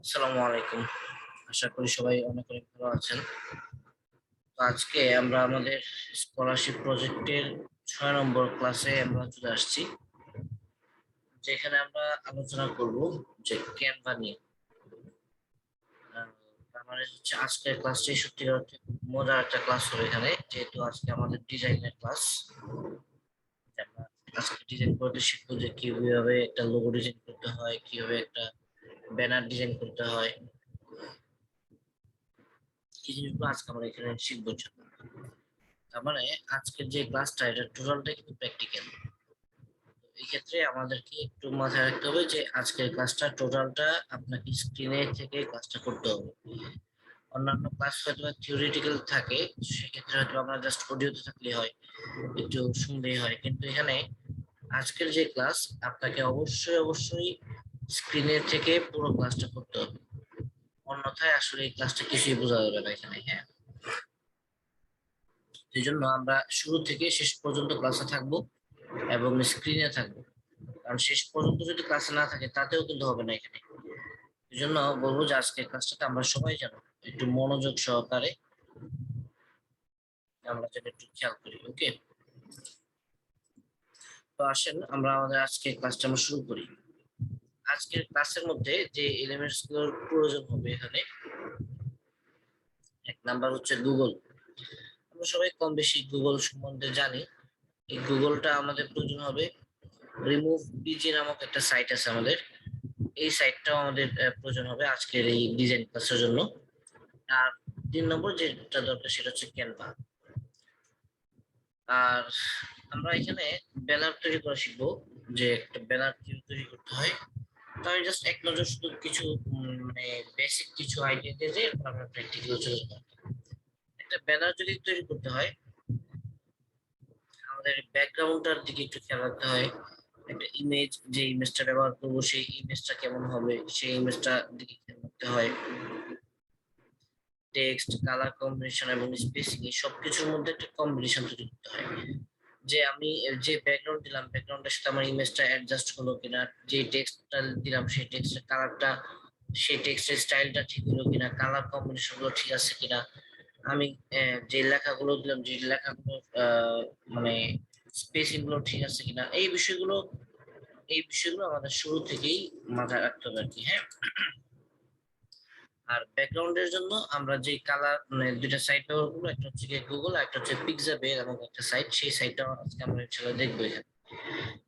আসসালামু আলাইকুম। আশা করি সবাই অনেক অনেক ভালো আছেন। তো আজকে আমরা আমাদের স্কলারশিপ প্রজেক্টের 6 নম্বর ক্লাসে আমরা চলে আসছি, যেখানে আমরা আলোচনা করব যে ক্যানভা নিয়ে। তার মানে হচ্ছে আজকের ক্লাসটি সত্যিকার অর্থে খুব মজার একটা ক্লাস হবে এখানে, যেহেতু আজকে আমাদের ডিজাইনের ক্লাস। আমরা আজকে ডিজাইন করতে শিখবো যে কিভাবে একটা লোগো ডিজাইন করতে হয়, কিভাবে একটা ব্যানার ডিজাইন করতে হয়। এই জিনিসগুলো আজকে আমরা এখানে শিখবো। তার মানে আজকের যে ক্লাসটা এটা টোটালটা কিন্তু প্র্যাকটিক্যাল। এই ক্ষেত্রে আমাদেরকে একটু মাথায় রাখতে হবে যে আজকের ক্লাসটা টোটালটা আপনাকে স্ক্রিনে থেকে ক্লাসটা করতে হবে। অন্যান্য ক্লাস হয়তো থিওরিটিক্যাল থাকে, সেক্ষেত্রে হয়তো আমরা জাস্ট অডিওতে থাকলে হয়, একটু শুনলেই হয়, কিন্তু এখানে আজকের যে ক্লাস আপনাকে অবশ্যই অবশ্যই স্ক্রিনে থেকে পুরো ক্লাসটা করতে হবে। অন্যথায় আসলে এই ক্লাসটা কিছুই বোঝা যাবে না এখানে। হ্যাঁ, এই জন্য আমরা শুরু থেকে শেষ পর্যন্ত ক্লাসে থাকবো এবং স্ক্রিনে থাকবো। কারণ শেষ পর্যন্ত যদি ক্লাসে না থাকে তাতেও কিন্তু হবে না এখানে। এই জন্য বলবো যে আজকের ক্লাসটাতে আমরা সবাই যেন একটু মনোযোগ সহকারে আমরা যেন একটু খেয়াল করি। ওকে, তো আসেন আমরা আমাদের আজকের ক্লাসটা আমরা শুরু করি। আজকের ক্লাসের মধ্যে যে এলিমেন্টস গুলোর প্রয়োজন হবে এখানে, এক নাম্বার হচ্ছে গুগল। আমরা সবাই কম বেশি গুগল সম্বন্ধে জানি। এই গুগলটা আমাদের প্রয়োজন হবে। রিমুভ পিজি নামক একটা সাইট আছে আমাদের, এই সাইটটাও আমাদের প্রয়োজন হবে আজকের এই ডিজাইন ক্লাসের জন্য। আর 3 নম্বর যেটা দরকার সেটা হচ্ছে ক্যানভা। আর আমরা এখানে ব্যানার তৈরি করা শিখবো, যে একটা ব্যানার কিভাবে তৈরি করতে হয়। তো আমি জাস্ট এক নজর শুধু কিছু মানে বেসিক কিছু আইডিয়া দিয়ে যে আমরা প্র্যাকটিক্যাল চলে যাবো। একটা ব্যানার যদি তৈরি করতে হয়, আমাদের ব্যাকগ্রাউন্ডটার দিকে একটু খেয়াল রাখতে হয়। একটা ইমেজ, যে ইমেজটা ব্যবহার করবো সেই ইমেজটা কেমন হবে সেই ইমেজটা দিকে খেয়াল রাখতে হয়। টেক্সট, কালার কম্বিনেশন এবং স্পেসিং এই সবকিছুর মধ্যে একটা কম্বিনেশন তৈরি করতে হয়। যে আমি যে ব্যাকগ্রাউন্ড দিলাম, ব্যাকগ্রাউন্ডের সাথে আমার ইমেজটা অ্যাডজাস্ট হলো কিনা, যে টেক্সটটা দিলাম সেই টেক্সটের কালারটা, সেই টেক্সটের স্টাইলটা ঠিক হলো কিনা, কালার কম্বিনেশন গুলো ঠিক আছে কিনা, আমি যে লেখাগুলো দিলাম যে লেখাগুলো মানে স্পেসিং গুলো ঠিক আছে কিনা, এই বিষয়গুলো আমাদের শুরু থেকেই মাথায় রাখতে হবে আর কি। হ্যাঁ, আর ব্যাকগ্রাউন্ডের জন্য আমরা যে কালার মানে দুইটা সাইট ব্যবহার করবো, একটা হচ্ছে গুগল আর একটা হচ্ছে পিক্সাবে এবং একটা সাইট, সেই সাইটটা আজকে আমরা ইনশাআল্লাহ দেখবো এখানে।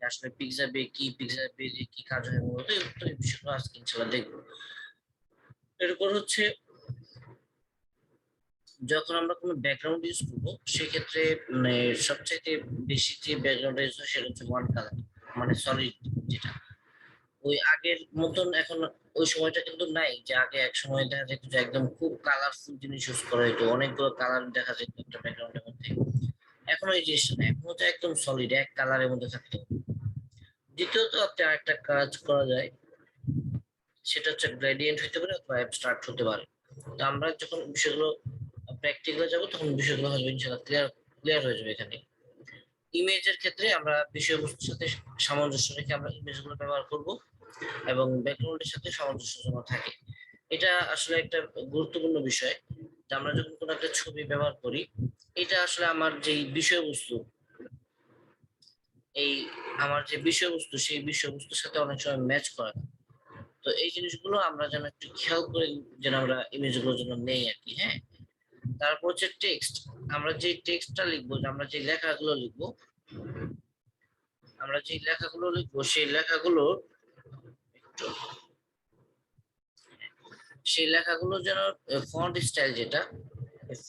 আসলে পিক্সাবে কি, পিক্সাবে যে কি কাজ হয় মূলত এই বিষয়গুলো আজকে ইনশাআল্লাহ দেখবো। এরপর হচ্ছে যখন আমরা কোনো ব্যাকগ্রাউন্ড ইউজ করবো সেক্ষেত্রে মানে সবচেয়ে বেশি যে ব্যাকগ্রাউন্ড ইউজ হয় সেটা হচ্ছে ওয়ান কালার, মানে সলিড যেটা। ওই আগের মতন এখন ওই সময়টা কিন্তু নাই, যে আগে এক সময় দেখা যেত যে একদম খুব কালারফুল জিনিস ইউজ করা হতো, অনেকগুলো কালার দেখা যেত একটা ব্যাকগ্রাউন্ডের মধ্যে। এখন ওই জিনিসটা না, এখন হচ্ছে একদম সলিড এক কালারের মধ্যে থাকতো। দ্বিতীয়ত আপনি আরেকটা কাজ করা যায়, সেটা হচ্ছে গ্রেডিয়েন্ট হতে পারে অথবা অ্যাবস্ট্রাক্ট হতে পারে। তো আমরা যখন বিষয়গুলো প্র্যাকটিক্যালে যাব তখন বিষয়গুলো হয়তো ইনশাআল্লাহ ক্লিয়ার ক্লিয়ার হয়ে যাবে এখানে। ইমেজের ক্ষেত্রে আমরা বিষয়বস্তুর সাথে সামঞ্জস্য রেখে আমরা ইমেজগুলো ব্যবহার করব এবং ব্যাকগ্রাউন্ডের সাথে সামঞ্জস্য যেন থাকে। এটা আসলে একটা গুরুত্বপূর্ণ বিষয়, যে আমরা যখন কোনো একটা ছবি ব্যবহার করি, এটা আসলে আমার যে বিষয়বস্তু, এই আমার যে বিষয়বস্তু সেই বিষয়বস্তুর সাথে অনেক সময় ম্যাচ করে না। তো এই জিনিসগুলো আমরা যেন একটু খেয়াল করে যেন আমরা ইমেজগুলো যেন নেই আর কি। হ্যাঁ, তারপর হচ্ছে টেক্সট। আমরা যে টেক্সটটা লিখবো, আমরা যে লেখাগুলো লিখবো, সেই লেখাগুলো একটু সেই লেখাগুলো যেন ফন্ট স্টাইল যেটা,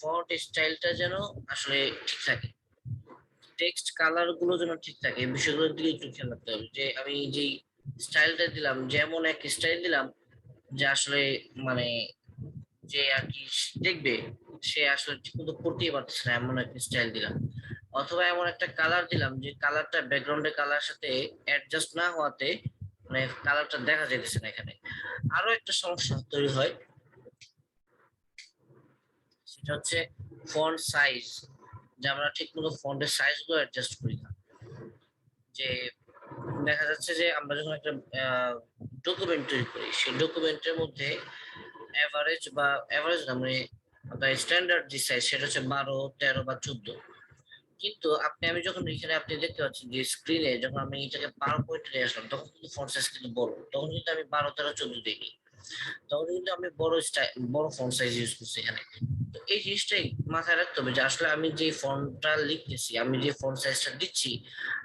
ফন্ট স্টাইলটা যেন আসলে ঠিক থাকে, টেক্সট কালার গুলো যেন ঠিক থাকে, এই বিষয়গুলোর দিকে একটু খেয়াল রাখতে হবে। যে আমি যেই স্টাইলটা দিলাম, যেমন এক স্টাইল দিলাম যে আসলে মানে যে আর কি দেখবে সে আসলে ঠিক মতো পড়তেই পারতেছে না, এমন একটা স্টাইল দিলাম। অথবা এমন একটা কালার দিলাম যে কালারটা ব্যাকগ্রাউন্ডের কালার সাথে অ্যাডজাস্ট না হওয়াতে মানে কালারটা দেখা যাইতেছে না এখানে। আরো একটা সমস্যা তৈরি হয়, সেটা হচ্ছে ফন্ট সাইজ, যে আমরা ঠিক মতো ফন্টের সাইজ গুলো অ্যাডজাস্ট করি না। যে দেখা যাচ্ছে যে আমরা যখন একটা ডকুমেন্ট তৈরি করি, সেই ডকুমেন্টের মধ্যে এভারেজ বা এভারেজ না মানে আপনার স্ট্যান্ডার্ড যে সাইজ সেটা হচ্ছে 12, 13 বা 14। কিন্তু আমি যখন এখানে আপনি দেখতে পাচ্ছেন যে স্ক্রিনে যখন আমি এটাকে 12 পয়েন্ট নিয়ে আসলাম তখন কিন্তু ফন্ট সাইজ কিন্তু বড়, তখন কিন্তু আমি 12, 13, 14 দেখি, তখন কিন্তু আমি বড় ফন্ট সাইজ ইউজ করছি এখানে। তো এই জিনিসটাই মাথায় রাখতে হবে যে আসলে আমি যে ফন্টটা লিখতেছি, আমি যে ফন্ট সাইজটা দিচ্ছি,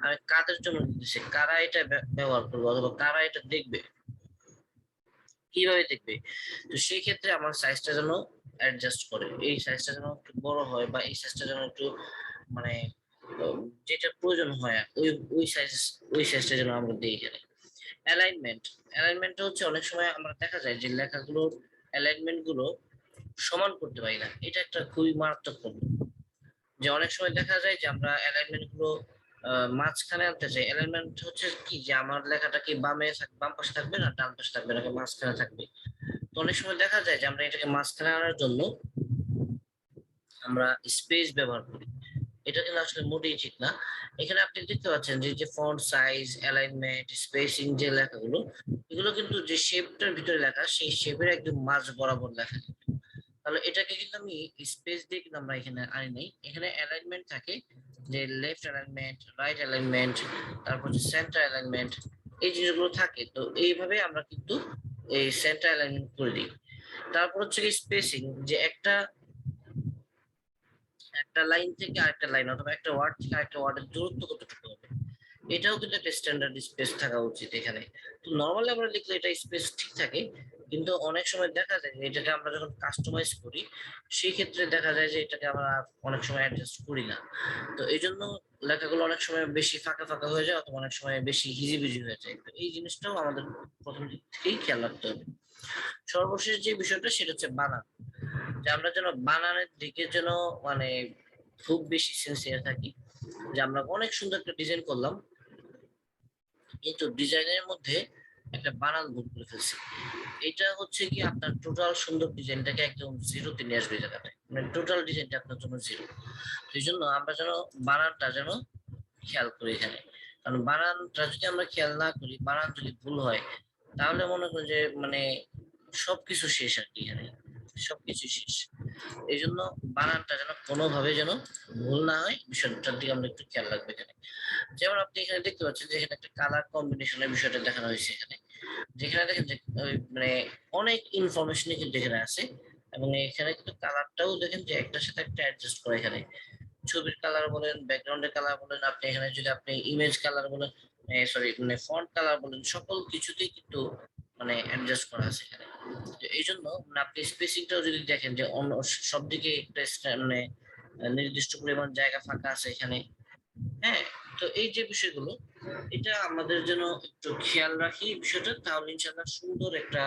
আমি কাদের জন্য দিচ্ছি, কারা এটা ব্যবহার করবে অথবা কারা এটা দেখবে, কিভাবে দেখবে। তো সেই ক্ষেত্রে আমার সাইজটা যেন অ্যাডজাস্ট করে, এই সাইজটা যেন একটু বড় হয় বা এই সাইজটা যেন একটু মানে যেটা প্রয়োজন হয় ওই সাইজটা যেন আমরা দিই এখানে। অ্যালাইনমেন্ট, অ্যালাইনমেন্ট হচ্ছে অনেক সময় আমরা দেখা যায় যে লেখাগুলোর অ্যালাইনমেন্ট গুলো সমান করতে পারি না, এটা একটা খুবই মারাত্মক প্রবলেম। যে অনেক সময় দেখা যায় যে আমরা অ্যালাইনমেন্ট গুলো মাঝখানে আনতে চাই। অ্যালাইনমেন্ট হচ্ছে কি যে আমার লেখাটা কি বাম পাশে থাকবে না ডান পাশে থাকবে নাকি মাঝখানে থাকবে। তো অনেক সময় দেখা যায় যে আমরা এটাকে মাঝখানে আনার জন্য আমরা স্পেস ব্যবহার করি, এটা কিন্তু আসলে মোটেই ঠিক না। এখানে আপনি দেখতে পাচ্ছেন যে যে ফন্ট সাইজ, অ্যালাইনমেন্ট, স্পেসিং যে লেখাগুলো, এগুলো কিন্তু যে শেপটার ভিতরে লেখা সেই শেপের একদম মাঝ বরাবর লেখা। তাহলে এটাকে কিন্তু আমি স্পেস দিয়ে কিন্তু আমরা এখানে আনি নাই, এখানে অ্যালাইনমেন্ট থাকে যে লেফট অ্যালাইনমেন্ট, রাইট অ্যালাইনমেন্ট, তারপর হচ্ছে সেন্টার অ্যালাইনমেন্ট, এই জিনিসগুলো থাকে। তো এইভাবে আমরা কিন্তু এই সেন্টার অ্যালাইনমেন্ট করে দিই। তারপর হচ্ছে স্পেসিং, যে একটা একটা লাইন থেকে আরেকটা লাইন অথবা একটা ওয়ার্ড থেকে আরেকটা ওয়ার্ডের দূরত্ব কতটুকু হবে, এটাও কিন্তু একটা স্ট্যান্ডার্ড স্পেস থাকা উচিত এখানে। তো নর্মালি আমরা লিখলে এটা স্পেস ঠিক থাকে, কিন্তু অনেক সময় দেখা যায় যে এটাকে আমরা যখন কাস্টমাইজ করি সেই ক্ষেত্রে দেখা যায় যে এটাকে আমরা অনেক সময় অ্যাডজাস্ট করি না। তো এই জন্য লেখাগুলো অনেক সময় বেশি ফাঁকা ফাঁকা হয়ে যায় অথবা অনেক সময় বেশি হিজিবিজি হয়ে যায়। তো এই জিনিসটাও আমাদের প্রথম দিক থেকেই খেয়াল রাখতে হবে। সর্বশেষ যে বিষয়টা সেটা হচ্ছে বানান, যে আমরা যেন বানানের দিকে যেন মানে খুব বেশি সিনসিয়ার থাকি। যে আমরা অনেক সুন্দর একটা ডিজাইন করলাম কিন্তু ডিজাইনের মধ্যে একটা বানান ভুল করে ফেলছি, এটা হচ্ছে কি আপনার টোটাল সুন্দর ডিজাইনটাকে একদম জিরোতে নিয়ে আসবে জায়গাটায়, মানে টোটাল ডিজাইনটা আপনার জন্য জিরো। এই জন্য আমরা যেন বানানটা যেন খেয়াল করি এখানে, কারণ বানানটা যদি আমরা খেয়াল না করি, বানান যদি ভুল হয় তাহলে মনে করি যে মানে সবকিছু শেষ আর কি, এখানে সবকিছু শেষ। এই জন্য বানানটা যেন কোনোভাবে যেন ভুল না হয়, বিষয়টার দিকে আমরা একটু খেয়াল রাখবো এখানে। যেমন আপনি এখানে দেখতে পাচ্ছেন যে এখানে একটা কালার কম্বিনেশনের বিষয়টা দেখানো হয়েছে এখানে, যেখানে দেখেন যে মানে অনেক ইনফরমেশন কিন্তু এখানে আছে, এবং এখানে কিন্তু কালারটাও দেখেন যে একটার সাথে একটা অ্যাডজাস্ট করে এখানে। ছবির কালার বলেন, ব্যাকগ্রাউন্ডের কালার বলেন, আপনি এখানে যদি আপনি ইমেজ কালার বলেন, সরি মানে ফন্ট কালার বলেন, সকল কিছুতেই কিন্তু মানে অ্যাডজাস্ট করা আছে এখানে। তো এই জন্য মানে আপনি স্পেসিংটাও যদি দেখেন যে অন্য সব দিকে একটা মানে নির্দিষ্ট পরিমাণ জায়গা ফাঁকা আছে এখানে। হ্যাঁ, তো এই যে বিষয়গুলো, এটা আমাদের জন্য একটু খেয়াল রাখি বিষয়টা, তাহলে ইনশাআল্লাহ সুন্দর একটা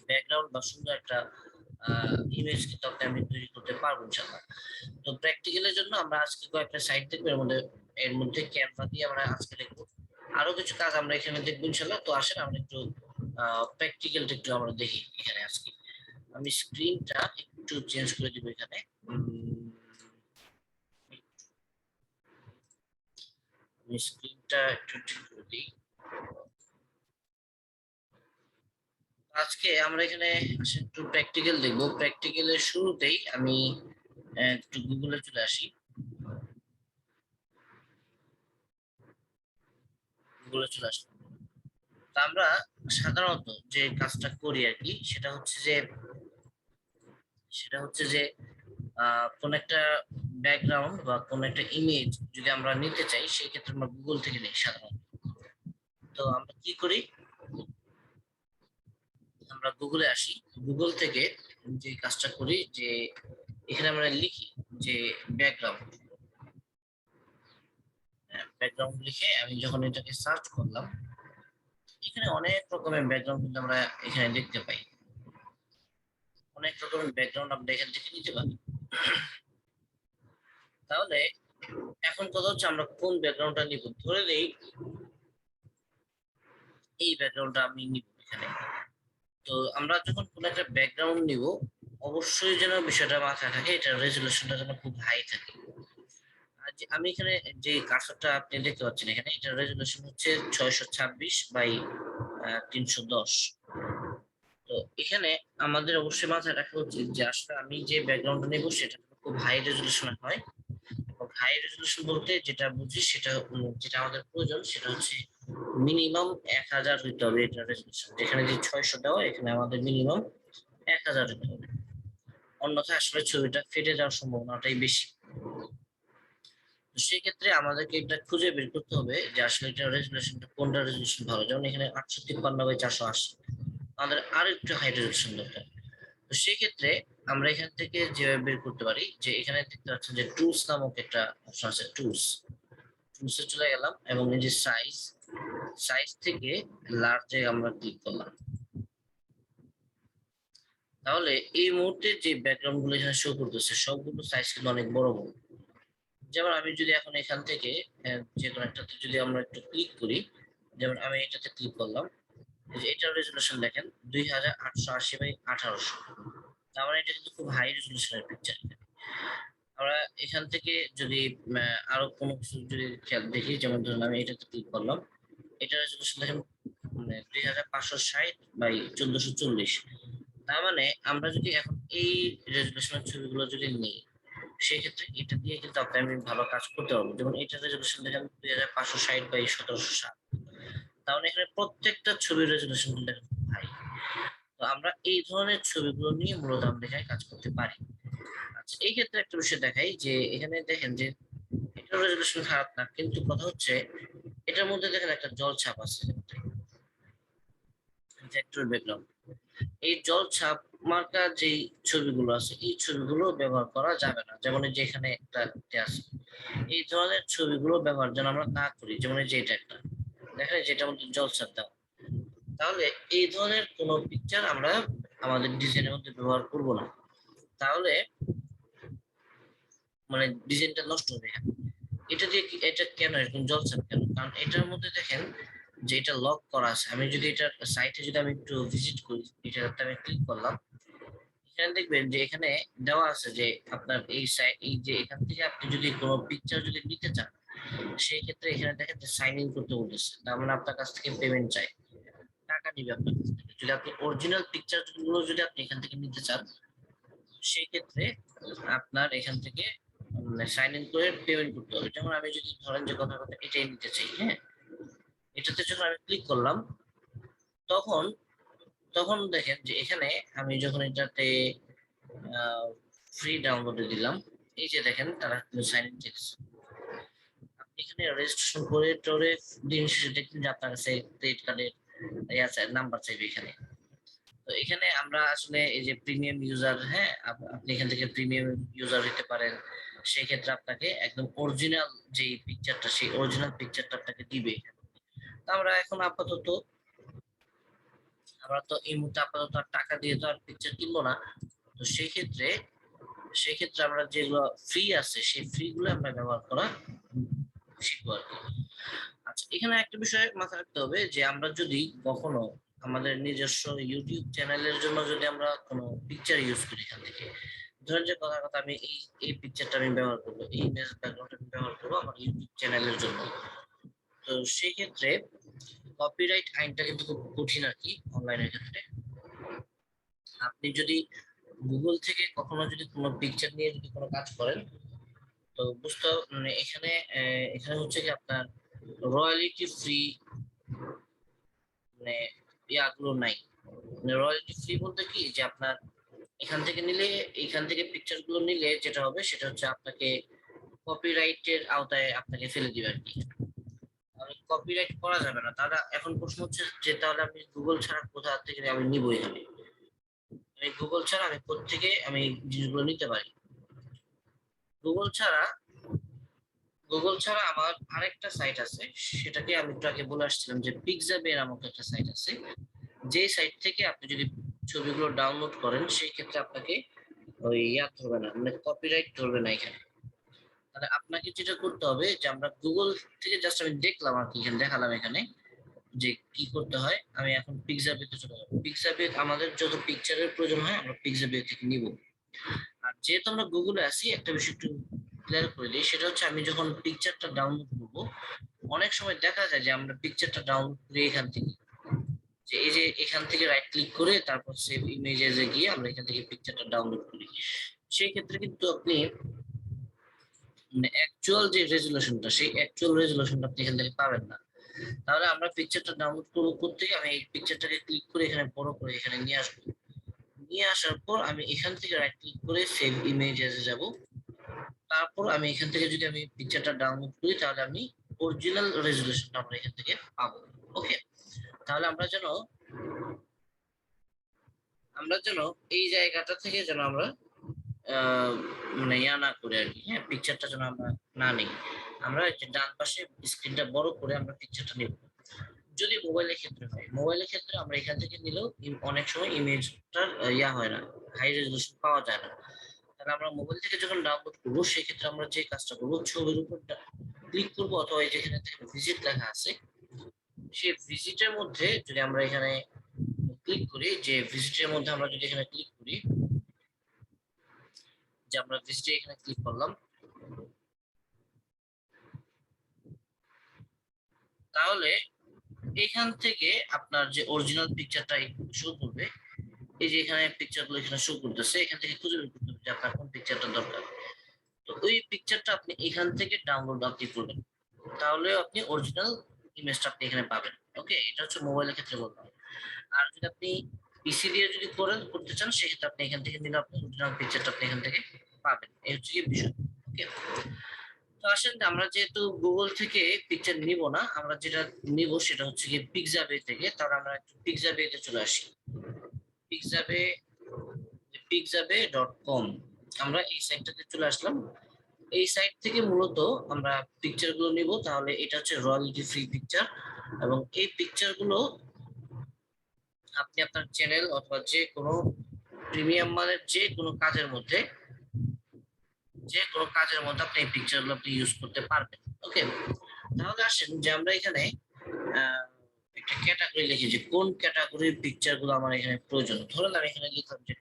ব্যাকগ্রাউন্ড বা সুন্দর একটা ইমেজ কিন্তু আমি তৈরি করতে পারবো ইনশাআল্লাহ। তো প্র্যাকটিক্যালের জন্য আমরা আজকে কয়েকটা সাইট দেখবো, এর মধ্যে ক্যানভা দিয়ে আমরা আজকে দেখবো। আরো কিছু কাজ আমরা এখানে দেখবো ইনশাআল্লাহ। তো আসেন আমরা একটু প্র্যাকটিক্যালটা একটু আমরা দেখি এখানে আজকে। আমি স্ক্রিনটা একটু চেঞ্জ করে দিব এখানে। আমি স্ক্রিনটা একটু ঠিক করে দিই। আজকে আমরা এখানে একটু প্র্যাকটিক্যাল দেখবো। প্র্যাকটিক্যালের শুরুতেই আমি একটু গুগলে চলে আসি। গুগলে চলে আসলাম। তা আমরা সাধারণত যে কাজটা করি আর কি, সেটা হচ্ছে যে কোন একটা ব্যাকগ্রাউন্ড বা কোন একটা ইমেজ যদি আমরা নিতে চাই সেই ক্ষেত্রে আমরা গুগল থেকে নিই সাধারণত। তো আমরা কি করি, আমরা গুগলে আসি, গুগল থেকে যে কাজটা করি যে এখানে আমরা লিখি যে ব্যাকগ্রাউন্ড, ব্যাকগ্রাউন্ড লিখে আমি যখন এটাকে সার্চ করলাম, এখানে অনেক রকমের ব্যাকগ্রাউন্ড কিন্তু আমরা এখানে দেখতে পাই। অনেক রকমের ব্যাকগ্রাউন্ড আমরা এখান থেকে নিতে পারি। তাহলে এখন কথা হচ্ছে আমরা কোন ব্যাকগ্রাউন্ডটা নিব। ধরে নেই এই ব্যাকগ্রাউন্ডটা আমি নিব এখানে। তো আমরা যখন কোন একটা ব্যাকগ্রাউন্ড নিব, অবশ্যই যেন বিষয়টা মাথায় থাকে, এটা রেজুলেশনটা যেন খুব হাই থাকে। আর আমি এখানে যে কার্সরটা আপনি দেখতে পাচ্ছেন এখানে, এটা রেজুলেশন হচ্ছে 626 বাই 310। তো এখানে আমাদের অবশ্যই মাথায় রাখা উচিত যে আসলে আমি যে ব্যাকগ্রাউন্ডটা নেব সেটা খুব হাই রেজলিউশন হয়। এবং হাই রেজলিউশন বলতে যেটা বুঝি সেটা যেটা আমাদের প্রয়োজন সেটা হচ্ছে মিনিমাম 1000 হইতে হবে এটা রেজলিউশন। যেখানে যে 600 দেওয়া, এখানে আমাদের মিনিমাম 1000 হইতে হবে, অন্যথায় আসলে ছবিটা ফেটে যাওয়ার সম্ভাবনাটাই বেশি। তো সেই ক্ষেত্রে আমাদেরকে এটা খুঁজে বের করতে হবে যে আসলে এটা রেজলিউশনটা কোনটা রেজলিউশন ভালো। যেমন এখানে 853/480, আমাদের আর একটু হাই রেজলিউশন দরকার। তো সেই ক্ষেত্রে আমরা এখান থেকে যেভাবে বের করতে পারি যে এখানে দেখতে পাচ্ছেন যে টুলস নামক একটা অপশন আছে, টুলসে চলে গেলাম এবং এই যে সাইজ থেকে লার্জে আমরা ক্লিক করলাম। তাহলে এই মুহূর্তে যে ব্যাকগ্রাউন্ড গুলো এখানে শো করতেছে সবগুলো সাইজ কিন্তু অনেক বড় বড়। যেমন আমি যদি এখন এখান থেকে যে কোনো একটাতে যদি আমরা একটু ক্লিক করি, যেমন আমি এটাতে ক্লিক করলাম, এটার রেজলিউশন দেখেন 2880/1800। তার মানে এটা কিন্তু খুব হাই রেজলিউশনের পিকচার। আমরা এখান থেকে যদি আরো কোনো কিছু যদি খেয়াল দেখি, যেমন ধরুন আমি এটাতে ক্লিক করলাম, এটা রেজলিউশন দেখেন 2560/1440। তার মানে আমরা যদি এখন এই রেজলিউশনের ছবিগুলো যদি নিই, সেক্ষেত্রে এটা দিয়ে কিন্তু আমি ভালো কাজ করতে পারবো। যেমন এটা রেজলিউশন দেখেন 2560/1760। তাহলে এখানে প্রত্যেকটা ছবির রেজলিউশন কিন্তু হাই। তো আমরা এই ধরনের ছবিগুলো নিয়ে মূলত আমরা এখানে কাজ করতে পারি। আচ্ছা, এই ক্ষেত্রে একটা বিষয় দেখাই যে এখানে দেখেন যে এটা রেজলিউশন খারাপ না, কিন্তু কথা হচ্ছে এটার মধ্যে দেখেন একটা জল ছাপ আছে, ভেক্টর ব্যাকগ্রাউন্ড। এই জল ছাপ মার্কা যে ছবিগুলো আছে এই ছবিগুলো ব্যবহার করা যাবে না। যেমন এই যে এখানে একটা আছে, এই ধরনের ছবিগুলো ব্যবহার যেন আমরা না করি। যেমন এই যে এটা একটা দেখেন যেটার মধ্যে জল ছাপ দেওয়া, তাহলে এই ধরনের কোনো পিকচার আমরা আমাদের ডিজাইনের মধ্যে ব্যবহার করব না। তাহলে মানে ডিজাইনটা নষ্ট হবে। এটা দিয়ে এটা কেন এরকম জ্বলছে কেন? কারণ এটার মধ্যে দেখেন যে এটা লক করা আছে। আমি যদি এটার সাইটে যদি আমি একটু ভিজিট করি, এটাতে আমি ক্লিক করলাম, এখানে দেখবেন যে এখানে দেওয়া আছে যে আপনার এই যে এখান থেকে আপনি যদি কোনো পিকচার যদি নিতে চান, সেই ক্ষেত্রে এখানে দেখেন যে সাইন ইন করতে বলেছে। তার মানে আপনার কাছ থেকে পেমেন্ট চাই, টাকা নিবে আপনার কাছ থেকে। যদি আপনি অরিজিনাল পিকচার গুলো যদি আপনি এখান থেকে নিতে চান, সেই ক্ষেত্রে আপনার এখান থেকে সাইন ইন করে পেমেন্ট করতে হবে। যেমন আমি যদি ধরেন যে কথা এটাই নিতে চাই, হ্যাঁ, এটাতে যখন আমি ক্লিক করলাম, তখন তখন দেখেন যে এখানে আমি যখন এটাতে ফ্রি ডাউনলোডে দিলাম, এই যে দেখেন তারা সাইন ইন চেয়েছে। আপনি এখানে রেজিস্ট্রেশন করে টোরে দিন শেষে দেখবেন যে আপনার কাছে ক্রেডিট কার্ডের নাম্বার চাইবে এখানে। তো এখানে আমরা আসলে এই যে প্রিমিয়াম ইউজার, হ্যাঁ, আপনি এখান থেকে প্রিমিয়াম ইউজার হতে পারেন। সেই ক্ষেত্রে আপনাকে একদম অরিজিনাল যে পিকচারটা সেই অরিজিনাল পিকচারটা আপনাকে দিবে। আমরা এখন আপাতত আমরা তো এই মুহূর্তে আপাতত টাকা দিয়ে তো আর পিকচার কিনবো না। তো সেই ক্ষেত্রে আমরা যেগুলো ফ্রি আছে সেই ফ্রি গুলো আমরা ব্যবহার করা শিখবো আর কি। আচ্ছা, এখানে একটা বিষয় মাথায় রাখতে হবে যে আমরা যদি কখনো আমাদের নিজস্ব ইউটিউব চ্যানেলের জন্য যদি আমরা কোনো পিকচার ইউজ করি, এখান থেকে ধরেন যে কথা আমি এই পিকচারটা আমি ব্যবহার করবো, এই ইমেজ ব্যাকগ্রাউন্ড আমি ব্যবহার করবো আমার ইউটিউব চ্যানেলের জন্য। তো সেই ক্ষেত্রে কপিরাইট আইনটা কিন্তু খুব কঠিন আর কি অনলাইনের ক্ষেত্রে। আপনি যদি গুগল থেকে কখনো যদি কোনো পিকচার নিয়ে যদি কোনো কাজ করেন, তো বুঝতে মানে এখানে হচ্ছে কি আপনার রয়্যালিটি ফ্রি মানে ইয়াগুলো নাই। মানে রয়্যালিটি ফ্রি বলতে কি যে আপনার এখান থেকে পিকচার গুলো নিলে যেটা হবে সেটা হচ্ছে আপনাকে কপিরাইটের আওতায় আপনাকে ফেলে দিবে আর কি। কপিরাইট করা যাবে না। তারা এখন প্রশ্ন হচ্ছে যে তাহলে আমি গুগল ছাড়া কোথা থেকে আমি নিবো এখানে? আমি গুগল ছাড়া আমি কোত্থেকে আমি জিনিসগুলো নিতে পারি? গুগল ছাড়া গুগল ছাড়া আমার আরেকটা সাইট আছে, সেটাকে আমি একটু আগে বলে আসছিলাম যে পিক্সাবে নামক একটা সাইট আছে। যে সাইট থেকে আপনি যদি ছবিগুলো ডাউনলোড করেন সেই ক্ষেত্রে আপনাকে ওই ধরবে না, মানে কপিরাইট ধরবে না এখানে। তাহলে আপনাকে যেটা করতে হবে যে আমরা গুগল থেকে জাস্ট আমি দেখলাম আর কি, এখানে দেখালাম এখানে যে কি করতে হয়। আমি এখন পিক্সাবেতে চলে যাবো। পিক্সাবে আমাদের যত পিকচারের প্রয়োজন হয় আমরা পিক্সাবে থেকে নিব। আর যেহেতু আমরা গুগলে আছি, একটা বিষয় একটু ক্লিয়ার করে দিই, সেটা হচ্ছে আমি যখন পিকচারটা ডাউনলোড করব, অনেক সময় দেখা যায় যে আমরা পিকচারটা ডাউনলোড করি এখান থেকে, যে এই যে এখান থেকে রাইট ক্লিক করে তারপর সেভ ইমেজেসে গিয়ে আমরা এখান থেকে পিকচারটা ডাউনলোড করি, সেই ক্ষেত্রে কিন্তু আপনি মানে অ্যাকচুয়াল যে রেজুলেশনটা, সেই অ্যাকচুয়াল রেজুলেশনটা আপনি এখান থেকে পাবেন না। তাহলে আমরা পিকচারটা ডাউনলোড করবো করতে, আমি এই পিকচারটাকে ক্লিক করে এখানে বড় করে এখানে নিয়ে আসবো। নিয়ে আসার পর আমি এখান থেকে রাইট ক্লিক করে সেভ ইমেজেসে যাব। তারপর আমি এখান থেকে যদি আমি পিকচারটা ডাউনলোড করি তাহলে আমি অরিজিনাল রেজুলেশনটা আমরা এখান থেকে পাবো। ওকে, তাহলে আমরা যেন এই জায়গাটা থেকে যেন আমরা মানে ইয়া না করে আর কি, হ্যাঁ, পিকচারটা যেন আমরা না নিই। আমরা যে ডান পাশে স্ক্রিনটা বড় করে আমরা পিকচারটা নিব। যদি মোবাইলের ক্ষেত্রে হয়, মোবাইলের ক্ষেত্রে আমরা এখান থেকে নিলেও অনেক সময় ইমেজটার ইয়া হয় না, হাই রেজলিউশন পাওয়া যায় না। তাহলে আমরা মোবাইল থেকে যখন ডাউনলোড করবো সেক্ষেত্রে আমরা যে কাজটা করবো, ছবির উপর ক্লিক করবো অথবা যেখানে থেকে ভিজিট লেখা আছে সেই ভিজিটের মধ্যে যদি আমরা এখানে ক্লিক করি, যে ভিজিটের মধ্যে আমরা যদি এখানে ক্লিক করি, যে আমরা ভিজিটে এখানে ক্লিক করলাম, তাহলে এখান থেকে আপনার যে অরিজিনাল পিকচারটা শো করবে। এই যে এখানে পিকচারগুলো এখানে শো করতেছে, এখান থেকে খুঁজে বের করতে হবে যে আপনার কোন পিকচারটা দরকার। তো ওই পিকচারটা আপনি এখান থেকে ডাউনলোড আপনি করবেন, তাহলে আপনি অরিজিনাল ইমেজটা আপনি এখানে পাবেন। ওকে, এটা হচ্ছে মোবাইলের ক্ষেত্রে বললাম। আর যদি আপনি পিসি দিয়ে যদি করতে চান সেক্ষেত্রে আপনি এখান থেকে নিলে আপনি অরিজিনাল পিকচারটা আপনি এখান থেকে পাবেন। এই হচ্ছে কি বিষয়। ওকে, তো আসেন আমরা যেহেতু গুগল থেকে পিকচার নিব না, আমরা যেটা নিব সেটা হচ্ছে কি পিক্সাবে থেকে। তাহলে আমরা একটু পিক্সাবেতে চলে আসি। pixabay.com, আমরা এই সাইটটাতে চলে আসলাম। এই সাইট থেকে মূলত আমরা পিকচার গুলো নিব। তাহলে এটা হচ্ছে রয়্যালটি ফ্রি পিকচার, এবং এই পিকচার গুলো আপনি আপনার চ্যানেল অথবা যে কোনো প্রিমিয়াম মানের যে কোনো কাজের মধ্যে আপনি এই পিকচার গুলো আপনি ইউজ করতে পারবেন। ওকে, তাহলে আসেন যে আমরা এখানে একটা ক্যাটাগরি লিখি, যে কোন ক্যাটাগরির পিকচার গুলো আমার এখানে প্রয়োজন। ধরেন আমি এখানে লিখলাম যে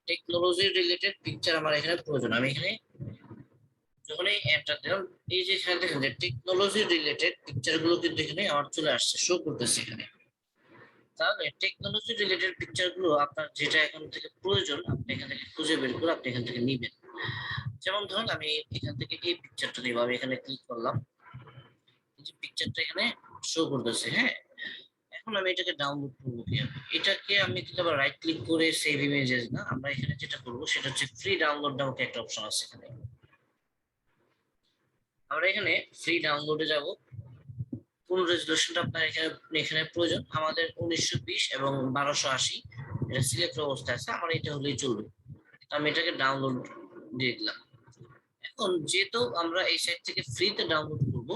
টেকনোলজি রিলেটেড পিকচার আমার এখানে প্রয়োজন। আমি এখানে যখন এই এন্টার দিলাম, এই যে এখানে দেখেন যে টেকনোলজি রিলেটেড পিকচার গুলো কিন্তু এখানে আমার চলে আসছে, শো করতেছে এখানে। তাহলে টেকনোলজি রিলেটেড পিকচার গুলো আপনার যেটা এখান থেকে প্রয়োজন আপনি এখান থেকে খুঁজে বের করে আপনি এখান থেকে নিবেন। যেমন ধরুন আমি এখান থেকে এই পিকচারটা নিব, আমি এখানে ক্লিক করলাম, এই যে পিকচারটা এখানে শো করতেছে। হ্যাঁ, এখন আমি এটাকে ডাউনলোড করবো কিভাবে? এটাকে আমি কিন্তু আবার রাইট ক্লিক করে সেভ ইমেজেস না, আমরা এখানে যেটা করবো সেটা হচ্ছে ফ্রি ডাউনলোড নামক একটা অপশন আছে এখানে। আমরা এখানে ফ্রি ডাউনলোডে যাব। কোন রেজলিউশনটা আপনার এখানে প্রয়োজন? আমাদের 1920 এবং 1280 এটা সিলেক্ট অবস্থায় আছে, আমার এটা হলেই চলবে। আমি এটাকে ডাউনলোড দিয়ে দিলাম। এখন যেহেতু আমরা এই সাইট থেকে ফ্রিতে ডাউনলোড করব,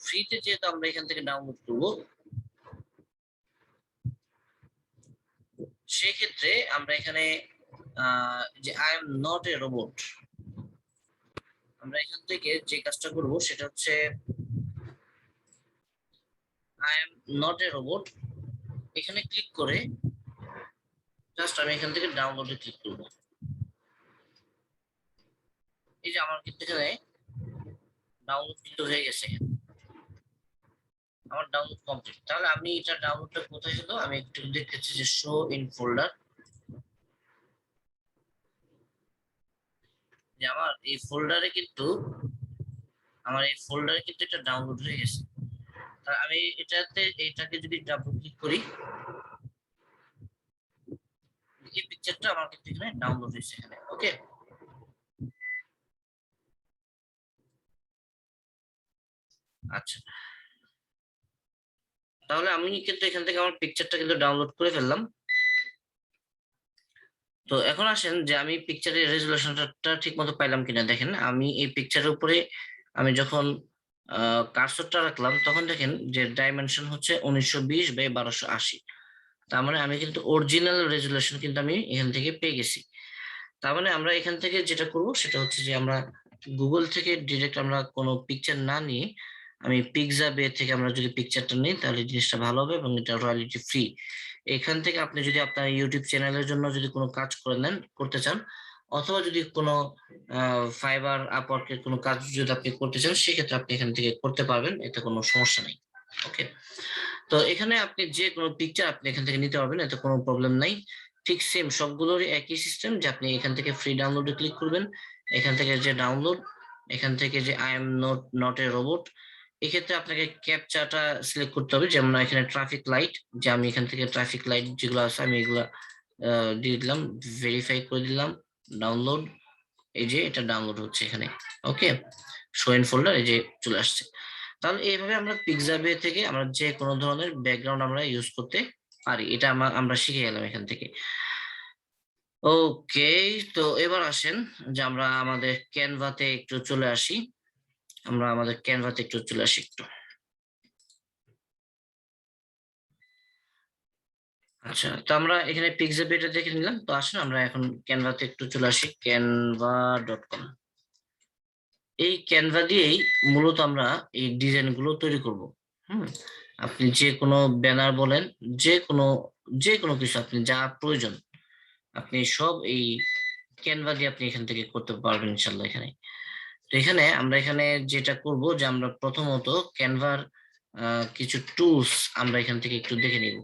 ফ্রিতে যেহেতু আমরা এখান থেকে ডাউনলোড করব, সেক্ষেত্রে আমরা এখানে যে I am not a robot, আমরা এখান থেকে যে কাজটা করব সেটা হচ্ছে I am not a robot, এখানে ক্লিক করে জাস্ট আমি এখান থেকে ডাউনলোডে ক্লিক করব। এই যে আমার কিন্তু এখানে ডাউনলোড কিন্তু হয়ে গেছে, আমার ডাউনলোড কমপ্লিট। তাহলে আমি এটা ডাউনলোডটা কোথায় হলো, আমি একটু দেখতেছি যে শো ইন ফোল্ডার, যে আমার এই ফোল্ডারে কিন্তু এটা ডাউনলোড হয়ে গেছে। আমি এটাকে যদি ডাবল ক্লিক করি, এই পিকচারটা আমার কিন্তু এখানে ডাউনলোড হয়েছে এখানে। ওকে, আচ্ছা, তাহলে আমি কিন্তু এখান থেকে আমার পিকচারটা কিন্তু ডাউনলোড করে ফেললাম। তো এখন আসেন যে আমি পিকচারের রেজুলেশনটা ঠিক মতো পাইলাম কিনা দেখেন। আমি এই পিকচারের উপরে আমি যখন কার্সরটা রাখলাম তখন দেখেন যে ডাইমেনশন হচ্ছে 1920 বাই 1280। তার মানে আমি কিন্তু অরিজিনাল রেজুলেশন কিন্তু আমি এখান থেকে পেয়ে গেছি। তার মানে আমরা এখান থেকে যেটা করব সেটা হচ্ছে যে আমরা গুগল থেকে ডিরেক্ট আমরা কোনো পিকচার না নিয়ে আমি পিক্সাবে থেকে আমরা যদি পিকচারটা নিই তাহলে জিনিসটা ভালো হবে, এবং এটা রয়্যালিটি ফ্রি। এখান থেকে আপনি যদি আপনার ইউটিউব চ্যানেলের জন্য যদি কোনো কাজ করতে চান, অথবা যদি কোনো ফাইবার আপওয়ার্কের কোনো কাজ যদি আপনি করতে চান, সেক্ষেত্রে আপনি এখান থেকে করতে পারবেন, এতে কোনো সমস্যা নেই। ওকে, তো এখানে আপনি যে কোনো পিকচার আপনি এখান থেকে নিতে পারবেন, এতে কোনো প্রবলেম নাই। ঠিক সেম সবগুলোরই একই সিস্টেম, যে আপনি এখান থেকে ফ্রি ডাউনলোডে ক্লিক করবেন, এখান থেকে যে ডাউনলোড, এখান থেকে যে I am not a robot, এক্ষেত্রে আপনাকে ক্যাপচাটা সিলেক্ট করতে হবে। যেমন এখানে ট্রাফিক লাইট, যে আমি এখান থেকে ট্রাফিক লাইট যেগুলো আছে আমি এগুলা দিয়ে দিলাম, ভেরিফাই করে দিলাম, ডাউনলোড, এই যে এটা ডাউনলোড হচ্ছে এখানে। ওকে, শো ইন ফোল্ডার, এই যে চলে আসছে। তাহলে এইভাবে আমরা পিক্সাবে থেকে আমরা যে কোনো ধরনের ব্যাকগ্রাউন্ড আমরা ইউজ করতে পারি, এটা আমরা শিখে গেলাম এখান থেকে। ওকে, তো এবার আসেন যে আমরা আমাদের ক্যানভাতে একটু চলে আসি, আমরা আমাদের ক্যানভাতে একটু চলে আসি একটু। আচ্ছা, তো আমরা এখানে পিক্সাবে এটা দেখে নিলাম, তো আসেন আমরা এখন ক্যানভাতে একটু চলে আসি, canva.com। এই ক্যানভা দিয়েই মূলত আমরা এই ডিজাইন গুলো তৈরি করব। আপনি যে কোনো ব্যানার বলেন, যে কোনো যে কোনো কিছু আপনি যা প্রয়োজন আপনি সব এই ক্যানভা দিয়ে আপনি এখান থেকে করতে পারবেন ইনশাল্লাহ এখানে। তো এখানে আমরা এখানে যেটা করব, যে আমরা প্রথমত ক্যানভার কিছু টুলস আমরা এখান থেকে একটু দেখে নিব।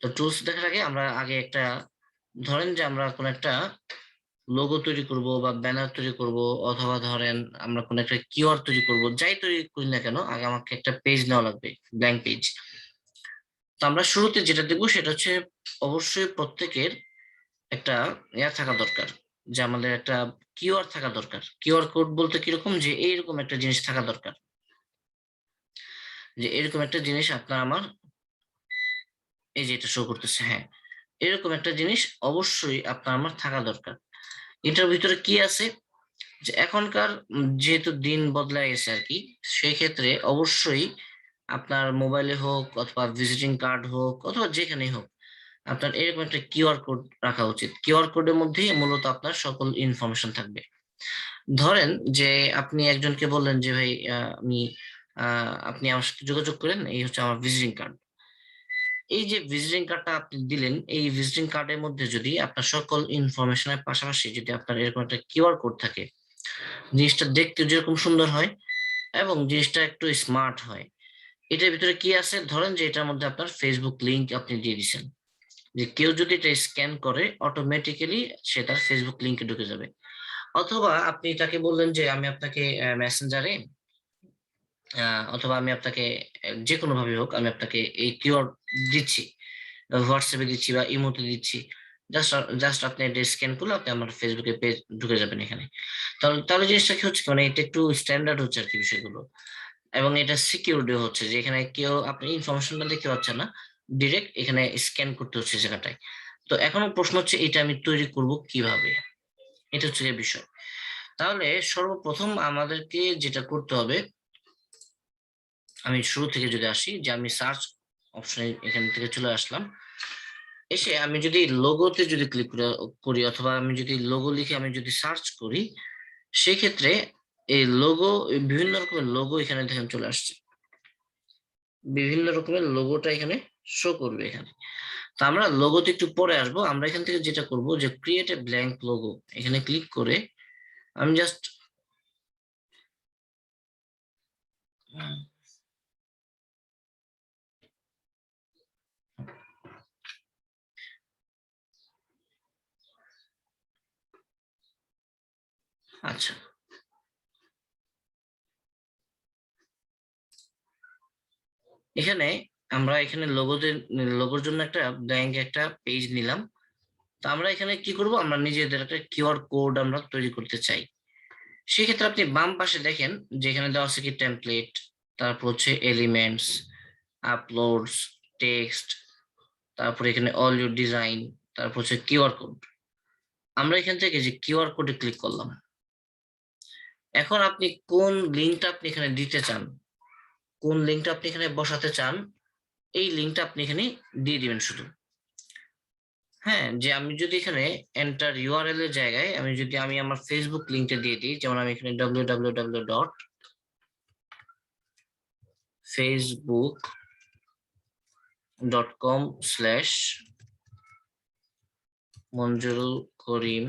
তো টুলস দেখার আগে আমরা আগে একটা, ধরেন যে আমরা কোন একটা লোগো তৈরি করব বা ব্যানার তৈরি করব, অথবা ধরেন আমরা কোন একটা কিওয়ার্ড তৈরি করব, যাই তৈরি করি না কেন আগে আমাকে একটা পেজ নেওয়া লাগবে, ব্ল্যাঙ্ক পেজ। তো আমরা শুরুতে যেটা দেখবো সেটা হচ্ছে অবশ্যই প্রত্যেকের একটা ইয়া থাকা দরকার, যে আমাদের একটা কিওয়ার্ড থাকা দরকার। কিওয়ার্ড কোড বলতে কিরকম, যে এইরকম একটা জিনিস থাকা দরকার, যে এরকম একটা জিনিস আপনার আমার, এই যে এটা শো করতেছে, হ্যাঁ, এরকম একটা জিনিস অবশ্যই আপনার আমার থাকা দরকার। এটার ভিতরে কি আছে, যে এখনকার যেহেতু দিন বদলায় গেছে আর কি, সেই ক্ষেত্রে অবশ্যই আপনার মোবাইলে হোক অথবা ভিজিটিং কার্ড হোক অথবা যেখানেই হোক, আপনার এরকম একটা কিউআর কোড রাখা উচিত। কিউআর কোডের মধ্যেই মূলত আপনার সকল ইনফরমেশন থাকবে। ধরেন যে আপনি একজনকে বললেন যে ভাই আমি আপনি আমার সাথে যোগাযোগ করেন, এই হচ্ছে আমার ভিজিটিং কার্ড। এই যে ভিজিটিং কার্ডটা আপনি দিলেন, এই ভিজিটিং কার্ডের মধ্যে যদি আপনার সকল ইনফরমেশনের পাশাপাশি যদি আপনার এরকম একটা কিউআর কোড থাকে, জিনিসটা দেখতে যেরকম সুন্দর হয় এবং জিনিসটা একটু স্মার্ট হয়। এটার ভিতরে কি আছে, ধরেন যে এটার মধ্যে আপনার ফেসবুক লিংক আপনি দিয়ে দিচ্ছেন, যে কেউ যদি এটা স্ক্যান করে অটোমেটিক্যালি সে তার ফেসবুক লিংকে ঢুকে যাবে। অথবা আপনি তাকে বললেন যে আমি আপনাকে মেসেঞ্জারে অথবা আমি আপনাকে যে কোনো ভাবে হোক আমি আপনাকে এই কিওয়ার্ড দিচ্ছি, হোয়াটসঅ্যাপে দিচ্ছি বা ইমোতে দিচ্ছি, জাস্ট জাস্ট আপনি এটা স্ক্যান করলে আপনি আমার ফেসবুকে পেজ ঢুকে যাবেন এখানে। তাহলে তাহলে জিনিসটা কি হচ্ছে, মানে এটা একটু স্ট্যান্ডার্ড হচ্ছে আর কি বিষয়গুলো, এবং এটা সিকিউরিটি হচ্ছে, যে এখানে কেউ আপনি ইনফরমেশনটা দেখতে পাচ্ছে না, ডিরেক্ট এখানে স্ক্যান করতে হচ্ছে জায়গাটায়। তো এখন প্রশ্ন হচ্ছে এটা আমি তৈরি করব কিভাবে, এটা হচ্ছে যে বিষয়। তাহলে সর্বপ্রথম আমাদেরকে যেটা করতে হবে, আমি শুরু থেকে যদি আসি, যে আমি সার্চ অপশনে এখান থেকে চলে আসলাম, এসে আমি যদি লোগোতে যদি ক্লিক করি অথবা আমি যদি লোগো লিখে আমি যদি সার্চ করি, সেক্ষেত্রে এই লোগো, বিভিন্ন রকমের লোগো এখানে দেখেন চলে আসছে, বিভিন্ন রকমের লোগোটা এখানে শো করবে এখানে। তো আমরা লোগোতে একটু পরে আসবো। আমরা এখান থেকে যেটা করব, যে ক্রিয়েট এ ব্ল্যাঙ্ক লোগো, এখানে ক্লিক করে আমি জাস্ট, আচ্ছা, এখানে আমরা এখানে লোগোর জন্য একটা ব্ল্যাঙ্ক একটা পেজ নিলাম। তো আমরা এখানে কি করব, আমরা নিজেদের একটা কিউআর কোড আমরা তৈরি করতে চাই। সেক্ষেত্রে আপনি বাম পাশে দেখেন যেখানে দেওয়া আছে কি টেমপ্লেট, তারপর হচ্ছে এলিমেন্টস, আপলোডস, টেক্সট, তারপর এখানে অল ইউর ডিজাইন, তারপর হচ্ছে কিউআর কোড। আমরা এখান থেকে যে কিউআর কোডে ক্লিক করলাম, এখন আপনি কোন লিঙ্কটা আপনি এখানে দিতে চান, কোন লিঙ্কটা আপনি এখানে বসাতে চান, এই লিঙ্কটা আপনি এখানে দিয়ে দিবেন শুধু। হ্যাঁ, যে আমি যদি এখানে এন্টার ইউআরএল এর জায়গায় আমি আমার ফেসবুক লিঙ্কটা দিয়ে দিই, যেমন আমি এখানে www.facebook.com/মঞ্জুরুল করিম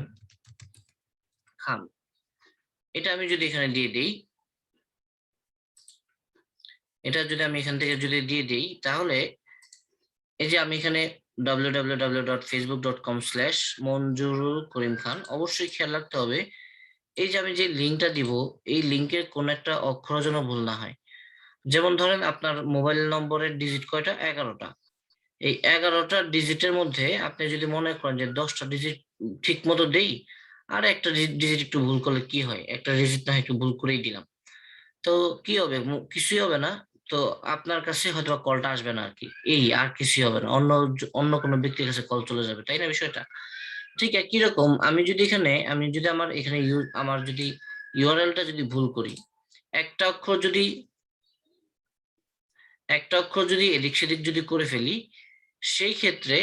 খান, এটা আমি যদি এখানে দিয়ে দিই, এটা যদি আমি এখান থেকে যদি দিয়ে দিই, তাহলে এই যে আমি এখানে www.facebook.com/মঞ্জুরুল করিম খান, অবশ্যই খেয়াল রাখতে হবে এই যে আমি যে লিঙ্কটা দিব, এই লিঙ্কের কোন একটা অক্ষর যেন ভুল না হয়। যেমন ধরেন আপনার মোবাইল নম্বরের ডিজিট কয়টা? 11টা। এই 11টা ডিজিটের মধ্যে আপনি যদি মনে করেন যে 10টা ডিজিট ঠিক মতো দেই, আর একটা ডিজিট একটু ভুল করলে কি হয়, একটা ডিজিট না হয় একটু ভুল করেই দিলাম, তো কি হবে? কিছুই হবে না। তো আপনার কাছে হয়তো কলটা আসবে না আর কি, এই আর কিছুই হবে না, অন্য অন্য কোনো ব্যক্তির কাছে কল চলে যাবে, তাই না বিষয়টা? ঠিক একই রকম আমি যদি আমার এখানে আমার যদি ইউআরএলটা যদি ভুল করি, একটা অক্ষর যদি একটা অক্ষর যদি এদিক সেদিক যদি করে ফেলি, সেই ক্ষেত্রে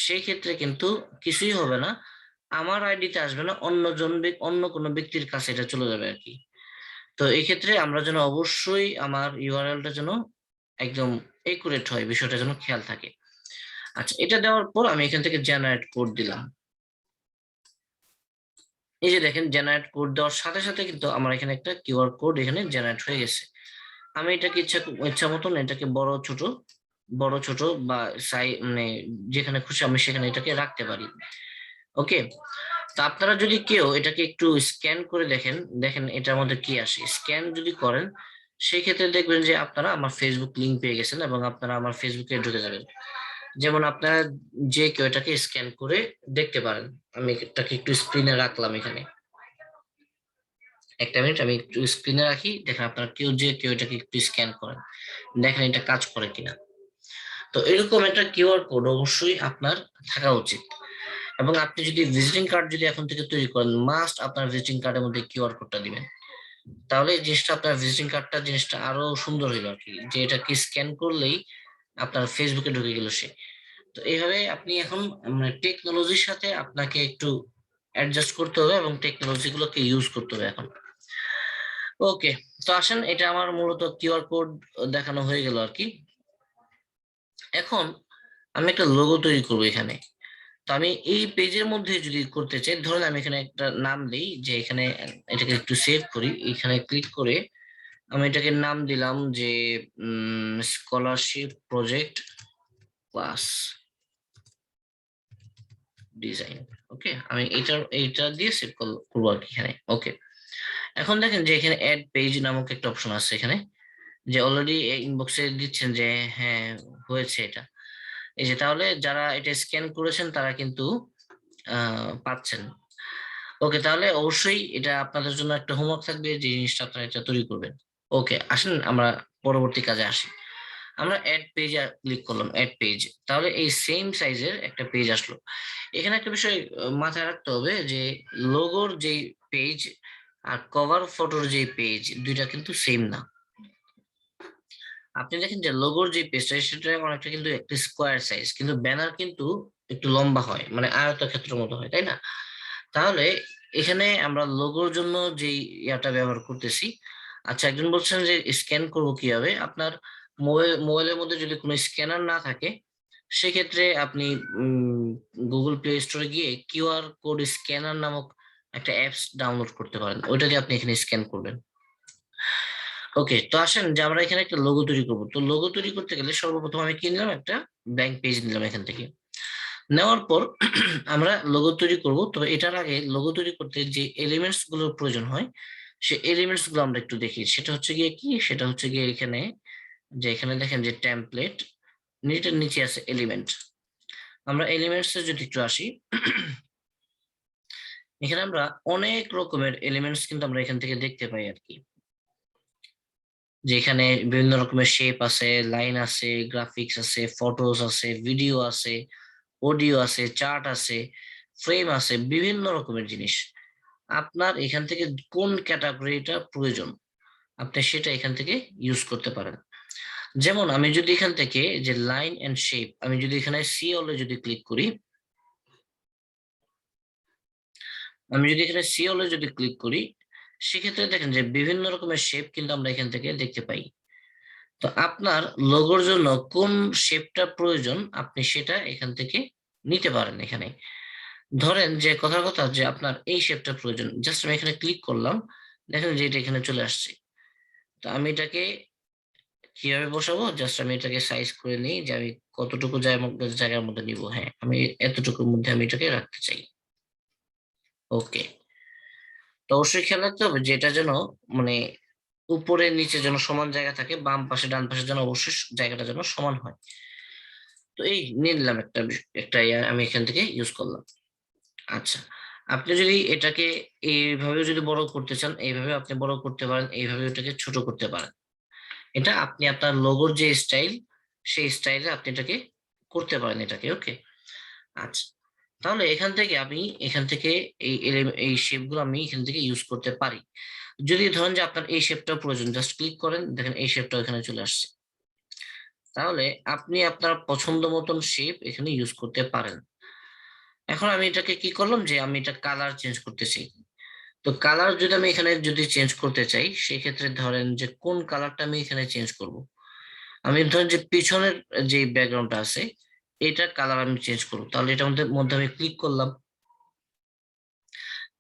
সেই ক্ষেত্রে কিন্তু কিছুই হবে না, আমার আইডিতে আসবে না, অন্য কোনো ব্যক্তির কাছে এটা চলে যাবে আর কি। তো এই ক্ষেত্রে আমরা যেন অবশ্যই আমার ইউআরএলটা যেন একদম একুরেট হয়, বিষয়টা যেন খেয়াল থাকে। আচ্ছা, এটা দেওয়ার পর আমি এখান থেকে জেনারেট কোড দিলাম। এই যে দেখেন, জেনারেট কোড দেওয়ার সাথে সাথে কিন্তু আমার এখানে একটা কিউআর কোড এখানে জেনারেট হয়ে গেছে। আমি এটাকে ইচ্ছা মতন এটাকে বড় ছোট বা মানে যেখানে খুশি আমি সেখানে এটাকে রাখতে পারি। ওকে, তো আপনারা যদি কেউ এটাকে একটু স্ক্যান করে দেখেন, দেখেন এটার মধ্যে কি আসে, স্ক্যান যদি করেন সেই ক্ষেত্রে দেখবেন যে আপনারা আমার ফেসবুক লিংক পেয়ে গেছেন এবং আপনারা আমার ফেসবুকে ঢুকে যাবেন। যেমন আপনারা যে কেউ এটাকে স্ক্যান করে দেখতে পারেন। আমি এটাকে একটু স্ক্রিনে রাখলাম এখানে, একটা মিনিট আমি একটু স্ক্রিনে রাখি, দেখেন আপনারা কেউ এটাকে একটু স্ক্যান করেন, দেখেন এটা কাজ করে কিনা। তো এরকম একটা কিউআর কোড অবশ্যই আপনার থাকা উচিত। এবং আপনি যদি ভিজিটিং কার্ড যদি এখন থেকে তৈরি করেন, মাস্ট আপনার ভিজিটিং কার্ডের মধ্যে কিউআর কোডটা দিবেন। তাহলে এই জিনিসটা আপনার ভিজিটিং কার্ডটা জিনিসটা আরো সুন্দর হইলো আর কি, যে এটাকে স্ক্যান করলেই আপনার ফেসবুকে ঢুকে গেল সে। তো এইভাবে আপনি এখন মানে টেকনোলজির সাথে আপনাকে একটু অ্যাডজাস্ট করতে হবে এবং টেকনোলজি গুলোকে ইউজ করতে হবে এখন। ওকে, তো আসেন, এটা আমার মূলত কিউআর কোড দেখানো হয়ে গেল আর কি। এখন আমি একটা লোগো তৈরি করবো এখানে। তো আমি এই পেজের মধ্যে যদি করতে চাই, ধরুন আমি এখানে একটা নাম দিই, যে এখানে এটাকে একটু সেভ করি, এখানে ক্লিক করে আমি এটাকে নাম দিলাম যে স্কলারশিপ প্রজেক্ট ক্লাস ডিজাইন। ওকে, আমি এটা দিয়ে সেভ করবো আর কি এখানে। ওকে, এখন দেখেন যে এখানে অ্যাড পেজ নামক একটা অপশন আছে এখানে, যে অলরেডি ইনবক্সে দিচ্ছেন যে হ্যাঁ হয়েছে এটা। এই যে তাহলে যারা এটা স্ক্যান করেছেন তারা কিন্তু পাচ্ছেন। ওকে, তাহলে অবশ্যই এটা আপনাদের জন্য একটা হোমওয়ার্ক থাকবে, যে জিনিসটা আপনারা এটা তৈরি করবেন। ওকে, আসেন আমরা পরবর্তী কাজে আসি। আমরা অ্যাড পেজে ক্লিক করলাম, অ্যাড পেজ, তাহলে এই সেম সাইজের একটা পেজ আসলো। এখানে একটা বিষয় মাথায় রাখতে হবে, যে লোগোর যে পেজ আর কভার ফটোর যে পেজ, দুইটা কিন্তু সেম না। আপনি দেখেন যে লোগোর যে পেজটা সেটা অনেকটা কিন্তু একটা স্কোয়ার সাইজ, কিন্তু ব্যানার কিন্তু একটু লম্বা হয়, মানে আয়তক্ষেত্রের মতো হয়, তাই না? তাহলে এখানে আমরা লোগোর জন্য যে ইয়াটা ব্যবহার করতেছি। আচ্ছা, একজন বলছেন যে স্ক্যান করবো কিভাবে? আপনার মোবাইলের মধ্যে যদি কোনো স্ক্যানার না থাকে, সেক্ষেত্রে আপনি গুগল প্লে স্টোরে গিয়ে কিউআর কোড স্ক্যানার নামক একটা অ্যাপস ডাউনলোড করতে পারেন, ওইটা দিয়ে আপনি এখানে স্ক্যান করবেন। ওকে, তো আসেন যে আমরা এখানে একটা লোগো তৈরি করবো। তো লোগো তৈরি করতে গেলে সর্বপ্রথম আমি কি নিলাম, একটা ব্ল্যাঙ্ক পেজ নিলাম এখান থেকে। নেওয়ার পর আমরা লোগো তৈরি করব, তবে এটার আগে লোগো তৈরি করতে যে এলিমেন্টস গুলোর প্রয়োজন হয়, সে এলিমেন্টস গুলো আমরা একটু দেখি। সেটা হচ্ছে গিয়ে কি, সেটা হচ্ছে গিয়ে এখানে, যে এখানে দেখেন যে টেমপ্লেট, নিচের নিচে আছে এলিমেন্ট। আমরা এলিমেন্টস এ যদি একটু আসি, এখানে আমরা অনেক রকমের এলিমেন্টস কিন্তু আমরা এখান থেকে দেখতে পাই আর কি। যেখানে বিভিন্ন রকমের শেপ আছে, লাইন আছে, গ্রাফিক্স আছে, ফটোস আছে, ভিডিও আছে, অডিও আছে, চার্ট আছে, ফ্রেম আছে, বিভিন্ন রকমের জিনিস। আপনার এখান থেকে কোন ক্যাটাগরিটা প্রয়োজন, আপনি সেটা এখান থেকে ইউজ করতে পারেন। যেমন আমি যদি এখান থেকে যে লাইন এন্ড শেপ, আমি যদি এখানে সি অলে যদি ক্লিক করি, সেক্ষেত্রে দেখেন যে বিভিন্ন রকমের শেপ কিন্তু আমরা এখান থেকে দেখতে পাই। তো আপনার লোগোর জন্য কোন শেপটা প্রয়োজন, আপনি সেটা এখান থেকে নিতে পারেন। এখানে ধরেন যে কথার কথা যে আপনার এই শেপটা প্রয়োজন, জাস্ট আমি এখানে ক্লিক করলাম, দেখেন যে এটা এখানে চলে আসছে। তো আমি এটাকে কিভাবে বসাবো, জাস্ট আমি এটাকে সাইজ করে নিই যে আমি কতটুকু জায়গার মধ্যে নিব। হ্যাঁ, আমি এতটুকুর মধ্যে আমি এটাকে রাখতে চাই। ওকে, তো অবশ্যই খেয়াল রাখতে হবে যে এটা যেন মানে উপরে নিচে যেন সমান জায়গা থাকে, বাম পাশে ডান পাশে যেন অবশ্যই জায়গাটা যেন সমান হয়। তো এই নিয়ে নিলাম একটা আমি এখান থেকে ইউজ করলাম। আচ্ছা, আপনি যদি এটাকে এইভাবে যদি বড় করতে চান, এইভাবে আপনি বড় করতে পারেন, এইভাবে এটাকে ছোট করতে পারেন। এটা আপনি আপনার লোগোর যে স্টাইল, সেই স্টাইলে আপনি এটাকে করতে পারেন এটাকে। ওকে, আচ্ছা, তাহলে এখান থেকে এই শেপ গুলো আমি এখান থেকে ইউজ করতে পারি। যদি ধরেন যে আপনার এই শেপটা প্রয়োজন, জাস্ট ক্লিক করেন, দেখেন এই শেপটা এখানে চলে আসছে। তাহলে আপনি আপনার পছন্দ মতন শেপ এখানে ইউজ করতে পারেন। এখন আমি এটাকে কি করলাম যে আমি এটা কালার চেঞ্জ করতে চাই। তো কালার যদি আমি এখানে যদি চেঞ্জ করতে চাই, সেক্ষেত্রে ধরেন যে কোন কালারটা আমি এখানে চেঞ্জ করব। আমি ধরেন যে পিছনের যে ব্যাকগ্রাউন্ডটা আছে, এটার কালার আমি চেঞ্জ করবো। তাহলে এটার মধ্যে আমি ক্লিক করলাম।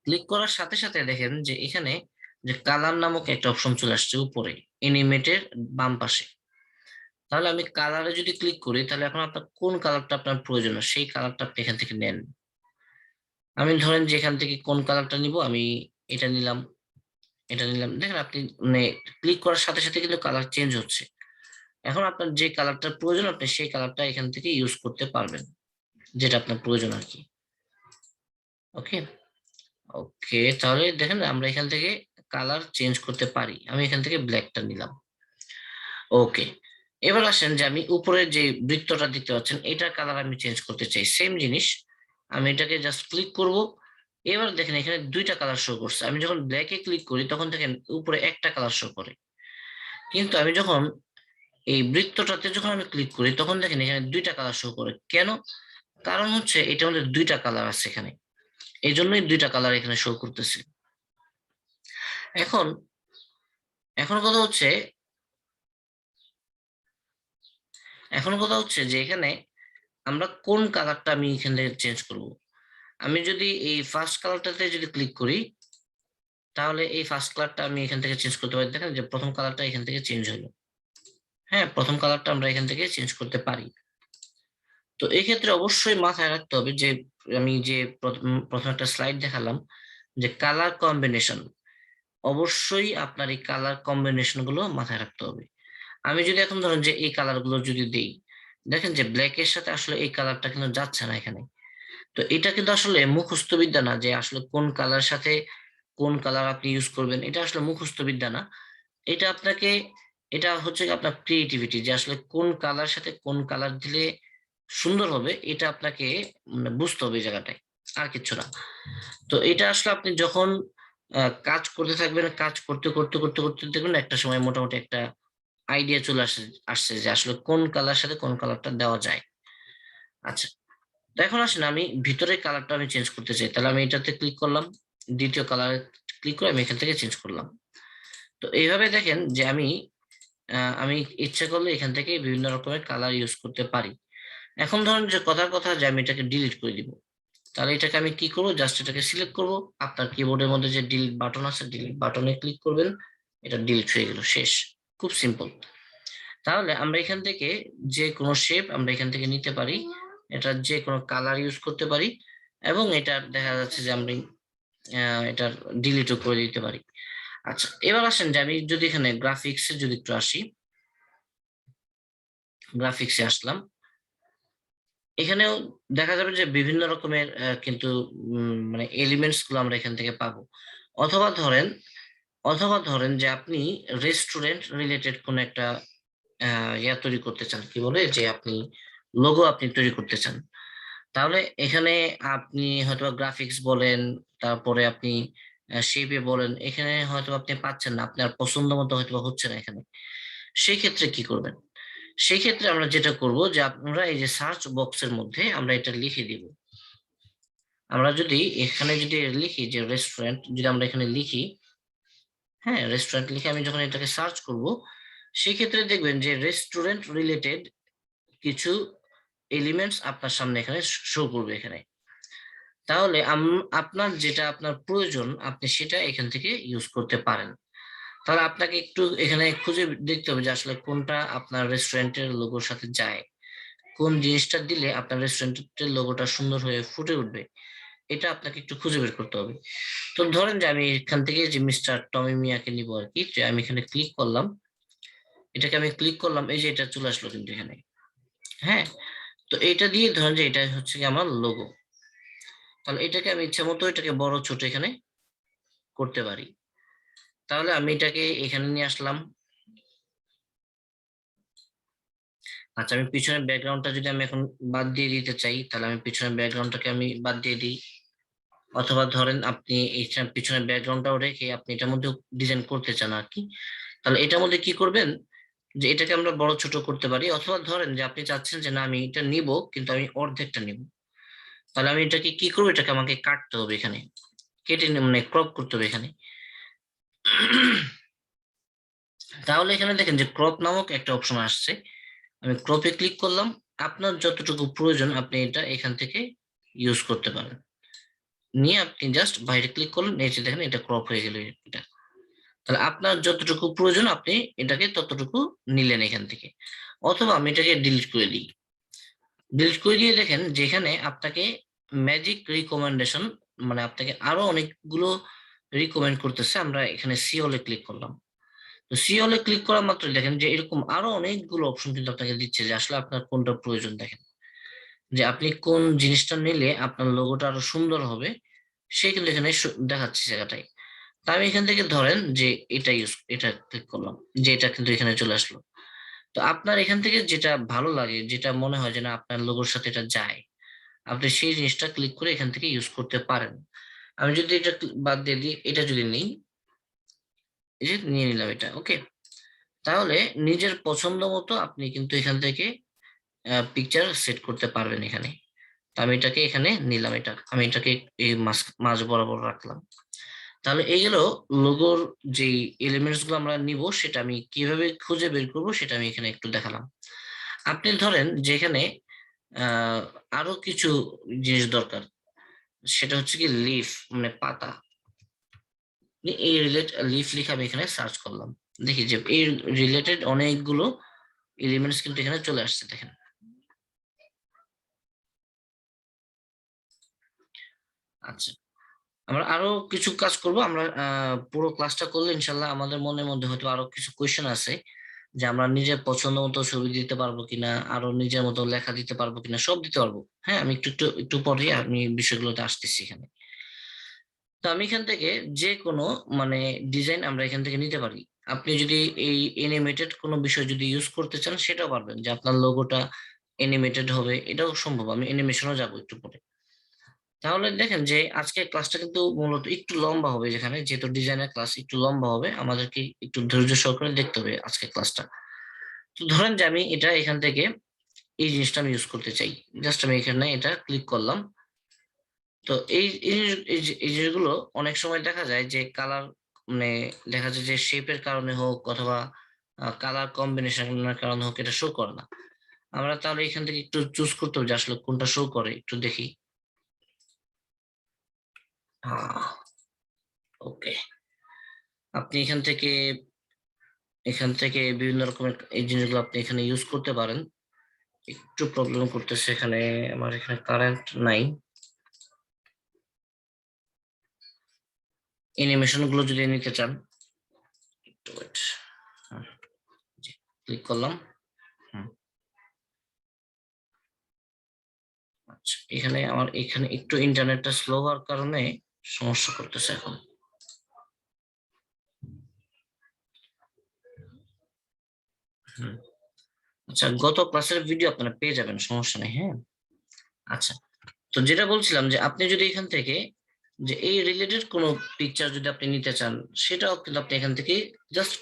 ক্লিক করার সাথে সাথে দেখেন যে এখানে যে কালার নামক একটা অপশন চলে আসছে উপরে এনিমেটের বাম পাশে। তাহলে আমি কালারে যদি ক্লিক করি, তাহলে এখন আপনার কোন কালারটা আপনার প্রয়োজন সেই কালারটা আপনি এখান থেকে নেন। আমি ধরেন যে এখান থেকে কোন কালারটা নিব, আমি এটা নিলাম, এটা নিলাম। দেখেন আপনি মানে ক্লিক করার সাথে সাথে কিন্তু কালার চেঞ্জ হচ্ছে। এখন আপনার যে কালারটা প্রয়োজন আপনি সেই কালারটা এখান থেকে ইউজ করতে পারবেন, যেটা আপনার প্রয়োজন আর কি। ওকে, ওকে, তাহলে দেখেন আমরা এখান থেকে কালার চেঞ্জ করতে পারি। আমি এখান থেকে ব্ল্যাকটা নিলাম। ওকে, এবার আসেন যে আমি উপরে যে বৃত্তটা দেখতে পাচ্ছেন এটার কালার আমি চেঞ্জ করতে চাই। সেম জিনিস, আমি এটাকে জাস্ট ক্লিক করব। এবার দেখেন এখানে দুইটা কালার শো করছে। আমি যখন ব্ল্যাকে ক্লিক করি তখন দেখেন উপরে একটা কালার শো করে, কিন্তু আমি যখন এই বৃত্তটাতে যখন আমি ক্লিক করি তখন দেখেন এখানে দুইটা কালার শো করে। কেন? কারণ হচ্ছে এটার মধ্যে দুইটা কালার আছে এখানে, এই জন্যই দুইটা কালার এখানে শো করতেছে। এখন এখন কথা হচ্ছে এখন কথা হচ্ছে যে এখানে আমরা কোন কালারটা আমি এখান থেকে চেঞ্জ করব। আমি যদি এই ফার্স্ট কালারটাতে যদি ক্লিক করি, তাহলে এই ফার্স্ট কালারটা আমি এখান থেকে চেঞ্জ করতে পারি। দেখেন যে প্রথম কালারটা এখান থেকে চেঞ্জ হলো। হ্যাঁ, প্রথম কালারটা আমরা এখান থেকে চেঞ্জ করতে পারি। তো এই ক্ষেত্রে অবশ্যই মাথায় রাখতে হবে যে আমি যে প্রথম একটা স্লাইড দেখালাম যে কালার কম্বিনেশন, অবশ্যই আপনার এই কালার কম্বিনেশন গুলো মাথায় রাখতে হবে। আমি যদি এখন ধরেন যে এই কালার গুলো যদি দেই, দেখেন যে ব্ল্যাক এর সাথে আসলে এই কালারটা কিন্তু যাচ্ছে না এখানে। তো এটা কিন্তু আসলে মুখস্থ বিদ্যা না যে আসলে কোন কালার সাথে কোন কালার আপনি ইউজ করবেন, এটা আসলে মুখস্থ বিদ্যা না। এটা আপনাকে, এটা হচ্ছে আপনার ক্রিয়েটিভিটি, যে আসলে কোন কালার সাথে কোন কালার দিলে সুন্দর হবে, এটা আপনাকে মানে বুঝতে হবে এই জায়গাটায়, আর কিছু না। তো এটা আসলে আপনি যখন কাজ করতে থাকবেন, কাজ করতে করতে করতে করতে দেখবেন একটা সময় মোটামুটি একটা আইডিয়া চলে আসছে যে আসলে কোন কালার সাথে কোন কালারটা দেওয়া যায়। আচ্ছা, তো এখন আসেন আমি ভিতরের কালারটা আমি চেঞ্জ করতে চাই। তাহলে আমি এটাতে ক্লিক করলাম, দ্বিতীয় কালার ক্লিক করে আমি এখান থেকে চেঞ্জ করলাম। তো এইভাবে দেখেন যে আমি ইচ্ছা করলে এখান থেকে বিভিন্ন রকমের কালার ইউজ করতে পারি। এখন ধরেন যে কথার কথা যে আমি এটাকে ডিলিট করে দিব, তাহলে এটাকে আমি কি করবো, জাস্ট এটাকে সিলেক্ট করব। আপনার কিবোর্ডের মধ্যে যে ডিলিট বাটন আছে, ডিলিট বাটনে ক্লিক করবেন, এটা ডিলিট হয়ে গেল, শেষ। খুব সিম্পল। তাহলে আমরা এখান থেকে যে কোনো শেপ আমরা এখান থেকে নিতে পারি, এটা যে কোনো কালার ইউজ করতে পারি, এবং এটা দেখা যাচ্ছে যে আমি এটা ডিলিটও করে দিতে পারি। আচ্ছা, এবার আসেন যে আমি যদি এখানে গ্রাফিক্সে যদি একটু আসি, গ্রাফিক্সে আসলাম। এখানেও দেখা যাবে যে বিভিন্ন রকমের কিন্তু মানে এলিমেন্টস গুলো আমরা এখান থেকে পাবো। অথবা ধরেন অথবা ধরেন যে আপনি রেস্টুরেন্ট রিলেটেড কোন একটা তৈরি করতে চান, কি বলে যে আপনি লোগো আপনি তৈরি করতে চান। তাহলে এখানে আপনি হয়তোবা গ্রাফিক্স বলেন, তারপরে আপনি শেপে বলেন, এখানে হয়তো আপনি পাচ্ছেন না, আপনার পছন্দ মতো হয়তো হচ্ছে না এখানে। সেই ক্ষেত্রে কি করবেন? সেই ক্ষেত্রে আমরা যেটা করব যে আমরা এই যে সার্চ বক্সের মধ্যে আমরা এটা লিখে দিব। আমরা যদি এখানে যদি লিখি যে রেস্টুরেন্ট, যদি আমরা এখানে লিখি, হ্যাঁ রেস্টুরেন্ট লিখে আমি যখন এটাকে সার্চ করব, সেই ক্ষেত্রে দেখবেন যে রেস্টুরেন্ট রিলেটেড কিছু এলিমেন্টস আপনার সামনে এখানে শো করবে এখানে। তাহলে আপনার যেটা আপনার প্রয়োজন আপনি সেটা এখান থেকে ইউজ করতে পারেন। তাহলে আপনাকে একটু এখানে খুঁজে দেখতে হবে যে আসলে কোনটা আপনার রেস্টুরেন্টের লোগোর সাথে যায়, কোন জিনিসটা দিলে আপনার রেস্টুরেন্টের লোগোটা সুন্দর হয়ে ফুটে উঠবে, এটা আপনাকে একটু খুঁজে বের করতে হবে। তো ধরেন যে আমি এখান থেকে যে মিস্টার টমি মিয়াকে নিব আর কি, যে আমি এখানে ক্লিক করলাম, এটাকে আমি ক্লিক করলাম, এই যে এটা চলে আসলো কিন্তু এখানে। হ্যাঁ, তো এটা দিয়ে ধরেন যে এটা হচ্ছে কি আমার লোগো। তাহলে এটাকে আমি ইচ্ছা মতো এটাকে বড় ছোট এখানে করতে পারি। তাহলে আমি এটাকে এখানে নিয়ে আসলাম। আচ্ছা, আমি পিছনের ব্যাকগ্রাউন্ডটা যদি আমি এখন বাদ দিয়ে দিতে চাই, তাহলে আমি পিছনের ব্যাকগ্রাউন্ডটাকে আমি বাদ দিয়ে দিই। অথবা ধরেন আপনি এইখানে পিছনের ব্যাকগ্রাউন্ডটাও রেখে আপনি এটার মধ্যে ডিজাইন করতে চান আর কি, তাহলে এটার মধ্যে কি করবেন, যে এটাকে আমরা বড় ছোট করতে পারি। অথবা ধরেন যে আপনি চাচ্ছেন যে না আমি এটা নিব কিন্তু আমি অর্ধেকটা নিব, তাহলে আমি এটাকে কি করবো, এটাকে আমাকে কাটতে হবে এখানে, কেটে মানে ক্রপ করতে হবে এখানে। তাহলে এখানে দেখেন যে ক্রপ নামক একটা অপশন আসছে, আমি ক্রপে ক্লিক করলাম। আপনার যতটুকু প্রয়োজন আপনি এটা এখান থেকে ইউজ করতে পারেন, নিয়ে আপনি জাস্ট বাইরে ক্লিক করলেন, এই যে দেখেন এটা ক্রপ হয়ে গেল এটা। তাহলে আপনার যতটুকু প্রয়োজন আপনি এটাকে ততটুকু নিলেন এখান থেকে। অথবা আমি এটাকে ডিলিট করে দিই। ডিলিট করে দিয়ে দেখেন যেখানে আপনাকে ম্যাজিক রিকমেন্ডেশন, মানে আপনাকে আরো অনেকগুলো রিকমেন্ড করতেছে। আমরা এখানে সি হলে ক্লিক করলাম, তো সি হলে ক্লিক করা মাত্র দেখেন যে এরকম আরো অনেকগুলো অপশন কিন্তু আপনাকে দিচ্ছে, যে আসলে আপনার কোনটা প্রয়োজন। দেখেন যে আপনি কোন জিনিসটা নিলে আপনার লোগোটা আরো সুন্দর হবে, সে কিন্তু এখানে দেখাচ্ছে জায়গাটায়। তা আমি এখান থেকে ধরেন যে এটা ক্লিক করলাম, যে এটা কিন্তু এখানে চলে আসলো। তো আপনার এখান থেকে যেটা ভালো লাগে, যেটা মনে হয় যে না আপনার লোগোর সাথে এটা যায়, আপনি সেই জিনিসটা ক্লিক করে এখান থেকে ইউজ করতে পারেন। আমি যদি এটা বাদ দিয়ে দিই, এটা যদি নিই, এই যে নিয়ে নিলাম এটা, ওকে। তাহলে নিজের পছন্দ মতো আপনি কিন্তু এখান থেকে পিকচার সেট করতে পারবেন এখানে। তো আমি এটাকে এখানে নিলাম, এটা আমি এটাকে এই মাঝ বরাবর রাখলাম। তাহলে এই গেল লোগোর যে এলিমেন্টস গুলো আমরা নিব, সেটা আমি কিভাবে খুঁজে বের করব সেটা আমি এখানে একটু দেখালাম। আপনি ধরেন যেখানে আরো কিছু জিনিস দরকার, সেটা হচ্ছে কি লিফ, মানে পাতা। এই লিফ লিখে আমি এখানে সার্চ করলাম, দেখি যে এই রিলেটেড অনেকগুলো এলিমেন্টস কিন্তু এখানে চলে আসছে, দেখেন। আচ্ছা, আমরা আরো কিছু কাজ করব। আমরা পুরো ক্লাসটা করলে ইনশাল্লাহ আমাদের মনের মধ্যে হয়তো আরো কিছু কোয়েশ্চেন আছে, যে আমরা নিজের পছন্দ মতো ছবি দিতে পারবো কিনা, আরো নিজের মতো লেখা দিতে পারবো কিনা, সব দিতে পারবো। হ্যাঁ, আমি একটু একটু একটু পরে আমি বিষয়গুলোতে আসতেছি এখানে। তো আমি এখান থেকে যে কোনো মানে ডিজাইন আমরা এখান থেকে নিতে পারি। আপনি যদি এই এনিমেটেড কোনো বিষয় যদি ইউজ করতে চান, সেটাও পারবেন, যে আপনার লোগোটা এনিমেটেড হবে, এটাও সম্ভব। আমি অ্যানিমেশনও যাবো একটু পরে। তাহলে দেখেন যে আজকে ক্লাসটা কিন্তু মূলত একটু লম্বা হবে, যেখানে যেহেতু ডিজাইনের ক্লাস একটু লম্বা হবে, আমাদেরকে একটু ধৈর্য সহকারে দেখতে হবে আজকে ক্লাসটা। তো ধরেন যে আমি এটা এখান থেকে এই জিনিসটা আমি ইউজ করতে চাই, জাস্ট আমি এখানে এটা ক্লিক করলাম। তো এই জিনিসগুলো অনেক সময় দেখা যায় যে কালার, মানে দেখা যায় যে শেপের কারণে হোক অথবা কালার কম্বিনেশনের কারণে হোক এটা শো করে না। আমরা তাহলে এখান থেকে একটু চুজ করতে হবে যে আসলে কোনটা শো করে, একটু দেখি। ওকে, আপনি এখান থেকে বিভিন্ন রকমের এই জিনিসগুলো আপনি এখানে ইউজ করতে পারেন। একটু প্রবলেম করতেছে এখানে, আমার এখানে কারেন্ট নাই। অ্যানিমেশন গুলো যদি নিতে চান, একটু ওয়েট। ক্লিক করলাম। আচ্ছা, এখানে একটু ইন্টারনেটটা স্লো হওয়ার কারণে সমস্যা করতেছে এখন। আচ্ছা, গত ক্লাসের ভিডিও আপনারা পেয়ে যাবেন, সমস্যা নেই। হ্যাঁ, আচ্ছা, তো যেটা বলছিলাম যে আপনি যদি এখান থেকে যে এই রিলেটেড কোনো পিকচার যদি আপনি নিতে চান, সেটাও কিন্তু আপনি এখান থেকে জাস্ট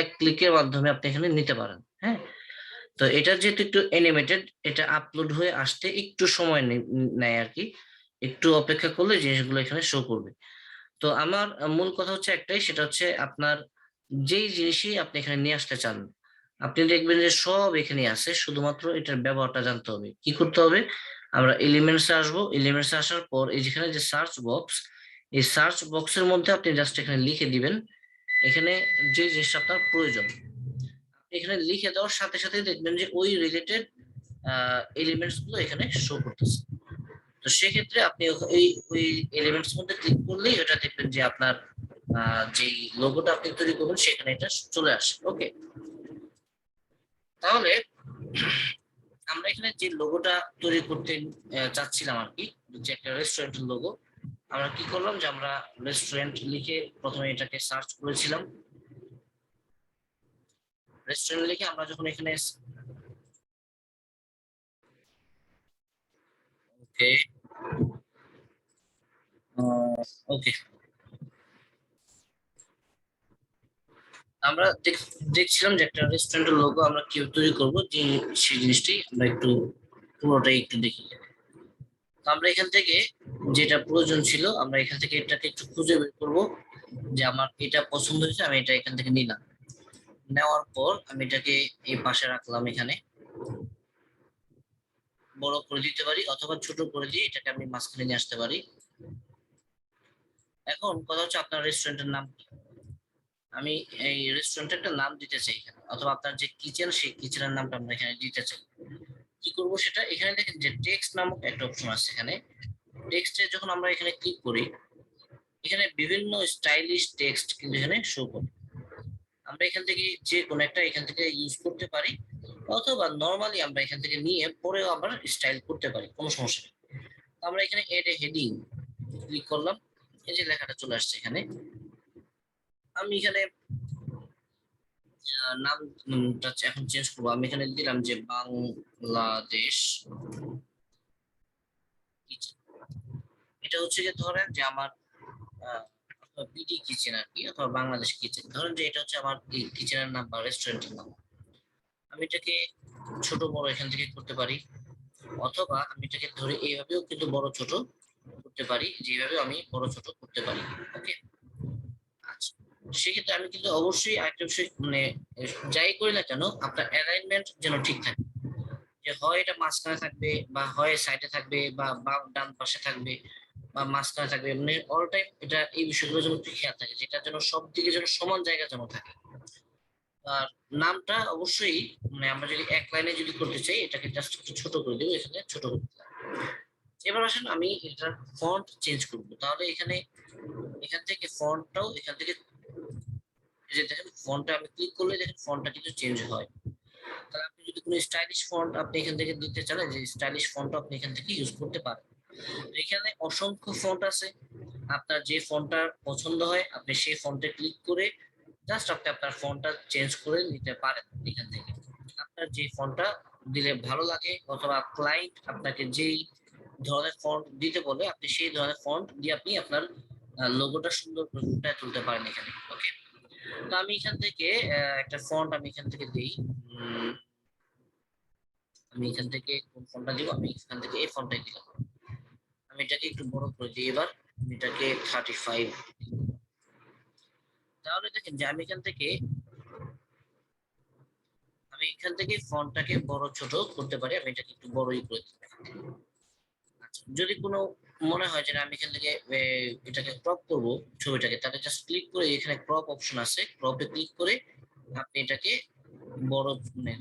এক ক্লিকের মাধ্যমে আপনি এখানে নিতে পারেন। হ্যাঁ, তো এটা যেহেতু একটু অ্যানিমেটেড, এটা আপলোড হয়ে আসতে একটু সময় নেয় আর কি। একটু অপেক্ষা করলে জিনিসগুলো এখানে শো করবে। তো আমার মূল কথা হচ্ছে একটাই, সেটা হচ্ছে আপনার যেই জিনিসই আপনি এখানে নিয়ে আসতে চান, আপনি দেখবেন যে সব এখানে আছে, শুধুমাত্র এটার ব্যবহারটা জানতে হবে। কি করতে হবে, আমরা এলিমেন্টসে আসবো, এলিমেন্টসে আসার পর এই যেখানে যে সার্চ বক্স, এই সার্চ বক্সের মধ্যে আপনি জাস্ট এখানে লিখে দিবেন এখানে যে জিনিসটা আপনার প্রয়োজন এখানে লিখে দেওয়ার সাথে সাথে দেখবেন যে ওই রিলেটেড এলিমেন্টস গুলো এখানে শো করতেছে। তো সেক্ষেত্রে আপনি ওই এলিমেন্টস মধ্যে ক্লিক করলেই এটা দেখবেন যে আপনার যেই লোগোটা আপনি তৈরি করবেন সেখানে এটা চলে আসে। ওকে, তাহলে আমরা এখানে যে লোগোটা তৈরি করতে চাচ্ছিলাম আর কি, যে একটা রেস্টুরেন্টের লোগো, আমরা কি করলাম যে আমরা রেস্টুরেন্ট লিখে প্রথমে এটাকে সার্চ করেছিলাম। রেস্টুরেন্ট লিখে আমরা যখন এখানে ওকে ওকে আমরা দেখছিলাম যে একটা রেস্টুরেন্টের লোগো আমরা কিভাবে তৈরি করবো, যে সেই জিনিসটি আমরা একটু পুরোটাই একটু দেখি। তো আমরা এখান থেকে যেটা প্রয়োজন ছিল আমরা এখান থেকে এটাকে একটু খুঁজে বের করবো, যে আমার এটা পছন্দ হয়েছে, আমি এটা এখান থেকে নিলাম। নেওয়ার পর আমি এটাকে এই পাশে রাখলাম, এখানে বড় করে দিতে পারি অথবা ছোট করে দিয়ে এটাকে আমি মাঝখানে নিয়ে আসতে পারি। এখন কথা হচ্ছে আপনার রেস্টুরেন্টের নাম কি? আমি এই রেস্টুরেন্টের একটা নাম দিতে চাই এখানে, অথবা আপনার যে কিচেন সেই কিচেনের নামটা আমরা এখানে দিতে চাই। কি করবো সেটা, এখানে দেখেন যে টেক্সট নামক একটা অপশন আছে। এখানে টেক্সটে যখন আমরা এখানে ক্লিক করি, এখানে বিভিন্ন স্টাইলিশ টেক্সট কিন্তু এখানে শো করে। আমরা এখান থেকে যে কোনো একটা এখান থেকে ইউজ করতে পারি, অথবা নর্মালি আমরা এখান থেকে নিয়ে পরেও আবার স্টাইল করতে পারি, কোনো সমস্যা নেই। আমরা এখানে এড এ হেডিং ক্লিক করলাম, এই যে লেখাটা চলে আসছে এখানে। আমি এখানে নামটা এখন চেঞ্জ করবো। আমি এখানে দিলাম যে বাংলাদেশ কিচেন। এটা হচ্ছে যে ধরেন যে আমার বিডি কিচেন আর কি, অথবা বাংলাদেশ কিচেন, ধরেন যে এটা হচ্ছে আমার কিচেনের নাম বা রেস্টুরেন্টের নাম। আমি এটাকে ছোট বড় এখান থেকে করতে পারি, অথবা আমি এটাকে ধরে এইভাবেও কিন্তু বড় ছোট করতে পারি, যেভাবে আমি বড় ছোট করতে পারি। ওকে, আচ্ছা, সেক্ষেত্রে আমি কিন্তু অবশ্যই আরেকটা বিষয়, মানে যাই করি না কেন আপনার অ্যালাইনমেন্ট যেন ঠিক থাকে, যে হয় এটা মাঝখানে থাকবে, বা হয় সাইডে থাকবে, বা ডান পাশে থাকবে, বা মাঝখানে থাকবে, মানে অল টাইম এটা এই বিষয়গুলো যেন একটু খেয়াল থাকে, যেটা যেন সব দিকে যেন সমান জায়গা যেন থাকে। আর নামটা অবশ্যই, মানে আমরা যদি এক লাইনে যদি করতে চাই এটাকে জাস্ট একটু ছোট করে দেবো, এখানে ছোট করে দিলাম। এবার আসেন আমি এটার ফন্ট চেঞ্জ করব, তাহলে এখানে এখান থেকে ফন্টটাও এখান থেকে, এই যে দেখেন ফন্টটা আমি ক্লিক করলে দেখেন ফন্টটা কিন্তু চেঞ্জ হয়। তাহলে আপনি যদি কোনো স্টাইলিশ ফন্ট আপনি এখান থেকে দিতে চান, যে স্টাইলিশ ফন্ট আপনি এখান থেকে ইউজ করতে পারেন। তো এখানে অসংখ্য ফন্ট আছে, আপনার যে ফন্টটা পছন্দ হয় আপনি সেই ফন্টে ক্লিক করে জাস্ট আপনি আপনার ফন্টটা চেঞ্জ করে নিতে পারেন এখান থেকে। আপনার যে ফন্টটা দিলে ভালো লাগে, অথবা ক্লায়েন্ট আপনাকে যেই ধরনের ফন্ট দিতে বলে আপনি সেই ধরনের ফন্ট দিয়ে আপনি আপনার লোগোটা সুন্দর করে ফুটিয়ে তুলতে পারেন এখানে। ওকে, তো আমি এখান থেকে একটা ফন্ট আমি এখান থেকে দিই। আমি এখান থেকে কোন ফন্টটা দিব, আমি এখান থেকে এই ফন্টটাই দিলাম। আমি এটাকে একটু বড় করে দিই, এবার আমি এটাকে 35। তাহলে দেখেন যে আমি এখান থেকে ফন্টটাকে বড় ছোট করতে পারি, আমি এটাকে একটু বড়ই করে দিই। আচ্ছা, যদি কোনো মনে হয় যে না, আমি এখান থেকে এটাকে ক্রপ করব ছবিটাকে, তাহলে জাস্ট ক্লিক করে এখানে ক্রপ অপশন আছে, ক্রপে ক্লিক করে আপনি এটাকে বড়, মানে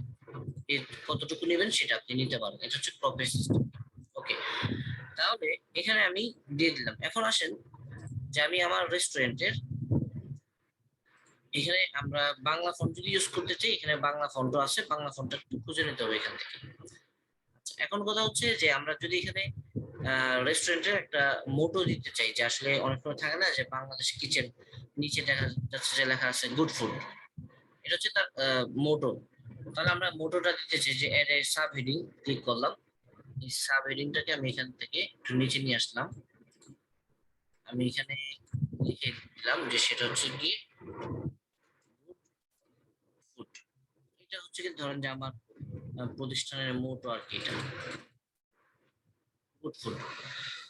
কতটুকু নেবেন সেটা আপনি নিতে পারেন। এটা হচ্ছে ক্রপের সিস্টেম। ওকে, তাহলে এখানে আমি দিয়ে দিলাম। এখন আসেন যে আমি আমার রেস্টুরেন্টের এখানে আমরা বাংলা ফন্ট যদি ইউজ করতে চাই, এখানে বাংলা ফন্টও আছে, বাংলা ফন্টটা একটু খুঁজে নিতে হবে এখান থেকে। আচ্ছা, এখন কথা হচ্ছে যে আমরা যদি এখানে রেস্টুরেন্টের একটা মোটো দিতে চাই, যে আসলে অনেক সময় থাকে না যে বাংলাদেশ কিচেন, নিচে দেখা যাচ্ছে যে লেখা আছে গুড ফুড, এটা হচ্ছে তার মোটো। তাহলে আমরা মোটোটা দিতে চাই, যে এর সাব হেডিং ক্লিক করলাম, এই সাব হেডিংটাকে আমি এখান থেকে একটু নিচে নিয়ে আসলাম। আমি এখানে লিখে দিলাম যে সেটা হচ্ছে কি ফুড। এটা হচ্ছে কি ধরেন যে আমার প্রতিষ্ঠানের মোটো আর কি, এটা গুড ফুড।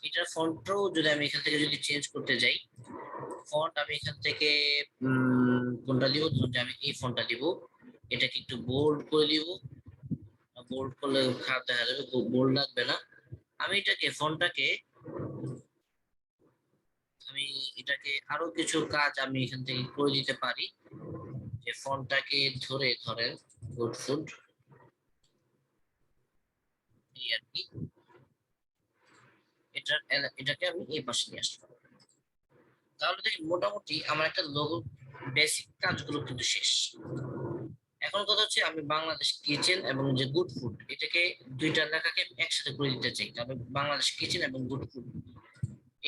এটার ফন্টটাও যদি আমি এখান থেকে যদি চেঞ্জ করতে যাই, ফন্ট আমি এখান থেকে কোনটা দিব, ধরুন যে আমি এই ফন্টটা দিব, এটাকে একটু বোল্ড করে দিব। বোল্ড করলে খারাপ দেখা যাবে, বোল্ড লাগবে না। আমি এটাকে ফন্টটাকে আমি এটাকে আরো কিছু কাজ আমি এখান থেকে করে দিতে পারি, যে ফন্টটাকে ধরেন গুড ফুড এই আর কি, এটাকে আমি এই পাশে নিয়ে আসলাম। তাহলে দেখি মোটামুটি আমার একটা লোগো বেসিক কাজগুলো কিন্তু শেষ। এখন কথা হচ্ছে আমি বাংলাদেশ কিচেন এবং যে গুড ফুড এটাকে দুইটা লেখাকে একসাথে করে দিতে চাই। তবে বাংলাদেশ কিচেন এবং গুড ফুড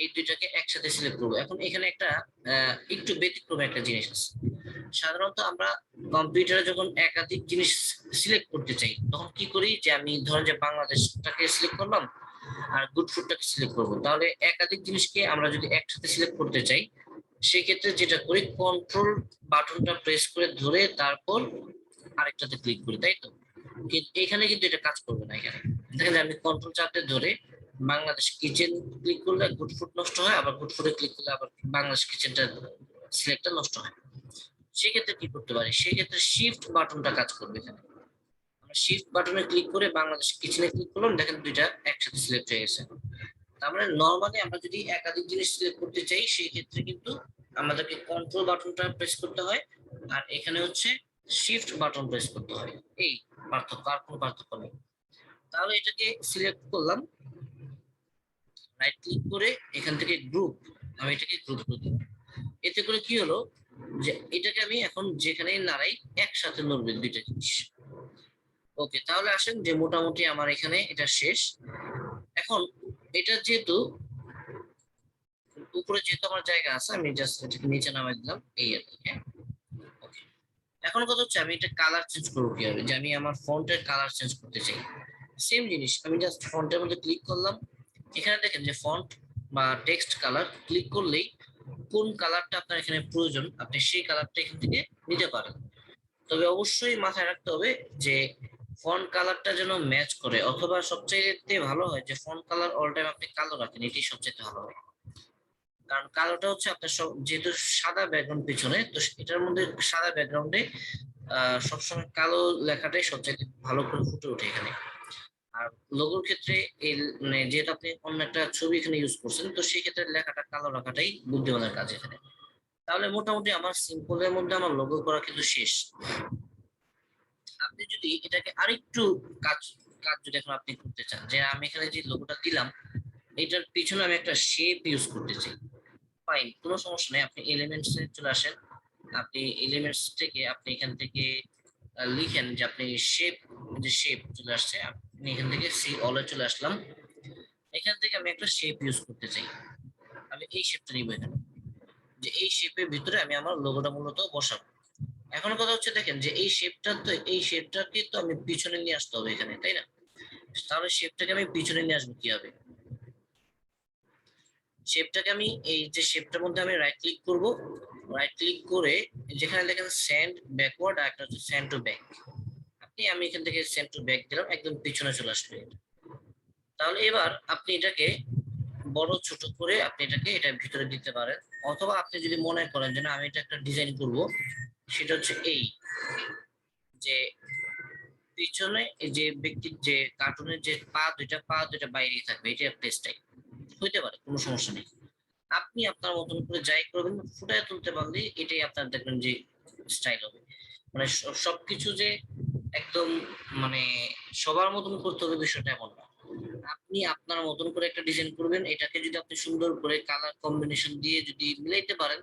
এই দুইটাকে একসাথে সিলেক্ট করবো। এখন এখানে একটা একটু ব্যতিক্রম একটা জিনিস আছে। সাধারণত আমরা কম্পিউটারে যখন একাধিক জিনিস সিলেক্ট করতে চাই তখন কি করি, যে আমি ধরেন যে বাংলাদেশটাকে সিলেক্ট করলাম আর গুড ফুডটাকে সিলেক্ট করবো। তাহলে একাধিক জিনিসকে আমরা যদি একসাথে সিলেক্ট করতে চাই সেক্ষেত্রে যেটা করি, কন্ট্রোল বাটনটা প্রেস করে ধরে তারপর আরেকটাতে ক্লিক করি, তাই তো? কিন্তু এখানে কিন্তু এটা কাজ করবে না। এখানে দেখেন আমি কন্ট্রোল চাপতে ধরে বাংলাদেশ কিচেন ক্লিক করলে গুড ফুড নষ্ট হয়, আবার গুড ফুডে ক্লিক করলে আবার বাংলাদেশ কিচেনটা সিলেক্টটা নষ্ট হয়। সেক্ষেত্রে কি করতে পারি, সেক্ষেত্রে শিফট বাটনটা কাজ করবে। এখানে আমরা শিফট বাটনে ক্লিক করে বাংলাদেশ কিচেনে ক্লিক করলাম, দেখেন দুইটা একসাথে সিলেক্ট হয়ে গেছে। তার মানে নর্মালি আমরা যদি একাধিক জিনিস সিলেক্ট করতে চাই সেই ক্ষেত্রে কিন্তু আমাদেরকে কন্ট্রোল বাটনটা প্রেস করতে হয়, আর এখানে হচ্ছে শিফট বাটন প্রেস করতে হয়। এই পার্থক্য, আর কোনো পার্থক্য নেই। তাহলে এটাকে সিলেক্ট করলাম, রাইট ক্লিক করে এখান থেকে গ্রুপ, আমি এটাকে গ্রুপ করে দিলাম। এতে করে কি হলো, যে এটাকে আমি এখন যেখানেই নাড়াই একসাথে নড়বে দুইটা জিনিস। ওকে, তাহলে আসেন যে মোটামুটি আমার এখানে এটা শেষ। এখন এটা যেহেতু উপরে যেহেতু আমার জায়গা আছে, আমি জাস্ট এটাকে নিচে নামাই দিলাম এই আর কি। হ্যাঁ, ওকে। এখন কথা হচ্ছে আমি এটা কালার চেঞ্জ করবো কিভাবে, যে আমি আমার ফন্টের কালার চেঞ্জ করতে চাই। সেম জিনিস, আমি জাস্ট ফন্টের মধ্যে ক্লিক করলাম। এখানে দেখেন যে ফন্ট বা টেক্সট কালার ক্লিক করলেই কোন কালারটা আপনার এখানে প্রয়োজন আপনি সেই কালারটা এখান থেকে নিতে পারেন। তবে অবশ্যই মাথায় রাখতে হবে যে ফন্ট কালারটা যেন ম্যাচ করে, অথবা সবচেয়ে ভালো হয় যে ফন্ট কালার অল টাইম আপনি কালো রাখেন, এটি সবচেয়ে ভালো হয়। কারণ কালোটা হচ্ছে আপনার সব, যেহেতু সাদা ব্যাকগ্রাউন্ড পিছনে, তো এটার মধ্যে সাদা ব্যাকগ্রাউন্ডে সবসময় কালো লেখাটাই সবচেয়ে ভালো করে ফুটে ওঠে এখানে। আর লোগোর ক্ষেত্রে এই মানে যেহেতু আপনি অন্য একটা ছবি এখানে ইউজ করছেন, তো সেই ক্ষেত্রে লেখাটা কালো রাখাটাই বুদ্ধিমানের কাজ এখানে। তাহলে মোটামুটি আমার সিম্পলের মধ্যে আমার লোগো করা কিন্তু শেষ। আপনি যদি এটাকে আরেকটু কাজ কাজ যদি এখন আপনি করতে চান, যে আমি এখানে যে লোগোটা দিলাম এটার পিছনে আমি একটা শেপ ইউজ করতে চাই, ফাইন, কোনো সমস্যা নেই। আপনি এলিমেন্টস এ চলে আসেন। আপনি এলিমেন্টস থেকে আপনি এখান থেকে লিখেন যে আপনি শেপ, যে শেপ চলে আসছে, আপনি এখান থেকে সি অলে চলে আসলাম। এখান থেকে আমি একটা শেপ ইউজ করতে চাই, আমি এই শেপটা নিব এখানে, যে এই শেপের ভিতরে আমি আমার লোগোটা মূলত বসাবো। এখন কথা হচ্ছে দেখেন যে এই শেপটা, তো এই শেপটাকে তো আমি পিছনে নিয়ে আসতে হবে এখানে, তাই না? তাহলে শেপটাকে আমি পিছনে নিয়ে আসবো কিভাবে, শেপটাকে আমি এই যে শেপটার মধ্যে আমি রাইট ক্লিক করব, রাইট ক্লিক করে যেখানে দেখেন সেন্ড ব্যাকওয়ার্ড আর একটা হচ্ছে সেন্ড টু ব্যাক, আমি এখান থেকে সেন্ড টু ব্যাক দিলাম, একদম পিছনে চলে আসবে। তাহলে এবার আপনি এটাকে বড় ছোট করে আপনি এটাকে এটার ভিতরে দিতে পারেন, অথবা আপনি যদি মনে করেন যে না আমি এটা একটা ডিজাইন করব, সেটা হচ্ছে এই যে পিছনে এই যে ব্যক্তির যে কার্টুনের যে পা দুইটা বাইরে থাকবে, এটা একটা স্টাইল হইতে পারে, কোনো সমস্যা নেই। আপনি আপনার মতন করে যাই করবেন ফুটায় তুলতে পারলে এটাই আপনার দেখবেন যে স্টাইল হবে। মানে সবকিছু যে একদম মানে সবার মতন করতে হবে বিষয়টা এমন না। আপনি আপনার মতন করে একটা ডিজাইন করবেন, এটাকে যদি আপনি সুন্দর করে কালার কম্বিনেশন দিয়ে যদি মিলাইতে পারেন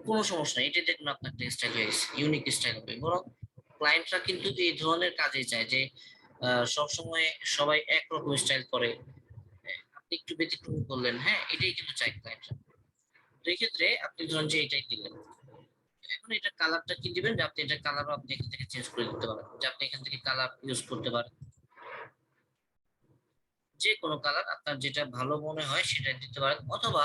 কোনো সমস্যা নেই, এটা দেখুন আপনার একটা স্টাইল হয়ে গেছে, ইউনিক স্টাইল হবে। বরং ক্লায়েন্টরা কিন্তু এই ধরনের কাজে চায়, যে সবসময় সবাই একরকম স্টাইল করে, আপনি একটু ব্যতিক্রম করলেন, হ্যাঁ এটাই কিন্তু চাই ক্লায়েন্টরা। তো এই ক্ষেত্রে আপনি ধরুন যে এটাই দিলেন, এখন এটা কালারটা কি দিবেন, যে আপনি এটা কালারও আপনি এখান থেকে চেঞ্জ করে দিতে পারেন, যে আপনি এখান থেকে কালার ইউজ করতে পারেন, যে কোনো কালার আপনার যেটা ভালো মনে হয় সেটা দিতে পারেন। অথবা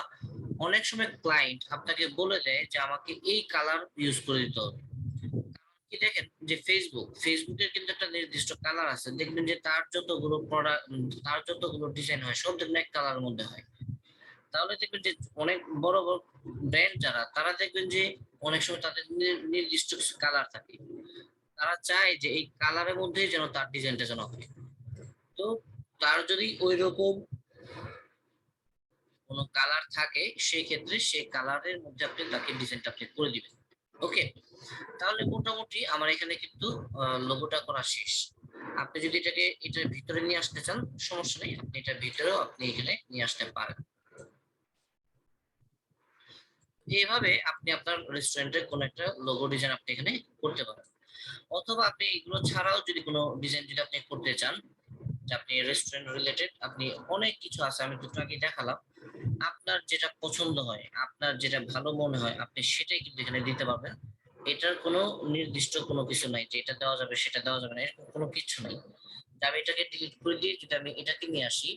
অনেক সময় ক্লায়েন্ট আপনাকে বলে দেয় যে আমাকে এই কালার ইউজ করে দিতে হবে। কি দেখেন যে ফেসবুকের কিন্তু একটা নির্দিষ্ট কালার আছে, দেখবেন যে তার যতগুলো প্রোডাক্ট, তার যতগুলো ডিজাইন হয় সব দেখবেন এক কালারের মধ্যে হয়। তাহলে দেখবেন যে অনেক বড় বড় ব্র্যান্ড যারা, তারা দেখবেন যে অনেক সময় তাদের নির্দিষ্ট কিছু কালার থাকে, তারা চায় যে এই কালারের মধ্যেই যেন তার ডিজাইনটা যেন হয়। তো তার যদি ওই রকম কোনো কালার থাকে, সেই ক্ষেত্রে সেই কালারের মধ্যে আপনি তাকে ডিজাইনটা আপনি করে দিবেন। ওকে, তাহলে মোটামুটি আমার এখানে কিন্তু লোগোটা করা শেষ। আপনি যদি এটাকে এটার ভিতরে নিয়ে আসতে চান, সমস্যা নেই, আপনি এটার ভিতরেও আপনি এখানে নিয়ে আসতে পারেন। এইভাবে আপনি আপনার রেস্টুরেন্টের কোনো একটা লোগো ডিজাইন আপনি এখানে করতে পারেন। অথবা আপনি এগুলো ছাড়াও যদি কোনো ডিজাইন যদি আপনি করতে চান, যে আপনি রেস্টুরেন্ট রিলেটেড, আপনি অনেক কিছু আছে, আমি দুটো আগে দেখালাম। আপনার যেটা পছন্দ হয়, আপনার যেটা ভালো মনে হয়, আপনি সেটাই কিন্তু এখানে দিতে পারবেন। এটার কোনো নির্দিষ্ট কোনো কিছু নাই যে এটা দেওয়া যাবে সেটা দেওয়া যাবে না, এরকম কোনো কিছু নাই। আমি এটাকে ডিলিট করে দিয়ে যদি আমি এটাকে নিয়ে আসি,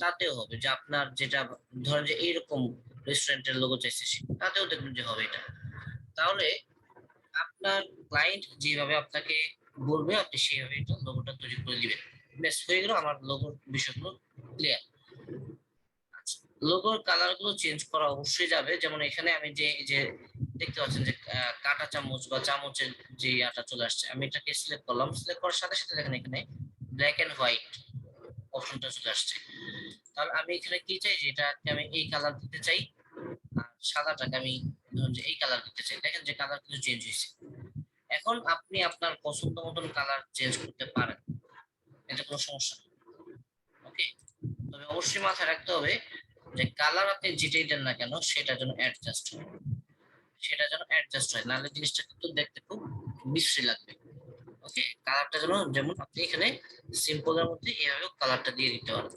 তাতেও হবে যে আপনার যেটা, ধরেন যে এইরকম রেস্টুরেন্টের লোগো চাইছে তাতেও দেখবেন যে হবে এটা। তাহলে আপনার ক্লায়েন্ট যেভাবে আপনাকে বলবে, আপনি সেইভাবে এটা লোগোটা তৈরি করে দিবেন। ব্যাস, হয়ে গেল আমার লোগোর বিষয়গুলো ক্লিয়ার। আচ্ছা, লোগোর কালার গুলো চেঞ্জ করা অবশ্যই যাবে। যেমন এখানে আমি যে এই যে দেখতে পাচ্ছেন যে কাঁটা চামচ বা চামচের যে আটা চলে আসছে, আমি এটাকে সিলেক্ট করলাম, সিলেক্ট করার সাথে সাথে দেখেন এখানে ব্ল্যাক এন্ড হোয়াইট অপশনটা চলে আসছে। তাহলে আমি এখানে কি চাই, যে এটাকে আমি এই কালার দিতে চাই, আর সাদাটাকে আমি ধরুন যে এই কালার দিতে চাই। দেখেন যে কালার কিন্তু চেঞ্জ হয়েছে। এখন আপনি আপনার পছন্দ মতন কালার চেঞ্জ করতে পারেন, এটা কোনো সমস্যা নেই। ওকে, তবে অবশ্যই মাথায় রাখতে হবে যে কালার আপনি যেটাই দেন না কেন সেটা যেন অ্যাডজাস্ট হয়, সেটা যেন অ্যাডজাস্ট হয়, নাহলে জিনিসটা কিন্তু দেখতে খুব বিশ্রী লাগবে। ওকে, কালারটা যেন, যেমন আপনি এখানে সিম্পলের মধ্যে এইভাবে কালারটা দিয়ে দিতে পারেন।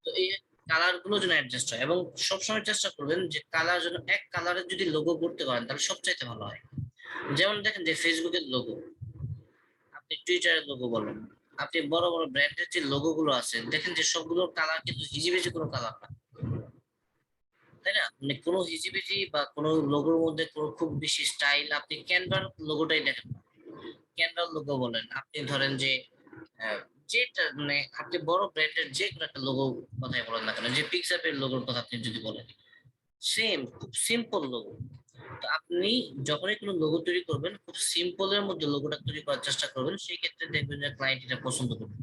তো এই কালার গুলো যেন অ্যাডজাস্ট হয়, এবং সবসময় চেষ্টা করবেন যে কালার যেন এক কালারের যদি লোগো করতে পারেন তাহলে সবচাইতে ভালো হয়। যেমন দেখেন যে ফেসবুকের লোগো, আপনি টুইটারের লোগো বলেন, আপনি বড় বড় ব্র্যান্ডের যে লোগো গুলো আছে, দেখেন যে সবগুলোর কালার কিন্তু হিজিবিজি কোনো কালার না, তাই না? মানে কোনো হিজিবিজি বা কোনো লোগোর মধ্যে কোনো খুব বেশি স্টাইল, আপনি ক্যানভার লোগোটাই দেখেন না। ক্যানভার লোগো বলেন, আপনি ধরেন যে আহ, যেটা মানে আপনি বড় ব্র্যান্ডের যে কোনো একটা লোগো কথাই বলেন না কেন, যে পিক্সাপের লোগোর কথা আপনি যদি বলেন, সেম খুব সিম্পল লোগো। তো আপনি যখনই কোনো লোগো তৈরি করবেন, খুব সিম্পলের মধ্যে লোগোটা তৈরি করার চেষ্টা করবেন, সেই ক্ষেত্রে দেখবেন যে ক্লায়েন্ট এটা পছন্দ করবে।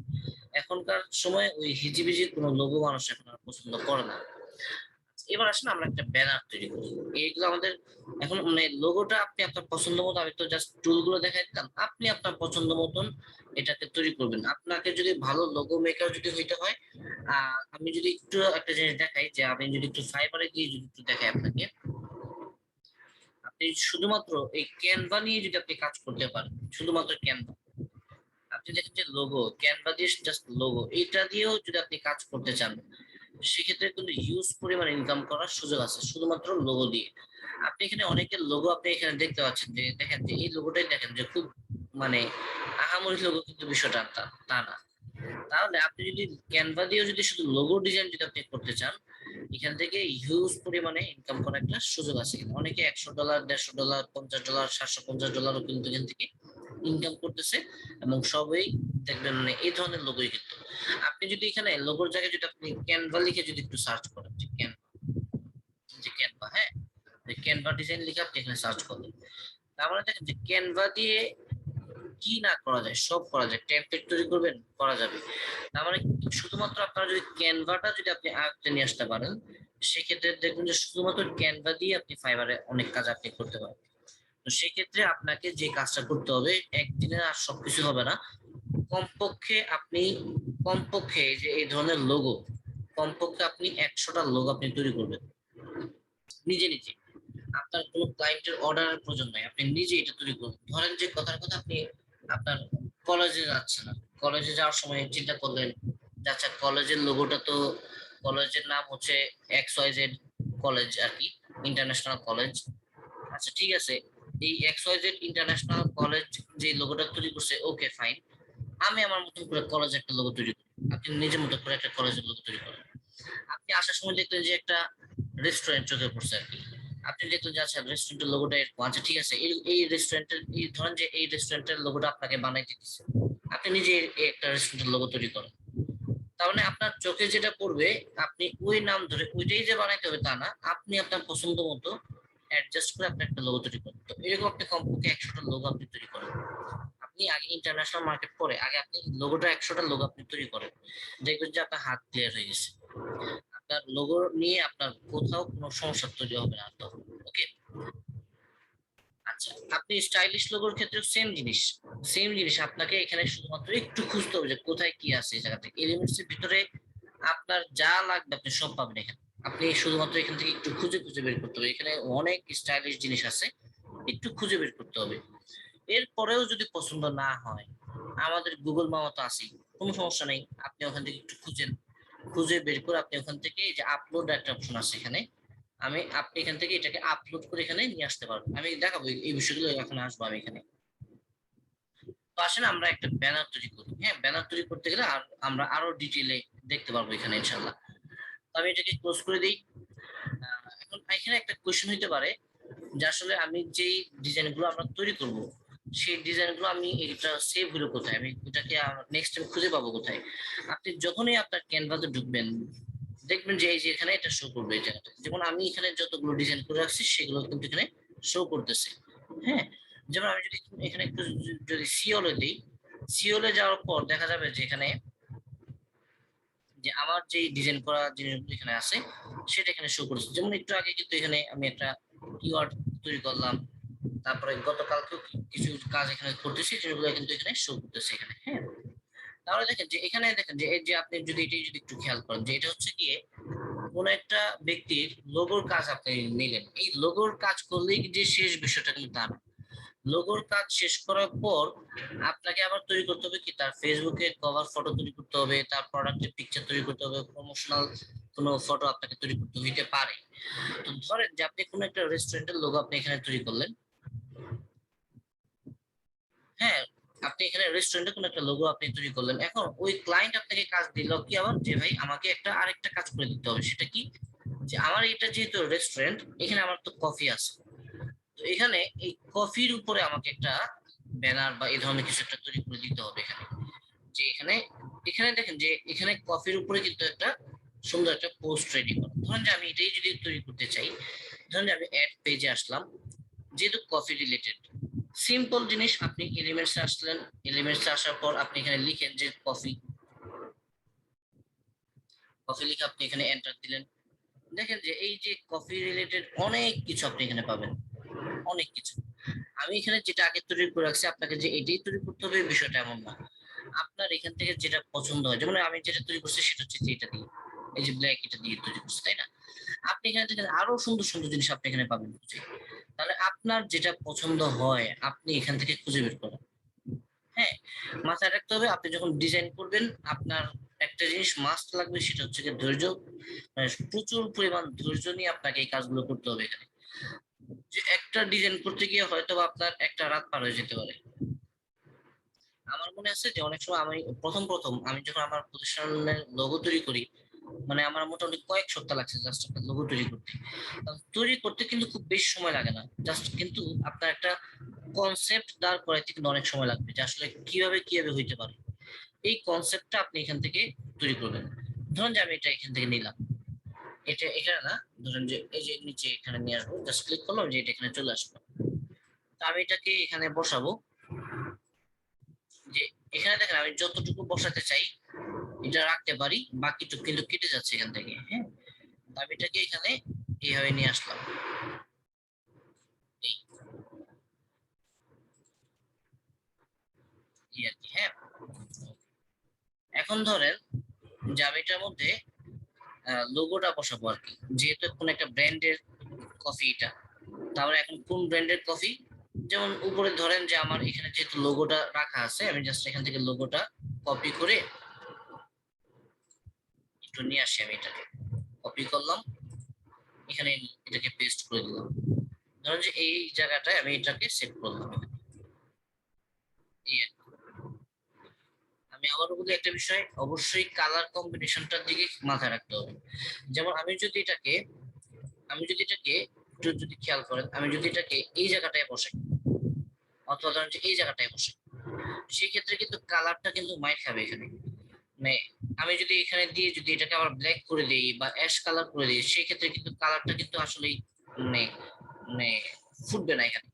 এখনকার সময় ওই হিজিবিজি কোনো লোগো মানুষ এখন আর পছন্দ করে না। এবার আসলে আমরা একটা ব্যানার তৈরি করি, এইগুলো আমাদের এখন মানে লোগোটা আপনি আপনার পছন্দ মতো, আমি তো জাস্ট টুল গুলো দেখাই দিলাম, আপনি আপনার পছন্দ মতন এটাকে তৈরি করবেন। আপনাকে যদি ভালো লোগো মেকার যদি হইতে হয়, আমি যদি একটু একটা জিনিস দেখাই, যে আমি যদি একটু ফাইবারে গিয়ে যদি একটু দেখাই আপনাকে, আপনি শুধুমাত্র এই ক্যানভা নিয়ে যদি আপনি কাজ করতে পারেন, শুধুমাত্র ক্যানভা, আপনি দেখেন যে লোগো ক্যানভা দিয়ে, জাস্ট লোগো এটা দিয়েও যদি আপনি কাজ করতে চান, সেক্ষেত্রে কিন্তু হিউজ পরিমাণ ইনকাম করার সুযোগ আছে শুধুমাত্র লোগো দিয়ে। আপনি এখানে অনেকের লোগো আপনি এখানে দেখতে পাচ্ছেন, যে দেখেন যে এই লোগোটাই দেখেন যে খুব মানে আহামরি লোগো, কিন্তু বিষয়টা তা না। তাহলে আপনি যদি ক্যানভা দিয়েও যদি শুধু লোগো ডিজাইন যদি আপনি করতে চান, এখান থেকে হিউজ পরিমাণে ইনকাম করার একটা সুযোগ আছে। অনেকে $100, $150, $50, $750 কিন্তু এখান থেকে ইনকাম করতেছে, এবং সবই দেখবেন মানে এই ধরনের লোগোই। কিন্তু আপনি যদি এখানে লোগোর জায়গায় যদি আপনি ক্যানভা লিখে যদি একটু সার্চ করেন, যে ক্যানভা, হ্যাঁ, ক্যানভা ডিজাইন লিখে আপনি এখানে সার্চ করবেন, তার মানে দেখেন যে ক্যানভা দিয়ে কি না করা যায়, সব করা যায়। টেমপ্লেট তৈরি করবেন, করা যাবে। তার মানে শুধুমাত্র আপনারা যদি ক্যানভাটা যদি আপনি আয়ত্তে নিয়ে আসতে পারেন, সেক্ষেত্রে দেখবেন যে শুধুমাত্র ক্যানভা দিয়ে আপনি ফাইবারে অনেক কাজ আপনি করতে পারবেন। তো সেক্ষেত্রে আপনাকে যে কাজটা করতে হবে, একদিনে আর সবকিছু হবে না। কমপক্ষে আপনি, কমপক্ষে এই যে এই ধরনের লোগো, কমপক্ষে আপনি 100টা লোগো আপনি তৈরি করবেন নিজে নিজে। আপনার কোনো ক্লায়েন্টের অর্ডারের প্রয়োজন নাই, আপনি নিজে এটা তৈরি করুন। ধরেন যে কথার কথা, আপনি আপনার কলেজে যাচ্ছেন না, কলেজে যাওয়ার সময় চিন্তা করলেন যে আচ্ছা কলেজের লোগোটা তো, কলেজের নাম হচ্ছে XYZ কলেজ আর কি, ইন্টারন্যাশনাল কলেজ। আচ্ছা ঠিক আছে, এই XYZ ইন্টারন্যাশনাল কলেজ যে লোগোটা তৈরি করছে, ওকে ফাইন, আমি আমার মতন করে কলেজ একটা লোগো তৈরি করি। আপনি নিজের মতো করে একটা কলেজের লোগো তৈরি করেন। আপনি আসার সময় দেখলেন যে একটা রেস্টুরেন্ট চোখে পড়ছে আর কি, আপনি দেখলেন যে আচ্ছা রেস্টুরেন্টের লোগোটা এরকম, আচ্ছা ঠিক আছে, এই রেস্টুরেন্টের, এই ধরেন যে এই রেস্টুরেন্টের লোগোটা আপনাকে বানাইতে দিচ্ছে, আপনি নিজে একটা রেস্টুরেন্টের লোগো তৈরি করেন। তার মানে আপনার চোখে যেটা পড়বে, আপনি ওই নাম ধরে ওইটাই যে বানাইতে হবে তা না, আপনি আপনার পছন্দ মতো অ্যাডজাস্ট করে আপনি একটা লোগো তৈরি করেন। তো এরকম আপনি কমপক্ষে 100টা লোগো আপনি তৈরি করেন। আপনি আগে ইন্টারন্যাশনাল মার্কেট পরে আগে আপনি লোগোটা 100টা লোগো আপনি তৈরি করেন, দেখবেন যে আপনার হাত ক্লিয়ার হয়ে গেছে। আপনার লোগো নিয়ে আপনার কোথাও কোনো সমস্যা তৈরি হবে না তখন। ওকে, আচ্ছা আপনি স্টাইলিশ লোগোর ক্ষেত্রে সেম জিনিস আপনাকে এখানে শুধুমাত্র একটু খুঁজতে হবে যে কোথায় কি আছে এই জায়গাতে। এলিমেন্টস এর ভিতরে আপনার যা লাগবে আপনি সব পাবেন এখানে। আপনি শুধুমাত্র এখান থেকে একটু খুঁজে খুঁজে বের করতে হবে, এখানে অনেক স্টাইলিশ জিনিস আছে, একটু খুঁজে বের করতে হবে। এরপরেও যদি পছন্দ না হয়, আমাদের গুগল মামা তো আছেই, কোনো সমস্যা নেই। আপনি ওখান থেকে একটু খুঁজেন, খুঁজে বের করে আপনি ওখান থেকে এই যে আপলোড একটা অপশন আছে এখানে, আপনি এখান থেকে এটাকে আপলোড করে এখানে নিয়ে আসতে পারবেন। আমি দেখাবো এই বিষয়গুলো, এখন আসবো আমি এখানে। তো আসেন আমরা একটা ব্যানার তৈরি করি। হ্যাঁ, ব্যানার তৈরি করতে গেলে আর আমরা আরো ডিটেইলে দেখতে পারবো এখানে ইনশাল্লাহ। তো আমি এটাকে ক্লোজ করে দিই। এখন এখানে একটা কোয়েশ্চেন হইতে পারে যে আসলে আমি যেই ডিজাইন গুলো আমরা তৈরি করব, সেই ডিজাইন গুলো আমি এটা সেভ হলো কোথায়, আমি এটাকে নেক্সট টাইম খুঁজে পাবো কোথায়? আপনি যখনই আপনার ক্যানভাতে ঢুকবেন, দেখবেন যে এই যে এখানে এটা শো করবে এই জায়গাটা। যেমন আমি এখানে যতগুলো ডিজাইন করে রাখছি সেগুলো কিন্তু এখানে শো করতেছে। হ্যাঁ, যেমন আমি যদি এখানে একটু যদি সিওলে দিই, সিওলে যাওয়ার পর দেখা যাবে যে এখানে যে আমার যে ডিজাইন করা জিনিসগুলো এখানে আছে সেটা এখানে শো করছে। যেমন একটু আগে কিন্তু এখানে আমি একটা কিওয়ার্ড তৈরি করলাম, তারপরে গতকালকেও কিছু কাজ এখানে করতেছি, যেগুলো কিন্তু এখানে শো করতেছে এখানে। হ্যাঁ, তাহলে দেখেন যে এখানে দেখেন যে এই যে আপনি যদি এটাই যদি একটু খেয়াল করেন যে এটা হচ্ছে গিয়ে কোন একটা ব্যক্তির লোগোর কাজ আপনি নিলেন, এই লোগোর কাজ করলেই যে শেষ বিষয়টা কিন্তু তা না। লোগোর কাজ শেষ করার পর আপনাকে আবার তৈরি করতে হবে কি, তার ফেসবুকে কভার ফটো তৈরি করতে হবে, তার প্রোডাক্টের পিকচার তৈরি করতে হবে, প্রমোশনাল কোনো ফটো আপনাকে তৈরি করতে হইতে পারে। তো ধরেন যে আপনি কোনো একটা রেস্টুরেন্টের লোগো আপনি এখানে তৈরি করলেন। হ্যাঁ, আপনি এখানে রেস্টুরেন্টে কোনো একটা লোগো আপনি তৈরি করলেন, এখন ওই ক্লায়েন্ট আপনাকে কাজ দিল কি আবার যে ভাই আমাকে একটা আরেকটা কাজ করে দিতে হবে। সেটা কি, যে আমার এটা যেহেতু রেস্টুরেন্ট, এখানে আমার তো কফি আছে, তো এখানে এই কফির উপরে আমাকে একটা ব্যানার বা এই ধরনের কিছু একটা তৈরি করে দিতে হবে এখানে। যে এখানে এখানে দেখেন যে এখানে কফির উপরে কিন্তু একটা সুন্দর একটা পোস্ট রেডি করা। ধরেন যে আমি এটাই যদি তৈরি করতে চাই, ধরেন যে আমি অ্যাড পেজে আসলাম, যেহেতু কফি রিলেটেড, সিম্পল জিনিস, আপনি এলিমেন্টস আসলেন, এলিমেন্টস আসার পর আপনি এখানে লিখেন যে কফি, কফি লিখে আপনি এখানে এন্টার দিলেন। দেখেন যে এই যে কফি রিলেটেড অনেক কিছু আপনি এখানে পাবেন, অনেক কিছু। আমি এখানে যেটা আগে তৈরি করে রাখছি, আপনাকে যে এটাই তৈরি করতে হবে বিষয়টা এমন না। আপনার এখান থেকে যেটা পছন্দ হয়, যেমন আমি যেটা তৈরি করছি সেটা হচ্ছে যে এটা দিয়ে, এই যে ব্ল্যাক, এটা দিয়ে তৈরি করছি, তাই না? আপনি এখানে থেকে আরো সুন্দর সুন্দর জিনিস আপনি এখানে পাবেন খুঁজে। তাহলে আপনার যেটা পছন্দ হয় আপনি এখান থেকে খুঁজে বের করেন। হ্যাঁ, মাথায় রাখতে হবে আপনি যখন ডিজাইন করবেন, আপনার একটা জিনিস মাস্ট লাগবে, সেটা হচ্ছে কি ধৈর্য। প্রচুর পরিমাণ ধৈর্য নিয়ে আপনাকে এই কাজগুলো করতে হবে এখানে। যে একটা ডিজাইন করতে গিয়ে হয়তো বা আপনার একটা রাত পার হয়ে যেতে পারে। আমার মনে আছে যে অনেক সময় আমি প্রথম প্রথম আমি যখন আমার প্রতিষ্ঠানের লোগো তৈরি করি, মানে আমার মোটামুটি কয়েক সপ্তাহ লাগছে জাস্ট একটা লোগো তৈরি করতে। তৈরি করতে কিন্তু খুব বেশি সময় লাগে না, জাস্ট কিন্তু আপনার একটা কনসেপ্ট দাঁড় করাইতে কিন্তু অনেক সময় লাগবে যে আসলে কিভাবে কিভাবে হইতে পারে। এই কনসেপ্টটা আপনি এখান থেকে তৈরি করবেন। ধরুন যে আমি এটা এখান থেকে নিলাম, এটা এখানে না, ধরেন যে এই যে নিচে এখানে নিয়ে আসবো, জাস্ট ক্লিক করলাম যে এটা এখানে চলে আসলো। তো আমি এটাকে এখানে বসাবো, যে এখানে দেখেন আমি যতটুকু বসাতে চাই এটা রাখতে পারি, বাকিটুকু কিন্তু কেটে যাচ্ছে এখান থেকে। হ্যাঁ, তো আমি এটাকে এখানে এইভাবে নিয়ে আসলাম, এই এই আর কি। হ্যাঁ, এখন ধরেন যে আমি এটার মধ্যে লোগোটা বসাবো আর কি, যেহেতু কোন একটা ব্র্যান্ডের কফি এটা, তাহলে এখন কোন ব্র্যান্ডের কফি, যেমন উপরে ধরেন যে আমার এখানে যেহেতু লোগোটা রাখা আছে, আমি জাস্ট এখান থেকে লোগোটা কপি করে একটু নিয়ে আসি, আমি এটাকে কপি করলাম, এখানে এটাকে পেস্ট করে দিলাম। ধরেন যে এই জায়গাটায় আমি এটাকে সেট করলাম, এই আর কি। আমি আবারও বলি একটা বিষয়, অবশ্যই কালার কম্বিনেশনটার দিকে মাথায় রাখতে হবে। যেমন আমি যদি এটাকে একটু যদি খেয়াল করেন, আমি যদি এটাকে এই জায়গাটায় বসাই, অথবা ধরেন যে এই জায়গাটায় বসাই, সেই ক্ষেত্রে কিন্তু কালারটা কিন্তু মাইর খাবে এখানে। মানে আমি যদি এখানে দিয়ে যদি এটাকে আবার ব্ল্যাক করে দিই বা অ্যাশ কালার করে দিই, সেই ক্ষেত্রে কিন্তু কালারটা কিন্তু আসলেই মানে মানে ফুটবে না এখানে।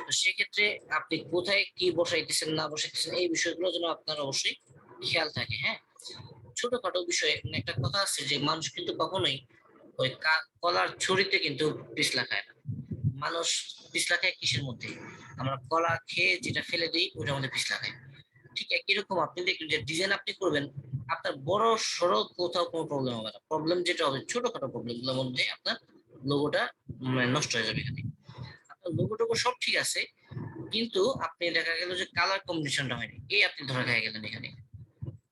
তো সেক্ষেত্রে আপনি কোথায় কি বসাইতেছেন না বসাইতেছেন এই বিষয়গুলো যেন আপনার অবশ্যই খেয়াল থাকে। হ্যাঁ, ছোটখাটো বিষয়ে একটা কথা আছে যে মানুষ কিন্তু কখনোই ওই কলার ছুরিতে কিন্তু পিছলা খায় না। মানুষ পিছলা খায় কিসের মধ্যে? আমরা কলা খেয়ে যেটা ফেলে দিই ওটার মধ্যে পিছলা খাই। ঠিক একই রকম আপনি দেখবেন যে ডিজাইন আপনি করবেন, আপনার বড় সড়ো কোথাও কোনো প্রবলেম হবে না। প্রবলেম যেটা হবে ছোটখাটো প্রবলেম গুলোর মধ্যে আপনার লোগোটা নষ্ট হয়ে যাবে। এখানে আপনার লোগোটুকু সব ঠিক আছে, কিন্তু আপনি দেখা গেল যে কালার কম্বিনেশনটা হয়নি, এই আপনি ধরা খেয়ে গেলেন এখানে।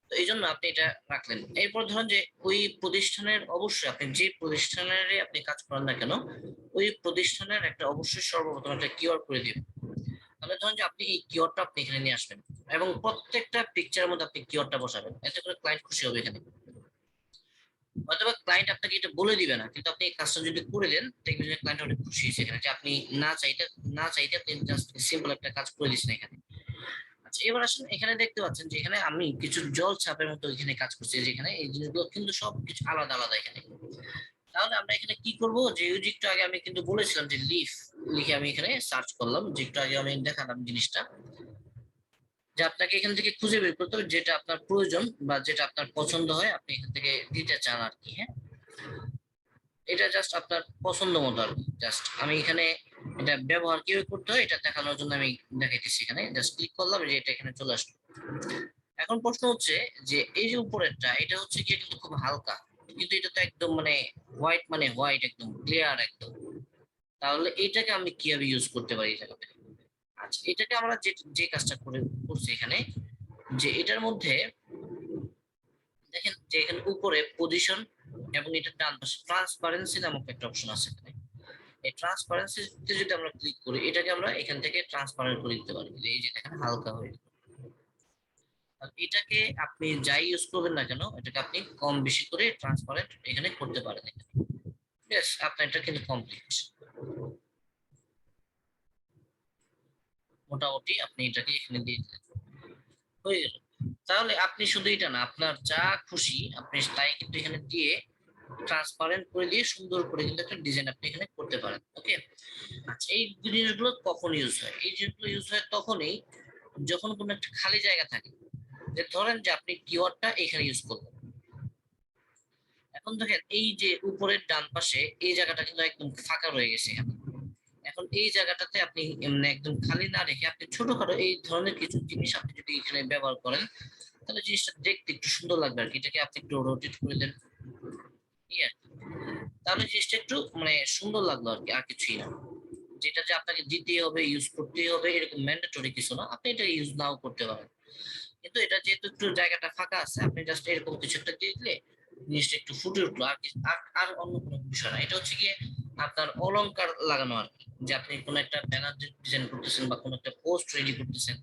তো এই জন্য আপনি এটা রাখলেন। এরপর ধরুন যে ওই প্রতিষ্ঠানের অবশ্যই আপনি যে প্রতিষ্ঠানের আপনি কাজ করেন না কেন, ওই প্রতিষ্ঠানের একটা অবশ্যই সর্বপ্রথম একটা কিওয়ার্ড করে দিবেন। তাহলে ধরুন যে আপনি এই কিওয়ার্ডটা আপনি এখানে নিয়ে আসবেন এবং প্রত্যেকটা পিকচারের মধ্যে আপনি কিওয়ার্ডটা বসাবেন, এতে করে ক্লায়েন্ট খুশি হবে। এখানে অথবা ক্লায়েন্ট আপনাকে এটা বলে দিবে না, কিন্তু আপনি এই কাজটা যদি করে দেন দেখবেন যে ক্লায়েন্ট অনেক খুশি হয়েছে এখানে, যে আপনি না চাইতে আপনি জাস্ট সিম্পল একটা কাজ করে দিচ্ছেন এখানে। আচ্ছা, এবার আসুন, এখানে দেখতে পাচ্ছেন যে এখানে আমি কিছু জল ছাপের মতো এখানে কাজ করছি, যেখানে এই জিনিসগুলো কিন্তু সবকিছু আলাদা আলাদা এখানে। তাহলে আমরা এখানে কি করব, যে ওই যে একটু আগে আমি কিন্তু বলেছিলাম যে লিফ লিখে আমি এখানে সার্চ করলাম, যে একটু আগে আমি দেখালাম জিনিসটা, যে আপনাকে এখান থেকে খুঁজে বের করতে হবে যেটা আপনার প্রয়োজন বা যেটা আপনার পছন্দ হয় আপনি এখান থেকে দিতে চান আর কি। হ্যাঁ, এটা জাস্ট আপনার পছন্দ মতো আর কি। জাস্ট আমি এখানে এটা ব্যবহার কিভাবে করতে হয় এটা দেখানোর জন্য আমি দেখাইতেছি। এখানে জাস্ট ক্লিক করলাম, যে এটা এখানে চলে আসলো। এখন প্রশ্ন হচ্ছে যে এই যে উপরেরটা এটা হচ্ছে কি কিন্তু খুব হালকা, কিন্তু এটা তো একদম হোয়াইট, হোয়াইট একদম ক্লিয়ার একদম। তাহলে এটাকে আমি কিভাবে ইউজ করতে পারি এই জায়গাতে? আচ্ছা, এটাকে আমরা যে যে কাজটা করছি এখানে, যে এটার মধ্যে দেখেন যে এখানে উপরে পজিশন এবং এটা ডান পাশে ট্রান্সপারেন্সি নামক একটা অপশন আছে এখানে। এই ট্রান্সপারেন্সিতে যদি আমরা ক্লিক করি এটাকে আমরা এখান থেকে ট্রান্সপারেন্ট করে দিতে পারি, এই যে দেখেন হালকা হয়ে গেল। আর এটাকে আপনি যাই ইউজ করবেন না কেন এটাকে আপনি কম বেশি করে ট্রান্সপারেন্ট এখানে করতে পারেন এখানে। বেশ, আপনার এটা কিন্তু কমপ্লিট মোটামুটি। আপনি এটাকে এখানে দিয়ে দিলেন, হয়ে গেল। তাহলে আপনি শুধু এটা না, আপনার যা খুশি আপনি তাই কিন্তু এখানে দিয়ে ট্রান্সপারেন্ট করে দিয়ে সুন্দর করে কিন্তু একটা ডিজাইন আপনি এখানে করতে পারেন। ওকে। আচ্ছা, এই জিনিসগুলো কখন ইউজ হয়? এই জিনিসগুলো ইউজ হয় তখনই যখন কোনো একটা খালি জায়গা থাকে, যে ধরেন যে আপনি কিওয়ার্ডটা এখানে ইউজ করবেন। এখন দেখেন এই যে উপরের ডান পাশে এই জায়গাটা কিন্তু একদম ফাঁকা রয়ে গেছে এখানে। এখন এই জায়গাটাতে আপনি একদম খালি না রেখে আপনি ছোটখাটো এই ধরনের কিছু জিনিস আপনি যদি এখানে ব্যবহার করেন, তাহলে জিনিসটা দেখতে একটু সুন্দর লাগবে আর কি। এটাকে আপনি একটু রোটেট করে দেন, এই আর কি। তাহলে জিনিসটা একটু সুন্দর লাগলো আর কি, আর কিছুই না। যেটা যে আপনাকে দিতেই হবে ইউজ করতেই হবে এরকম ম্যান্ডেটরি কিছু না, আপনি এটা ইউজ নাও করতে পারেন। কিন্তু এটা যেহেতু একটু জায়গাটা ফাঁকা আছে, আপনি জাস্ট এরকম কিছু একটা দিয়ে দিলে জিনিসটা একটু ফুটে উঠলো আর কি। আর অন্য কোনো বিষয় না, এটা হচ্ছে গিয়ে আপনার অলংকার লাগানো আর কি। যে আপনি কোনো একটা ব্যানার ডিজাইন করতেছেন বা কোনো একটা পোস্ট রেডি করতেছেন,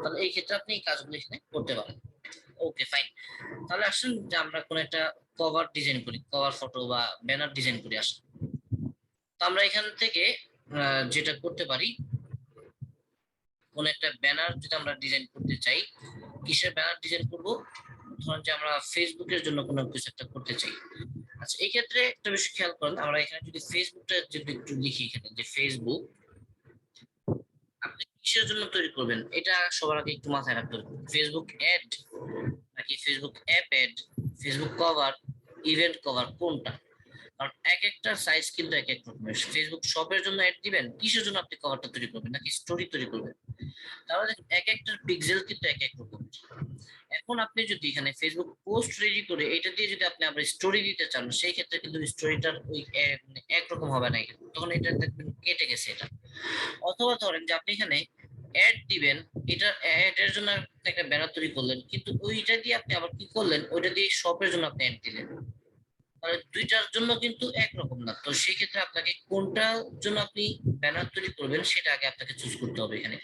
তাহলে এই ক্ষেত্রে আপনি এই কাজগুলো এখানে করতে পারেন। ওকে, ফাইন। তাহলে আসুন যে আমরা কোনো একটা কভার ডিজাইন করি, কভার ফটো বা ব্যানার ডিজাইন করি আসুন। তো আমরা এখান থেকে যেটা করতে পারি, কোন একটা ব্যানার যদি আমরা ডিজাইন করতে চাই, কিসের ব্যানার ডিজাইন করব? ধরুন যে আমরা ফেসবুকের জন্য কোনো কিছু একটা করতে চাই। আচ্ছা, এই ক্ষেত্রে একটা বিষয় খেয়াল করেন, আমরা এখানে যদি ফেসবুকটা যদি একটু লিখি এখানে, যে ফেসবুক আপনি কিসের জন্য তৈরি করবেন এটা সবার আগে একটু মাথায় রাখতে হবে। ফেসবুক অ্যাড নাকি Facebook app ad, Facebook cover, event cover, কোনটা? কারণ এক একটা সাইজ কিন্তু এক এক রকমের। ফেসবুক শপের জন্য অ্যাড দিবেন, কিসের জন্য আপনি কভারটা তৈরি করবেন, নাকি স্টোরি তৈরি করবেন? তাহলে দেখুন এক একটা পিক্সেল কিন্তু এক এক রকম। এখন আপনি যদি এখানে ফেসবুক পোস্ট রেডি করে এটা দিয়ে যদি আপনি আবার স্টোরি দিতে চান, সেই ক্ষেত্রে কিন্তু স্টোরিটার ওই একরকম হবে না, তখন এটা দেখবেন কেটে গেছে এটা। অথবা ধরেন যে আপনি এখানে অ্যাড দিবেন, এটা অ্যাড এর জন্য একটা ব্যানার তৈরি করলেন, কিন্তু ওইটা দিয়ে আপনি আবার কি করলেন, ওইটা দিয়ে শপের জন্য আপনি অ্যাড দিলেন, তাহলে দুইটার জন্য কিন্তু একরকম না। তো সেই ক্ষেত্রে আপনাকে কোনটার জন্য আপনি ব্যানার তৈরি করবেন সেটা আগে আপনাকে চুজ করতে হবে এখানে।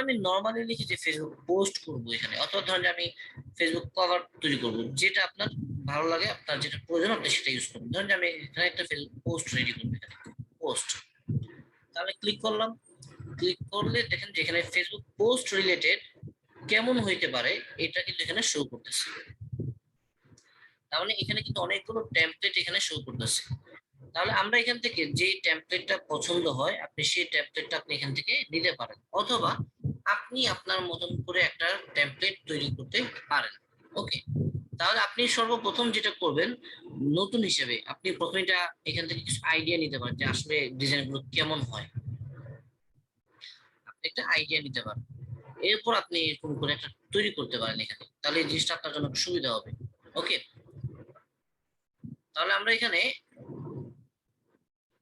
আমি নর্মালি লিখি যে ফেসবুক পোস্ট করব এখানে, অথবা ধরেন যে আমি ফেসবুক কভার তৈরি করব, যেটা আপনার ভালো লাগে, আপনার যেটা প্রয়োজন আপনি সেটা ইউজ করবেন। ধরেন যে আমি এখানে একটা ফেসবুক পোস্ট রেডি করবো এখানে, পোস্ট। তাহলে ক্লিক করলাম, ক্লিক করলে দেখেন যেখানে ফেসবুক পোস্ট রিলেটেড কেমন হইতে পারে এটা কিন্তু এখানে শো করতেছে। তার মানে এখানে কিন্তু অনেকগুলো টেমপ্লেট এখানে শো করতেছে। তাহলে আমরা এখান থেকে যে টেমপ্লেটটা পছন্দ হয় আপনি সেই টেমপ্লেটটা আপনি এখান থেকে নিতে পারেন, অথবা আপনি আপনার মতন করে একটা টেমপ্লেট তৈরি করতে পারেন। ওকে। তাহলে আপনি সর্বপ্রথম যেটা করবেন, নতুন হিসেবে আপনি প্রথমে এটা এখান থেকে কিছু আইডিয়া নিতে পারেন যে আসলে ডিজাইনগুলো কেমন হয়, আপনি একটা আইডিয়া নিতে পারেন। এরপর আপনি এরকম করে একটা তৈরি করতে পারেন এখানে, তাহলে এই জিনিসটা আপনার জন্য সুবিধা হবে। ওকে, তাহলে আমরা এখানে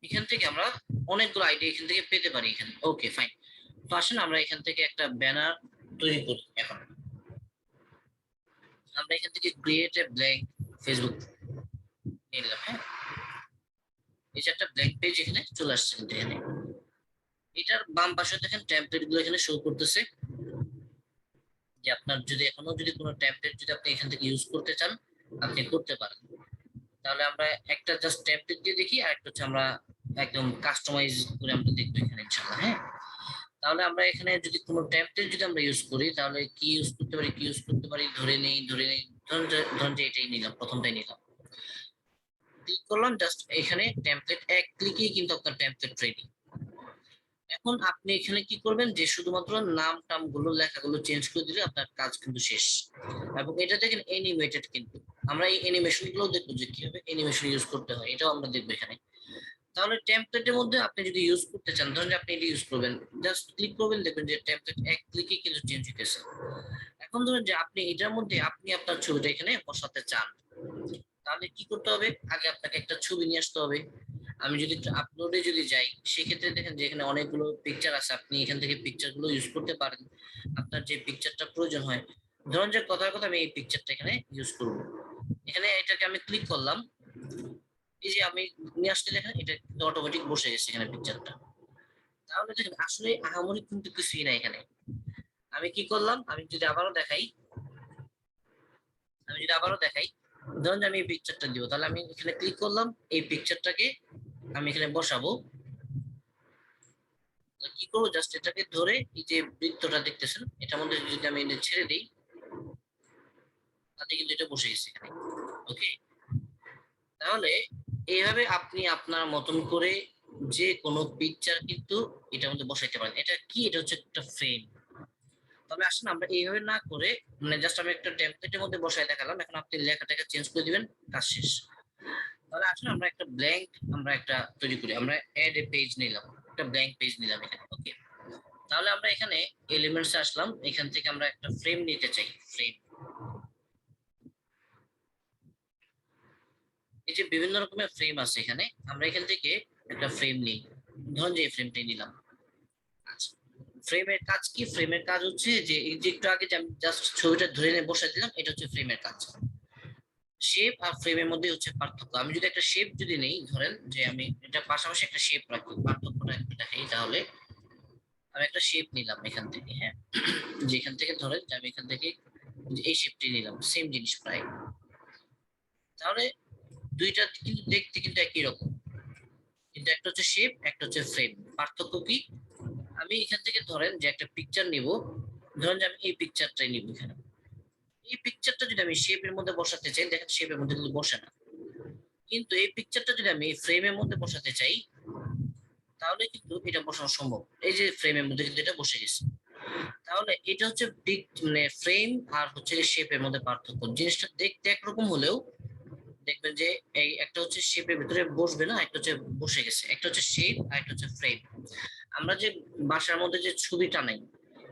এখান থেকে আমরা অনেকগুলো আইডিয়া এখান থেকে পেতে পারি এখানে। ওকে ফাইন, তো আসুন আমরা এখান থেকে একটা ব্যানার তৈরি করি। এখন আমরা এখান থেকে ক্রিয়েট এ ব্ল্যাঙ্ক ফেসবুক নিলাম। হ্যাঁ, এই যে একটা ব্ল্যাঙ্ক পেজ এখানে চলে আসছে কিন্তু এখানে। এটার বাম পাশে দেখেন টেমপ্লেট গুলো এখানে শো করতেছে, যে আপনার যদি এখনো যদি কোনো টেমপ্লেট যদি আপনি এখান থেকে ইউজ করতে চান আপনি করতে পারেন। তাহলে আমরা একটা জাস্ট টেমপ্লেট দিয়ে দেখি, আর একটা হচ্ছে আমরা একদম কাস্টমাইজ করে আমরা দেখবো এখানে ইনশাআল্লাহ। হ্যাঁ, তাহলে আমরা এখানে যদি কোনো টেমপ্লেট যদি আমরা ইউজ করি তাহলে কি ইউজ করতে পারি, কি ইউজ করতে পারি, ধরে নেই ধরুন যে এটাই নিলাম, প্রথমটাই নিলাম, ক্লিক করলাম, জাস্ট এখানে টেমপ্লেট এক ক্লিকেই কিন্তু আপনার টেমপ্লেট রেডি। এখন আপনি এখানে কি করবেন, যে শুধুমাত্র নাম টাম গুলো লেখাগুলো চেঞ্জ করে দিলে আপনার কাজ কিন্তু শেষ। এবং এটা দেখেন অ্যানিমেটেড, কিন্তু আমরা এই অ্যানিমেশন গুলো দেখবো যে কিভাবে অ্যানিমেশন ইউজ করতে হয়, এটাও আমরা দেখবো এখানে। তাহলে টেমপ্লেটের মধ্যে আপনি যদি ইউজ করতে চান, ধরুন আপনি এটা ইউজ করবেন, জাস্ট ক্লিক করবেন, দেখবেন যে টেমপ্লেট এক ক্লিকে কিন্তু চেঞ্জ হইতেছে। এখন ধরুন যে আপনি এটার মধ্যে আপনি আপনার ছবিটা এখানে বসাতে চান, তাহলে কি করতে হবে, আগে আপনাকে একটা ছবি নিয়ে আসতে হবে। আমি যদি আপলোডে যদি যাই, সেক্ষেত্রে দেখেন যে এখানে অনেকগুলো পিকচার আছে, আপনি এখান থেকে পিকচার গুলো ইউজ করতে পারেন আপনার যে পিকচারটা প্রয়োজন হয়। ধরুন যে কথার কথা আমি এই পিকচারটা এখানে ইউজ করব, এখানে এটাকে আমি ক্লিক করলাম, এই যে আমি নিয়ে আসতে দেখেন এটা কিন্তু অটোমেটিক বসে গেছে এখানে পিকচারটা। তাহলে দেখেন আসলে আহামরি কিন্তু কিছুই না এখানে। আমি কি করলাম, আমি যদি আবারও দেখাই, ধরুন আমি এই পিকচারটা দিব, তাহলে আমি এখানে ক্লিক করলাম, এই পিকচারটাকে আমি এখানে বসাবো। কি করবো, জাস্ট এটাকে ধরে এই যে বৃত্তটা দেখতেছেন এটার মধ্যে যদি আমি এটা ছেড়ে দিই, তাতে কিন্তু এটা বসে গেছে এখানে। ওকে, তাহলে এইভাবে আপনি আপনার মতন করে যে কোনো পিকচার কিন্তু এটার মধ্যে বসাইতে পারেন। এটা কি, এটা হচ্ছে একটা ফ্রেম। তবে আসুন আমরা এইভাবে না করে, মানে জাস্ট আমি একটা টেমপ্লেটের মধ্যে বসাই দেখালাম, এখন আপনি লেখাটাকে চেঞ্জ করে দিবেন, কাজ শেষ। তাহলে আসুন আমরা একটা ব্ল্যাঙ্ক আমরা একটা তৈরি করি, আমরা এড এ পেজ নিলাম, একটা ব্ল্যাঙ্ক পেজ নিলাম এখানে। ওকে, তাহলে আমরা এখানে এলিমেন্টস আসলাম, এখান থেকে আমরা একটা ফ্রেম নিতে চাই। ফ্রেম, এই যে বিভিন্ন রকমের ফ্রেম আছে এখানে, আমরা এখান থেকে একটা ফ্রেম নিই, ধরুন যে এই ফ্রেমটাই নিলাম। আচ্ছা, ফ্রেমের কাজ কি, ফ্রেমের কাজ হচ্ছে যে এই যে একটু আগে যে আমি জাস্ট ছবিটা ধরে নিয়ে বসাই দিলাম, এটা হচ্ছে ফ্রেমের কাজ। শেপ আর ফ্রেমের মধ্যে হচ্ছে পার্থক্য। আমি যদি একটা শেপ যদি নেই, ধরেন যে আমি এটা পাশাপাশি একটা শেপ রাখি, পার্থক্যটা একটু দেখাই, তাহলে আমি একটা শেপ নিলাম এখান থেকে। হ্যাঁ, যেখান থেকে ধরেন যে আমি এখান থেকে এই শেপটি নিলাম, সেম জিনিস প্রায়। তাহলে দুইটা কিন্তু দেখতে কিন্তু একই রকম, কিন্তু একটা হচ্ছে শেপ, একটা হচ্ছে ফ্রেম। পার্থক্য কি, আমি এখান থেকে ধরেন যে একটা পিকচার নিব, ধরেন যে আমি এই পিকচারটাই নিব এখানে। এই পিকচারটা যদি আমি শেপের মধ্যে বসাতে চাই, দেখেন শেপের মধ্যে কিন্তু বসে না। কিন্তু এই পিকচারটা যদি আমি ফ্রেমের মধ্যে বসাতে চাই, তাহলে কিন্তু এটা বসানো সম্ভব। এই যে ফ্রেমের মধ্যে কিন্তু এটা বসে গেছে। তাহলে এটা হচ্ছে মানে ফ্রেম আর হচ্ছে শেপের মধ্যে পার্থক্য। জিনিসটা দেখতে একরকম হলেও দেখবেন যে এই একটা হচ্ছে শেপের ভিতরে বসবে না, একটা হচ্ছে বসে গেছে। একটা হচ্ছে শেপ আর একটা হচ্ছে ফ্রেম। আমরা যে বাসার মধ্যে যে ছবি টানাই,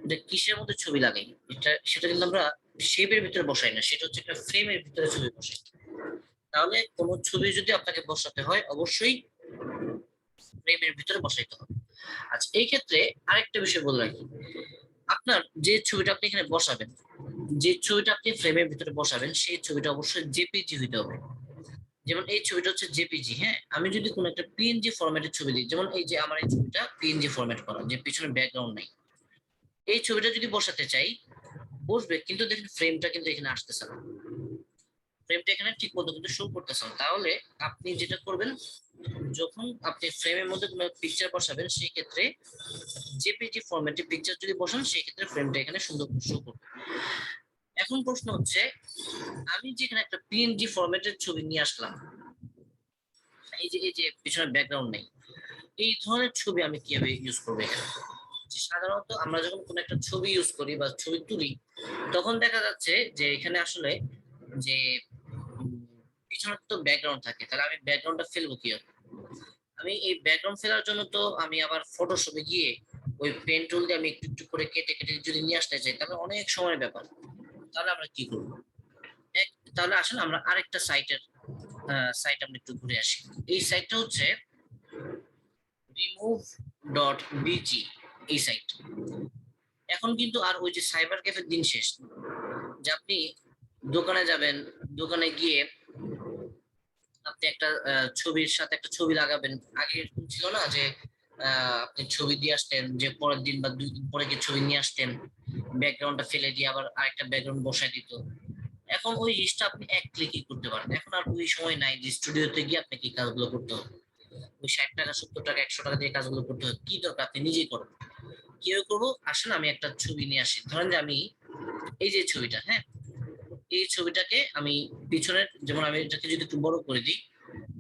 এটা কিসের মধ্যে ছবি লাগাই, এটা সেটা কিন্তু আমরা শেপের ভিতরে বসাই না, সেটা হচ্ছে একটা ফ্রেমের ভিতরে ছবি বসাই। তাহলে কোনো ছবি যদি আপনাকে বসাতে হয় অবশ্যই ফ্রেমের ভিতরে বসাইতে হবে। আচ্ছা, এই ক্ষেত্রে আরেকটা বিষয় বলে রাখি, আপনার যে ছবিটা আপনি এখানে বসাবেন, যে ছবিটা আপনি ফ্রেমের ভিতরে বসাবেন, সেই ছবিটা অবশ্যই জেপিজি হইতে হবে। যেমন এই ছবিটা হচ্ছে জেপিজি। হ্যাঁ, আমি যদি কোনো একটা পিএনজি ফরম্যাটের ছবি দিই, যেমন এই যে আমার এই ছবিটা পিএনজি ফরম্যাট করা, যে পিছনে ব্যাকগ্রাউন্ড নাই, এই ছবিটা যদি বসাতে চাই বসবে, কিন্তু দেখেন ফ্রেমটা কিন্তু এখানে আসতেছে না, ফ্রেমটা এখানে ঠিক মতো কিন্তু শো করতেছে না। তাহলে আপনি যেটা করবেন, যখন আপনি ফ্রেমের মধ্যে কোনো পিকচার বসাবেন, সেই ক্ষেত্রে জেপিজি ফরম্যাটে পিকচার যদি বসান, সেই ক্ষেত্রে ফ্রেমটা এখানে সুন্দর শো করবে। এখন প্রশ্ন হচ্ছে, আমি যেখানে একটা পিএনজি ফরম্যাটের ছবি নিয়ে আসলাম, এই যে পিছনে ব্যাকগ্রাউন্ড নেই, এই ধরনের ছবি আমি কিভাবে ইউজ করবো এখানে? যে সাধারণত আমরা যখন কোনো একটা ছবি ইউজ করি বা ছবি তুলি, তখন দেখা যাচ্ছে যে এখানে আসলে যে পিছনে তো ব্যাকগ্রাউন্ড থাকে, তাহলে আমি ব্যাকগ্রাউন্ডটা ফেলবো কিভাবে? আমি এই ব্যাকগ্রাউন্ড ফেলার জন্য তো আমি আবার ফটোশপে গিয়ে ওই পেন টুল দিয়ে আমি একটু একটু করে কেটে কেটে যদি নিয়ে আসতে চাই, তাহলে অনেক সময়ের ব্যাপার। তাহলে আমরা কি করবো? এক, তাহলে আসলে আমরা আরেকটা সাইট আমরা একটু ঘুরে আসি। এই সাইটটা হচ্ছে remove.bg, এই সাইট। এখন কিন্তু আর ওই যে সাইবার ক্যাফের দিন শেষ, যে আপনি দোকানে যাবেন, দোকানে গিয়ে আপনি একটা ছবির সাথে একটা ছবি লাগাবেন। আগে এরকম ছিল না যে আপনি ছবি দিয়ে আসতেন, যে পরের দিন বা 2 দিন পরে গিয়ে ছবি নিয়ে আসতেন, ব্যাকগ্রাউন্ডটা ফেলে দিয়ে আবার আরেকটা ব্যাকগ্রাউন্ড বসায় দিত। এখন ওই জিনিসটা আপনি এক ক্লিকই করতে পারেন। এখন আর ওই সময় নাই যে স্টুডিওতে গিয়ে আপনাকে এই কাজগুলো করতে হবে, ওই 60 টাকা 70 টাকা 100 টাকা দিয়ে কাজগুলো করতে হবে। কি দরকার, আপনি নিজেই করেন। কিভাবে করবো? আসেন আমি একটা ছবি নিয়ে আসি। ধরেন যে আমি এই যে ছবিটা, হ্যাঁ, এই ছবিটাকে আমি পিছনের, যেমন আমি এটাকে যদি একটু বড় করে দিই,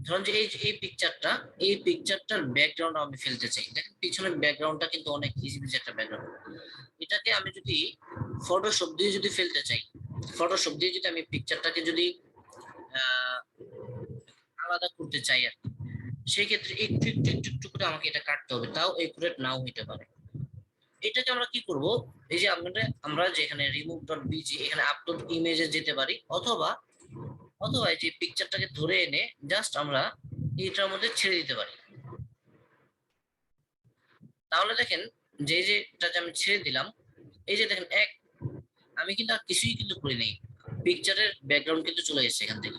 ধরুন যে এই পিকচারটা, এই পিকচারটার ব্যাকগ্রাউন্ড আমি ফেলতে চাই। দেখেন পিছনের ব্যাকগ্রাউন্ডটা কিন্তু অনেক ইজি ইজি একটা ব্যাকগ্রাউন্ড। এটাকে আমি যদি ফটোশপ দিয়ে যদি ফেলতে চাই, ফটোশপ দিয়ে যদি আমি পিকচারটাকে যদি আহ আলাদা করতে চাই আর কি, সেই ক্ষেত্রে একটু একটু একটু একটু করে আমাকে এটা কাটতে হবে, তাও একুরেট নাও হইতে পারে। এটাকে আমরা কি করব? এই যে আমরা যেখানে remove.bg, এখানে আপলোড ইমেজে যেতে পারি, অথবা অথবা এই যে পিকচারটাকে ধরে এনে জাস্ট আমরা এটার মধ্যে ছেড়ে দিতে পারি। তাহলে দেখেন যে যেটাকে আমি ছেড়ে দিলাম, এই যে দেখেন আমি কিন্তু আর কিছুই কিন্তু করি নাই, পিকচারের ব্যাকগ্রাউন্ড কিন্তু চলে এসেছে এখান থেকে।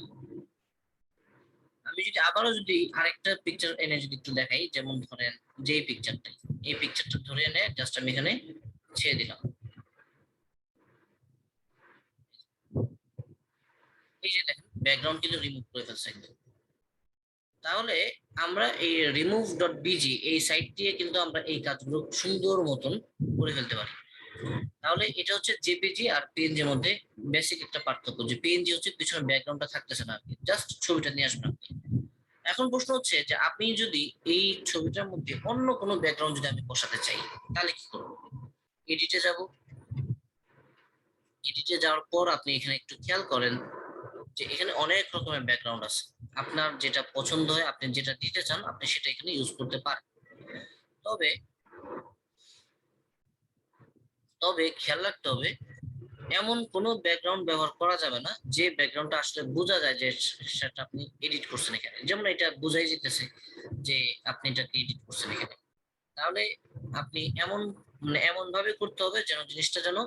আমি যদি আবারও যদি আরেকটা পিকচার এনে যদি একটু দেখাই, যেমন ধরেন যে এই পিকচারটা ধরে এনে জাস্ট আমি এখানে ছেড়ে দিলাম, এই যে দেখেন ব্যাকগ্রাউন্ড কিন্তু রিমুভ করে ফেলছে একদম। তাহলে আমরা এই remove.bg এই সাইট দিয়ে কিন্তু আমরা এই কাজগুলো সুন্দর মতন করে ফেলতে পারি। তাহলে এটা হচ্ছে জেপিজি আর পিএনজি এর মধ্যে বেসিক একটা পার্থক্য, যে পিএনজি হচ্ছে পিছনে ব্যাকগ্রাউন্ডটা থাকতেছে না, আপনি জাস্ট ছবিটা নিয়ে আসবেন আপনি। এখন প্রশ্ন হচ্ছে যে আপনি যদি এই ছবিটার মধ্যে অন্য কোনো ব্যাকগ্রাউন্ড যদি আমি বসাতে চাই, তাহলে কি করবো? এডিটে যাব, এডিটে যাওয়ার পর আপনি এখানে একটু খেয়াল করেন যে এখানে অনেক রকমের ব্যাকগ্রাউন্ড আছে। আপনার যেটা পছন্দ হয়, আপনি যেটা দিতে চান, আপনি সেটা এখানে ইউজ করতে পারেন। তবে তবে খেয়াল রাখতে হবে, এমন কোনো ব্যাকগ্রাউন্ড ব্যবহার করা যাবে না যে ব্যাকগ্রাউন্ডটা আসলে বোঝা যায় যে সেটা আপনি এডিট করছেন এখানে। যেমন এটা বোঝাই যেতেছে যে আপনি এটাকে এডিট করছেন এখানে। তাহলে আপনি এমন ভাবে করতে হবে যেন জিনিসটা যেন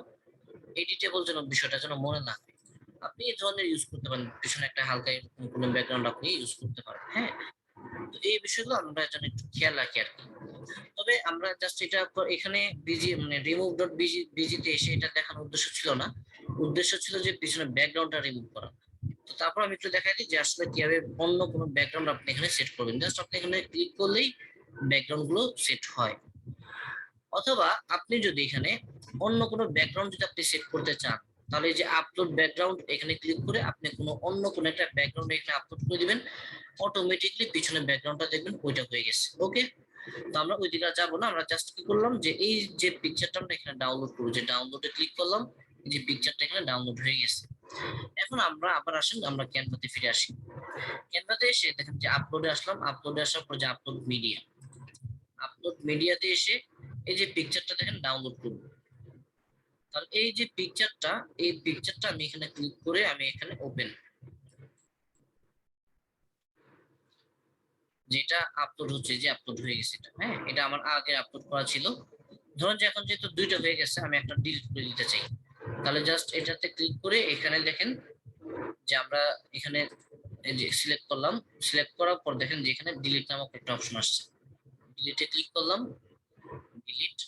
এডিটেবল, যেন বিষয়টা যেন মনে না হয়। আপনি এই ধরনের ইউজ করতে পারেন, পিছনে একটা হালকা এরকম কোনো ব্যাকগ্রাউন্ড আপনি ইউজ করতে পারেন, হ্যাঁ। তো এই বিষয়গুলো আমরা যেন একটু খেয়াল রাখি আর কি। তবে আমরা জাস্ট এখানে বিজি মানে remove.bg তে এসে এটা দেখানোর উদ্দেশ্য ছিল না, উদ্দেশ্য ছিল যে পিছনে ব্যাকগ্রাউন্ডটা রিমুভ করা। তো তারপর আমি একটু দেখাই দিই যে আসলে কিভাবে অন্য কোনো ব্যাকগ্রাউন্ড আপনি এখানে সেট করবেন। জাস্ট আপনি এখানে ক্লিক করলেই ব্যাকগ্রাউন্ড গুলো সেট হয়। অথবা আপনি যদি এখানে অন্য কোনো ব্যাকগ্রাউন্ড যদি আপনি সেট করতে চান, তাহলে এই যে আপলোড ব্যাকগ্রাউন্ড, এখানে ক্লিক করে আপনি অন্য কোনো একটা ব্যাকগ্রাউন্ড এখানে আপলোড করে দিবেন, অটোমেটিকলি পিছনে ব্যাকগ্রাউন্ডটা দেখবেন ওইটা হয়ে গেছে। ওকে, তো আমরা ওই দিকে যাবো না, আমরা জাস্ট কি করলাম যে এই যে পিকচারটা আমরা এখানে ডাউনলোড করবো, যে ডাউনলোডে ক্লিক করলাম, এই যে পিকচারটা এখানে ডাউনলোড হয়ে গেছে। এখন আমরা আবার আসেন, আমরা ক্যানভাতে ফিরে আসি। ক্যানভাতে এসে দেখেন যে আপলোডে আসলাম, আপলোডে আসার পর যে আপলোড মিডিয়াতে এসে এই যে পিকচারটা দেখেন ডাউনলোড করবো। তাহলে এই পিকচারটা আমি এখানে ক্লিক করে আমি এখানে ওপেন, যেটা আপলোড হচ্ছে, যে আপলোড হয়ে গেছে এটা, হ্যাঁ, এটা আমার আগে আপলোড করা ছিল। ধরুন যে এখন যেহেতু দুইটা হয়ে গেছে, আমি একটা ডিলিট করে দিতে চাই, তাহলে জাস্ট এটাতে ক্লিক করে এখানে দেখেন যে আমরা এখানে এই যে সিলেক্ট করলাম, সিলেক্ট করার পর দেখেন যে এখানে ডিলিট নামক একটা অপশন আসছে, ডিলিটে ক্লিক করলাম, ডিলিট,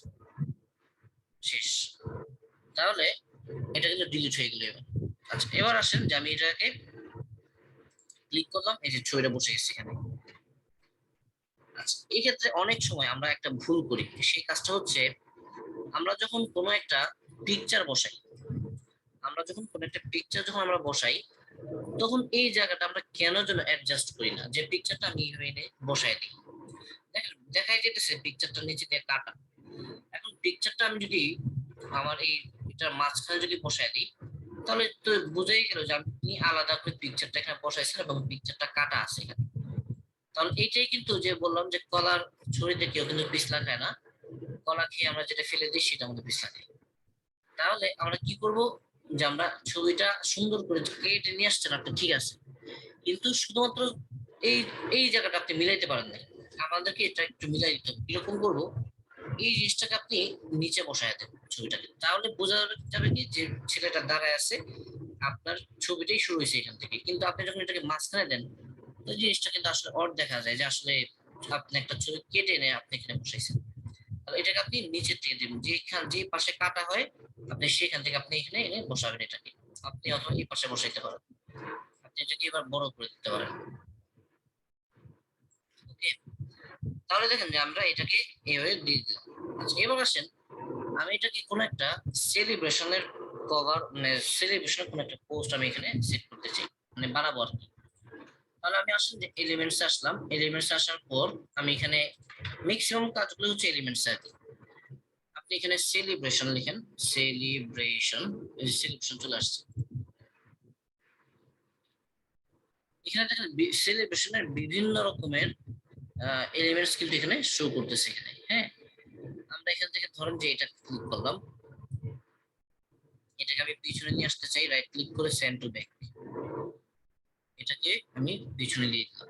শেষ। তাহলে এটা কিন্তু ডিলিট হয়ে গেল এবার। আচ্ছা, এবার আসেন যে আমি এটাকে ক্লিক করলাম, এই যে ছবিটা বসে গেছে এখানে। আচ্ছা, এই ক্ষেত্রে অনেক সময় আমরা একটা ভুল করি, সেই কাজটা হচ্ছে আমরা যখন কোনো একটা পিকচার বসাই, যখন আমরা বসাই, তখন এই জায়গাটা আমরা কেন যেন অ্যাডজাস্ট করি না, যে পিকচারটা আমি এইভাবে এনে বসাই দিই। দেখেন দেখাই যেতেছে পিকচারটা নিচে দিয়ে কাটা। এখন পিকচারটা আমি যদি আমার এটার মাঝখানে যদি বসাই দিই, তাহলে তো বুঝেই গেল যে আপনি আলাদা করে পিকচারটা এখানে বসাইছেন এবং পিকচারটা কাটা আছে এখানে। তাহলে এইটাই কিন্তু যে বললাম যে কলার ছুরিতে কেউ কিন্তু পিস লাগায় না, কলা খেয়ে আমরা যেটা ফেলে দিই সেটা আমাদের পিস লাগাই। তাহলে আমরা কি করব, যে আমরা ছবিটা সুন্দর করে কেটে নিয়ে আসছেন আপনি, ঠিক আছে, কিন্তু শুধুমাত্র এই এই জায়গাটা আপনি মিলাইতে পারেন না, আমাদেরকে এটা একটু মিলাই দিতে হবে। কিরকম করবো, এই জিনিসটাকে আপনি নিচে বসায় দেন ছবিটাকে, তাহলে বোঝা যাবে কি যে ছেলেটা দাঁড়ায় আছে, আপনার ছবিটাই শুরু হয়েছে এখান থেকে। কিন্তু আপনি যখন এটাকে মাঝখানে দেন, তো জিনিসটা কিন্তু আসলে অড দেখা যায় যে আসলে আপনি একটা ছবি কেটে এনে আপনি এখানে বসাইছেন। তাহলে এটাকে আপনি নিচের থেকে দিবেন, যে পাশে কাটা হয় আপনি সেখান থেকে আপনি এখানে এনে বসাবেন এটাকে। আপনি অথবা এই পাশে বসাইতে পারেন, আপনি এটাকে এবার বড় করে দিতে পারেন। ওকে, তাহলে দেখেন যে আমরা এটাকে এইভাবে দিয়ে দিলাম। আচ্ছা, এবার আসেন, আমি এটাকে কোন একটা সেলিব্রেশনের কভার, মানে সেলিব্রেশনের কোন একটা পোস্ট আমি এখানে সেট করতে চাই, মানে বানাবো আর কি। তাহলে আমি আসেন যে এলিমেন্টস আসলাম, এলিমেন্টস আসার পর আমি এখানে ম্যাক্সিমাম কাজগুলো হচ্ছে এলিমেন্টস আর কি। আপনি এখানে সেলিব্রেশন লিখেন, সেলিব্রেশন, সেলিব্রেশন চলে আসছে। এখানে দেখেন সেলিব্রেশনের বিভিন্ন রকমের এলিমেন্টস কিন্তু এখানে শো করতেছে এখানে। হ্যাঁ, আমরা এখান থেকে ধরেন যে এটা ক্লিক করলাম, এটাকে আমি পিছনে নিয়ে আসতে চাই, রাইট ক্লিক করে সেন্ড টু ব্যাক, এটাকে আমি পিছনে দিয়ে দিলাম।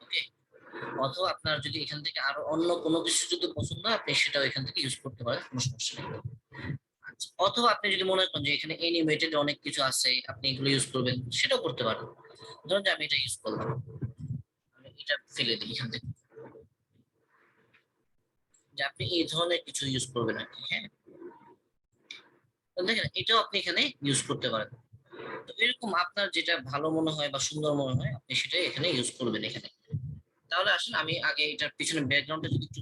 ওকে, অথবা আপনার যদি এখান থেকে আরো অন্য কোনো কিছু যদি পছন্দ হয় আপনি সেটাও এখান থেকে ইউজ করতে পারেন, কোনো সমস্যা নেই। আচ্ছা, অথবা আপনি যদি মনে করেন যে এখানে অ্যানিমেটেড অনেক কিছু আছে আপনি এগুলো ইউজ করবেন, সেটাও করতে পারেন। ধরুন যে আমি এটা ইউজ করলাম, আমি এটা ফেলে দিই এখান থেকে, যে আপনি এই ধরনের কিছু ইউজ করবেন আর কি। হ্যাঁ, তো দেখেন এটাও আপনি এখানে ইউজ করতে পারেন। তো এরকম আপনার যেটা ভালো মনে হয় বা সুন্দর মনে হয় আপনি সেটাই এখানে ইউজ করবেন এখানে। তাহলে আসুন আমি আগে এটার পিছনে ব্যাকগ্রাউন্ডটা যদি একটু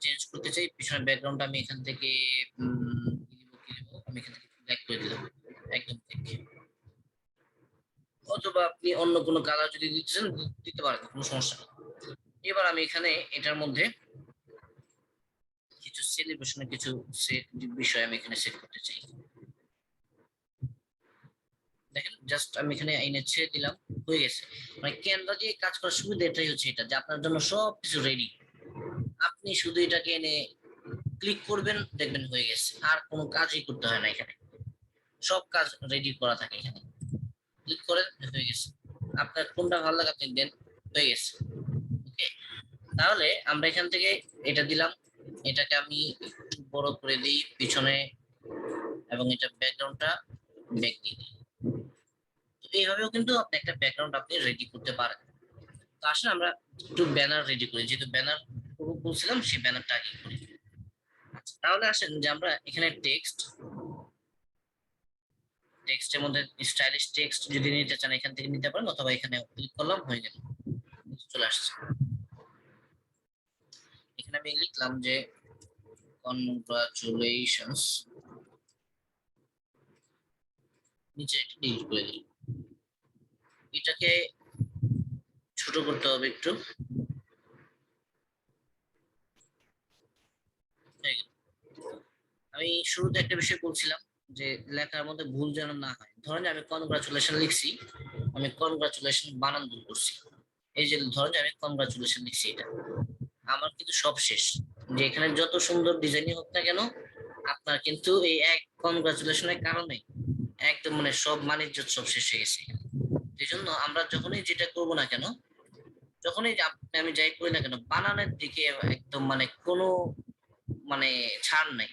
চেঞ্জ করতে চাই, পিছনে ব্যাকগ্রাউন্ডটা আমি এখান থেকে আমি এখান থেকে ব্ল্যাক করে দিলাম একদম থেকে। অথবা আপনি অন্য কোনো কালার যদি দিচ্ছেন দিতে পারেন, কোনো সমস্যা নেই। এবার আমি এখানে এটার মধ্যে কিছু সেলিব্রেশনের কিছু বিষয় আমি এখানে সেট করতে চাই। দেখেন জাস্ট আমি এখানে এনে ছেড়ে দিলাম, হয়ে গেছে। মানে ক্যানভা দিয়ে কাজ করার সুবিধা এটাই হচ্ছে, এটা যে আপনার জন্য সবকিছু রেডি, আপনি শুধু এটাকে এনে ক্লিক করবেন, দেখবেন হয়ে গেছে, আর কোনো কাজই করতে হয় না এখানে, সব কাজ রেডি করা থাকে এখানে। ক্লিক করেন, হয়ে গেছে। আপনার কোনটা ভালো লাগে আপনি দেন, হয়ে গেছে। ওকে, তাহলে আমরা এখান থেকে এটা দিলাম, এটাকে আমি একটু বড় করে দিই পিছনে, এবং এটা ব্যাকগ্রাউন্ডটা ব্যাক দিয়ে দিই। তো এইভাবেও কিন্তু আপনি একটা ব্যাকগ্রাউন্ড আপনি রেডি করতে পারেন। তো আসলে আমরা একটু ব্যানার রেডি করি, যেহেতু ব্যানার বলছিলাম সেই ব্যানারটা আগে করি। আচ্ছা, তাহলে আসেন যে আমরা এখানে টেক্সটের মধ্যে স্টাইলিশ টেক্সট যদি নিতে চান এখান থেকে নিতে পারেন, অথবা এখানে ক্লিক করলাম, হয়ে গেল, চলে আসছে। এখানে আমি লিখলাম যে কনগ্রাচুলেশনস, নিচে একটু ডিলিট করে দিই, এটাকে ছোট করতে হবে একটু। আমি শুরুতে একটা বিষয় বলছিলাম যে লেখার মধ্যে ভুল যেন না হয়। ধরেন আমি কনগ্রাচুলেশন লিখছি, আমি কনগ্রাচুলেশন বানান ভুল করছি, এই যে ধরেন যে আমি কনগ্রাচুলেশন লিখছি, এটা আমার কিন্তু সব শেষ। যে এখানে যত সুন্দর ডিজাইনই হোক না কেন, আপনার কিন্তু এই এক কনগ্রাচুলেশনের কারণে একদম মানে সব মানিজ্য সব শেষ হয়ে গেছে। এই জন্য আমরা যখনই যেটা করব না কেন, যখনই আমি যাই করি না কেন, বানানের দিকে একদম মানে কোনো মানে ছাড় নাই,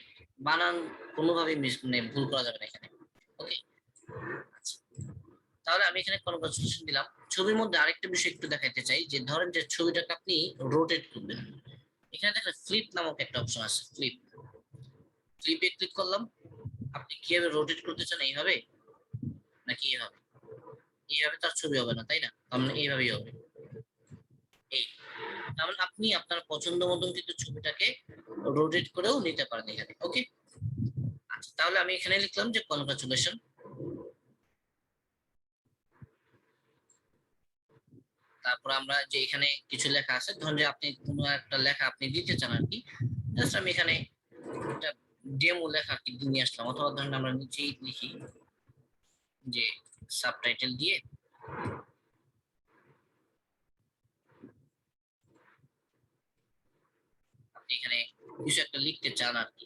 বানান কোনোভাবেই মানে ভুল করা যাবে না এখানে। ওকে, তাহলে আমি এখানে কনগ্রাচুলেশন দিলাম। ছবির মধ্যে আরেকটা বিষয় একটু দেখাইতে চাই, যে ধরেন যে ছবিটাকে আপনি রোটেট করবেন, এখানে দেখেন ফ্লিপ নামক একটা অপশন আছে, ফ্লিপে ক্লিক করলাম। আপনি কিভাবে রোটেট করতে চান, এইভাবে নাকি এইভাবে? এইভাবে তার ছবি হবে না, তাই না? আমরা এইভাবেই হবে, এই। তাহলে আপনি আপনার পছন্দ মতন কিন্তু ছবিটাকে রোটেট করেও নিতে পারেন এখানে। ওকে, আচ্ছা, তাহলে আমি এখানে লিখলাম যে কনগ্রাচুলেশন। তারপর আমরা যে এখানে কিছু লেখা আছে, ধরুন যে আপনি কোনো একটা লেখা আপনি দিতে চান আর কি, জাস্ট আমি এখানে একটা ডেমো লেখা কিন্তু নিয়ে আসলাম, অথবা ধরেন আমরা নিচেই লিখি যে সাবটাইটেল দিয়ে আপনি এখানে কিছু একটা লিখতে চান আর কি।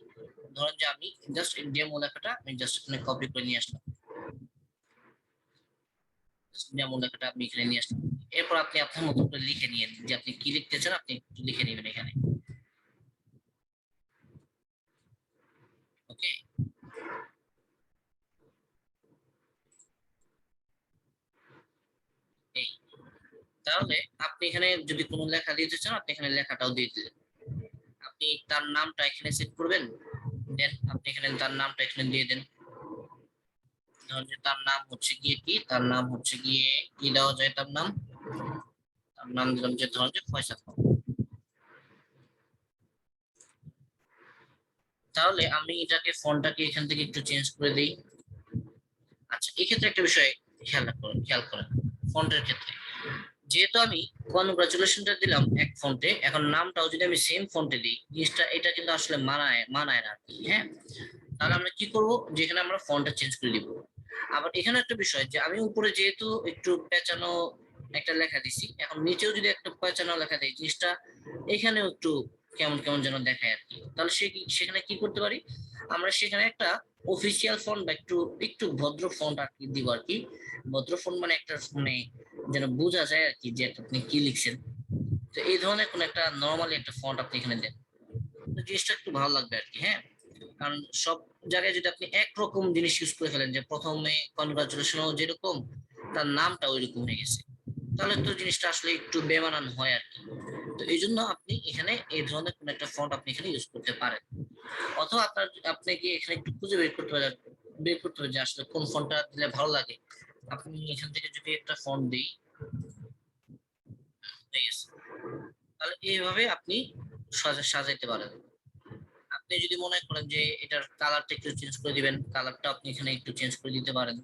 ধরেন যে আমি জাস্ট ডেমো লেখাটা আমি জাস্ট এখানে কপি করে নিয়ে আসলাম, ডেমো লেখাটা আপনি এখানে নিয়ে আসলাম। এরপর আপনি আপনার মতো করে লিখে নিয়ে যে আপনি কি লিখতে চান, আপনি একটু লিখে নেবেন এখানে। ওকে, এই তাহলে আপনি এখানে যদি কোনো লেখা দিতে চান, আপনি এখানে লেখাটাও দিয়ে দিলেন। আপনি তার নামটা এখানে সেট করবেন, দেন আপনি এখানে তার নামটা এখানে দিয়ে দেন। ধরুন যে তার নাম হচ্ছে গিয়ে কি, তার নাম হচ্ছে গিয়ে কি দেওয়া যায়, তার নাম দিলাম যে ধরুন যে ফয়সাল। তাহলে আমি এটাকে ফন্টটাকে এখান থেকে একটু চেঞ্জ করে দিই। আচ্ছা, এক্ষেত্রে একটা বিষয় খেয়াল করেন ফন্টের ক্ষেত্রে, যেহেতু আমি কনগ্রাচুলেশনটা দিলাম এক ফন্টে, এখন নামটাও যদি আমি সেম ফন্টে দিই, জিনিসটা এটা কিন্তু আসলে মানায় না আর কি। হ্যাঁ, তাহলে আমরা কি করব, যেখানে আমরা ফন্টটা চেঞ্জ করে দিব। আবার এখানে একটা বিষয় যে আমি উপরে যেহেতু একটু পেঁচানো একটা লেখা দিছি, এখন নিচেও যদি একটা পেঁচানো লেখা দিই, জিনিসটা এখানেও একটু কেমন কেমন যেন দেখায় আর কি। তাহলে সেখানে কি করতে পারি, আমরা সেখানে একটা অফিসিয়াল ফন্ট বা একটু একটু ভদ্র ফন্ট আর কি দিব আর কি। ভদ্র ফন্ট মানে একটা মানে যেন বোঝা যায় আর কি যে আপনি কি লিখছেন। তো এই ধরনের কোন একটা নরমালি একটা ফন্ট আপনি এখানে দেন, তো জিনিসটা একটু ভালো লাগবে আর কি। হ্যাঁ, কারণ সব জায়গায় যদি আপনি একরকম জিনিস ইউজ করে ফেলেন, যে প্রথমে কনগ্রাচুলেশনও যেরকম তার নামটা ওইরকম হয়ে গেছে, তাহলে তো জিনিসটা আসলে একটু বেমানান হয় আর কি। তো এই জন্য আপনি এখানে এই ধরনের কোন একটা ফন্ট আপনি এখানে ইউজ করতে পারেন, অথবা আপনাকে এখানে একটু খুঁজে বের করতে হবে যে আসলে কোন ফন্টটা দিলে ভালো লাগে। আপনি এখান থেকে যদি একটা ফন্ট দিই, হয়ে গেছে। তাহলে এইভাবে আপনি সাজাইতে পারেন। আপনি যদি মনে করেন যে এটার কালারটা একটু চেঞ্জ করে দিবেন, কালারটা আপনি এখানে একটু চেঞ্জ করে দিতে পারেন।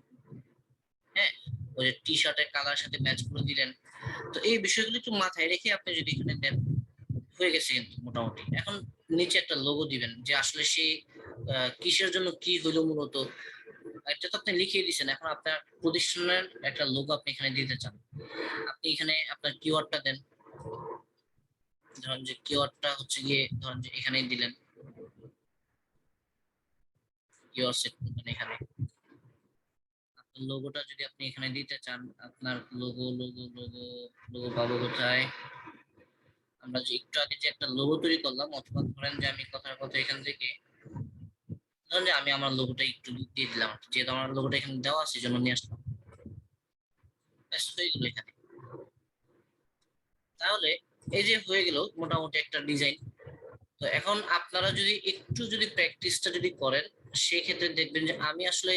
হ্যাঁ, ওই যে টি শার্টের কালার সাথে ম্যাচ করে দিলেন। তো এই বিষয়গুলো একটু মাথায় রেখে আপনি যদি এখানে দেন, হয়ে গেছে কিন্তু মোটামুটি। এখন নিচে একটা লোগো দিবেন যে আসলে সে কিসের জন্য কি হইলো মূলত, এটা তো আপনি লিখিয়ে দিয়েছেন। এখন আপনার প্রতিষ্ঠানের একটা লোগো আপনি এখানে দিতে চান, আপনি এখানে আপনার কিওয়ার্ডটা দেন। ধরেন যে কিওয়ার্ডটা হচ্ছে গিয়ে ধরেন যে এখানেই দিলেন, কিওয়ার্ড সেট করবেন এখানে। আপনার লোগোটা যদি আপনি এখানে দিতে চান, আপনার লোগো পাবো কোথায়, আমরা যে একটু আগে যে একটা লোগো তৈরি করলাম, অথবা ধরেন যে আমি কথার কথা এখান থেকে ধরেন যে আমি আমার লোগোটা একটু দিয়ে দিলাম, যেহেতু আমার লোগোটা এখানে দেওয়া আছে জন্য নিয়ে আসলাম, ব্যাস হয়ে গেল এখানে। তাহলে এই যে হয়ে গেল মোটামুটি একটা ডিজাইন। তো এখন আপনারা যদি একটু যদি প্র্যাকটিসটা যদি করেন, সেক্ষেত্রে দেখবেন যে আমি আসলে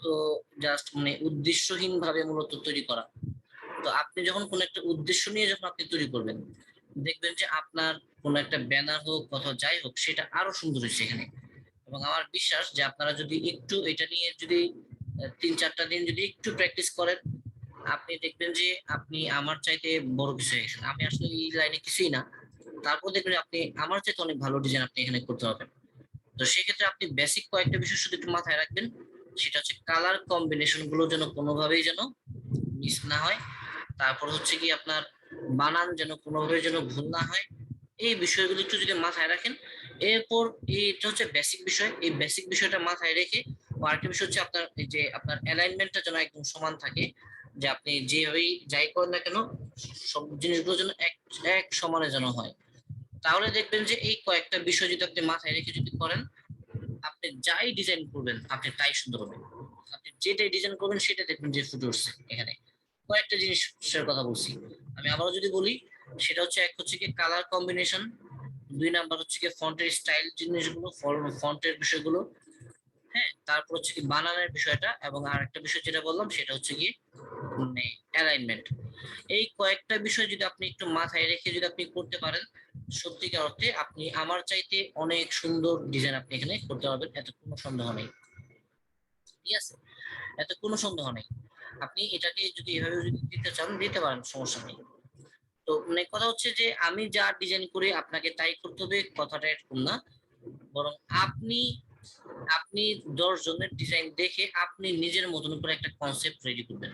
তো জাস্ট মানে উদ্দেশ্যহীন ভাবে মূলত তৈরি করা। তো আপনি যখন কোনো একটা উদ্দেশ্য নিয়ে যখন আপনি তৈরি করবেন, দেখবেন যে আপনার কোনো একটা ব্যানার হোক অথবা যাই হোক, সেটা আরো সুন্দর হয়েছে এখানে। এবং আমার বিশ্বাস যে আপনারা যদি একটু এটা নিয়ে যদি 3-4টা দিন যদি একটু প্র্যাকটিস করেন, আপনি দেখবেন যে আপনি আমার চাইতে বড় কিছু হয়ে গেছেন। আমি আসলে এই লাইনে কিছুই না, তারপর দেখবেন আপনি আমার চাইতে অনেক ভালো ডিজাইন আপনি এখানে করতে পারবেন। তো সেক্ষেত্রে আপনি বেসিক কয়েকটা বিষয় শুধু একটু মাথায় রাখবেন, সেটা হচ্ছে কালার কম্বিনেশন গুলো যেন কোনোভাবেই যেন মিস না হয়। তারপর হচ্ছে কি আপনার বানান যেন কোনোভাবে যেন ভুল না হয়। এই বিষয়গুলো একটু যদি মাথায় রাখেন, এরপর এটা হচ্ছে বেসিক বিষয়, এই বেসিক বিষয়টা মাথায় রেখে আরেকটা বিষয় হচ্ছে আপনার এই যে আপনার অ্যালাইনমেন্টটা যেন একদম সমান থাকে, যে আপনি যেভাবেই যাই করেন না কেন সব জিনিসগুলো যেন এক এক সমানে যেন হয়। তাহলে দেখবেন যে এই কয়েকটা বিষয় যদি আপনি মাথায় রেখে যদি করেন, আপনি যাই ডিজাইন করবেন আপনি তাই সুন্দর হবে। আপনি যেটাই ডিজাইন করবেন সেটা দেখবেন যে ফুটে উঠছে এখানে। কয়েকটা জিনিসের কথা বলছি, আমি আবারও যদি বলি, সেটা হচ্ছে এক হচ্ছে কি কালার কম্বিনেশন, 2 নাম্বার হচ্ছে কি ফন্টের স্টাইল জিনিসগুলো, ফন্টের বিষয়গুলো। হ্যাঁ, তারপর হচ্ছে কি বানানের বিষয়টা, এবং আরেকটা বিষয় যেটা বললাম সেটা হচ্ছে কি মানে অ্যালাইনমেন্ট। এই কয়েকটা বিষয় যদি আপনি একটু মাথায় রেখে যদি আপনি করতে পারেন, সত্যিকার অর্থে আপনি আমার চাইতে অনেক সুন্দর ডিজাইন আপনি এখানে করতে পারবেন, এত কোনো সন্দেহ নেই। ঠিক আছে, এত কোনো সন্দেহ নেই। আপনি এটাকে যদি এভাবে যদি দিতে চান দিতে পারেন, সমস্যা নেই। তো মানে কথা হচ্ছে যে আমি যা ডিজাইন করি আপনাকে তাই করতে হবে, কথাটা এরকম না। বরং আপনি আপনি 10 জনের ডিজাইন দেখে আপনি নিজের মতন করে একটা কনসেপ্ট রেডি করবেন।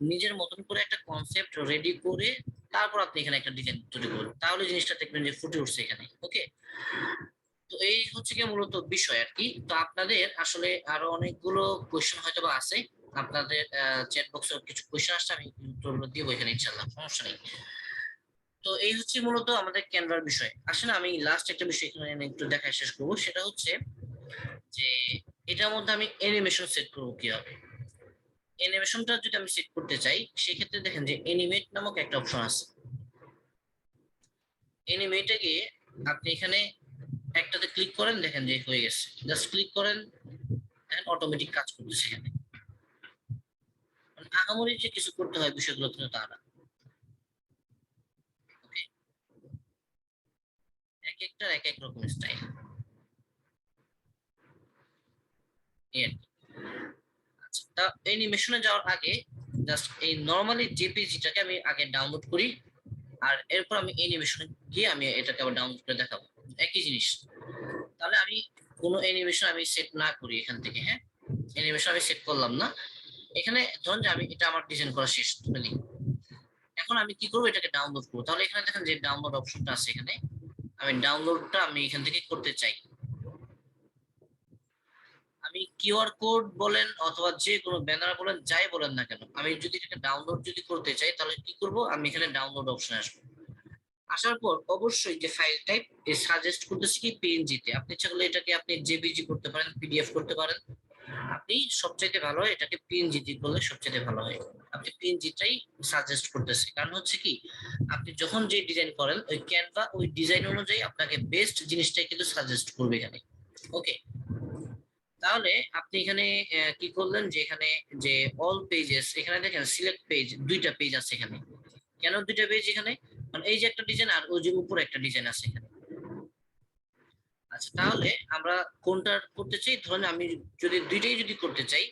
নিজের মতন করে একটা কনসেপ্ট রেডি করে তারপর আপনি এখানে একটা ডিজাইন তৈরি করবেন, তাহলে জিনিসটা দেখবেন যে ফুটে উঠছে এখানে। ওকে, তো এই হচ্ছে কি মূলত বিষয় আর কি। তো আপনাদের আসলে আরো অনেকগুলো কোয়েশ্চেন হয়তো বা আছে, আপনাদের চ্যাট বক্সে কিছু কোয়েশ্চেন আসছে, আমি উত্তরগুলো দিব এখানে ইনশাআল্লাহ, সমস্যা নেই। তো এই হচ্ছে মূলত আমাদের ক্যানভার বিষয়। আসলে আমি লাস্ট একটা বিষয় এখানে একটু দেখায় শেষ করবো, সেটা হচ্ছে যে এটার মধ্যে আমি অ্যানিমেশন সেট করবো কিভাবে। অ্যানিমেশনটা যদি আমি সেট করতে চাই, সেক্ষেত্রে দেখেন যে অ্যানিমেট নামক একটা অপশন আছে। অ্যানিমেটে গিয়ে আপনি এখানে একটাতে ক্লিক করেন, দেখেন যে হয়ে গেছে, জাস্ট ক্লিক করেন, দেখেন অটোমেটিক কাজ করতেছে এখানে। মানে আহামরি যে কিছু করতে হয় বিষয়গুলো কিন্তু তা না। ওকে, এক একটা এক এক রকম স্টাইল। আচ্ছা, তা অ্যানিমেশনে যাওয়ার আগে জাস্ট এই নরমালি জেপিজিটাকে আমি আগে ডাউনলোড করি, আর এরপর আমি অ্যানিমেশনে গিয়ে আমি এটাকে আবার ডাউনলোড করে দেখাবো, একই জিনিস। তাহলে আমি কোনো অ্যানিমেশন আমি সেট না করি এখান থেকে, হ্যাঁ, অ্যানিমেশন আমি সেট করলাম না এখানে। ধরুন যে আমি এটা আমার ডিজাইন করা শেষ মানে, এখন আমি কি করবো, এটাকে ডাউনলোড করবো। তাহলে এখানে দেখেন যে ডাউনলোড অপশনটা আছে এখানে, আমি ডাউনলোডটা আমি এখান থেকে করতে চাই। আমি কিউআর কোড বলেন অথবা যে কোনো ব্যানার বলেন, যাই বলেন না কেন, আমি যদি এটাকে ডাউনলোড যদি করতে চাই, তাহলে কি করব, আমি এখানে ডাউনলোড অপশনে আসবো। আসার পর অবশ্যই যে ফাইল টাইপ সাজেস্ট করতেছি কি পিএনজি তে, আপনি ইচ্ছা করলে এটাকে আপনি জেপিজি করতে পারেন, পিডিএফ করতে পারেন। আপনি সবচাইতে ভালো হয় এটাকে পিএনজি দিয়ে করলে সবচাইতে ভালো হয়। আপনি পিএনজিটাই সাজেস্ট করতেছি, কারণ হচ্ছে কি, আপনি যখন যে ডিজাইন করেন ওই ক্যানভা ওই ডিজাইন অনুযায়ী আপনাকে বেস্ট জিনিসটাই কিন্তু সাজেস্ট করবে এখানে। ওকে, তাহলে আপনি এখানে কি করলেন, যে এখানে যে অল পেজেস, এখানে দেখেন সিলেক্ট পেজ, দুইটা পেজ আছে এখানে। কেন দুইটা পেজ এখানে, মানে এই যে একটা ডিজাইন আর ওই যে উপরে একটা ডিজাইন আছে এখানে। আচ্ছা, তাহলে আমরা কোনটা করতে চাই, ধরুন আমি যদি দুইটাই যদি করতে চাই,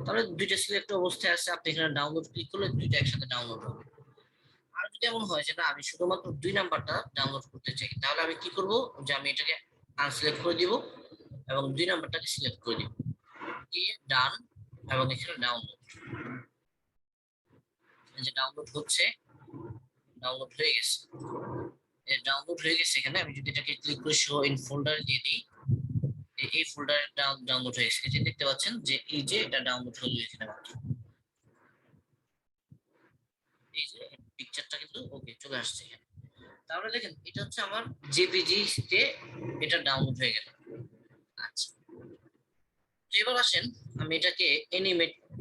তাহলে দুইটা সিলেক্ট অবস্থায় আছে, আপনি এখানে ডাউনলোড ক্লিক করলে দুইটা একসাথে ডাউনলোড হবে। আর যদি এমন হয় যে না আমি শুধুমাত্র 2 নাম্বারটা ডাউনলোড করতে চাই, তাহলে আমি কি করব, যে আমি এটাকে আনসিলেক্ট করে দিব এবং 2 নাম্বারটাকে সিলেক্ট করে দিব, দিয়ে ডান, এবং এখানে ডাউনলোড, এই যে ডাউনলোড হচ্ছে, ডাউনলোড হয়ে গেছে, ডাউনলোড হয়ে গেছে। এখানে আমি যদি এটাকে ক্লিক করে শো ইন ফোল্ডার দিয়ে দিই, এই ফোল্ডারে ডাউনলোড হয়ে গেছে, এই যে দেখতে পাচ্ছেন যে এই যে এটা ডাউনলোড হলো এখানে মাত্র, এই যে পিকচারটা কিন্তু ওকে চলে আসছে এখানে। তাহলে দেখেন এটা হচ্ছে আমার জেপিজি তে এটা ডাউনলোড হয়ে গেল। আচ্ছা, তো এবার আসেন আমি এটাকে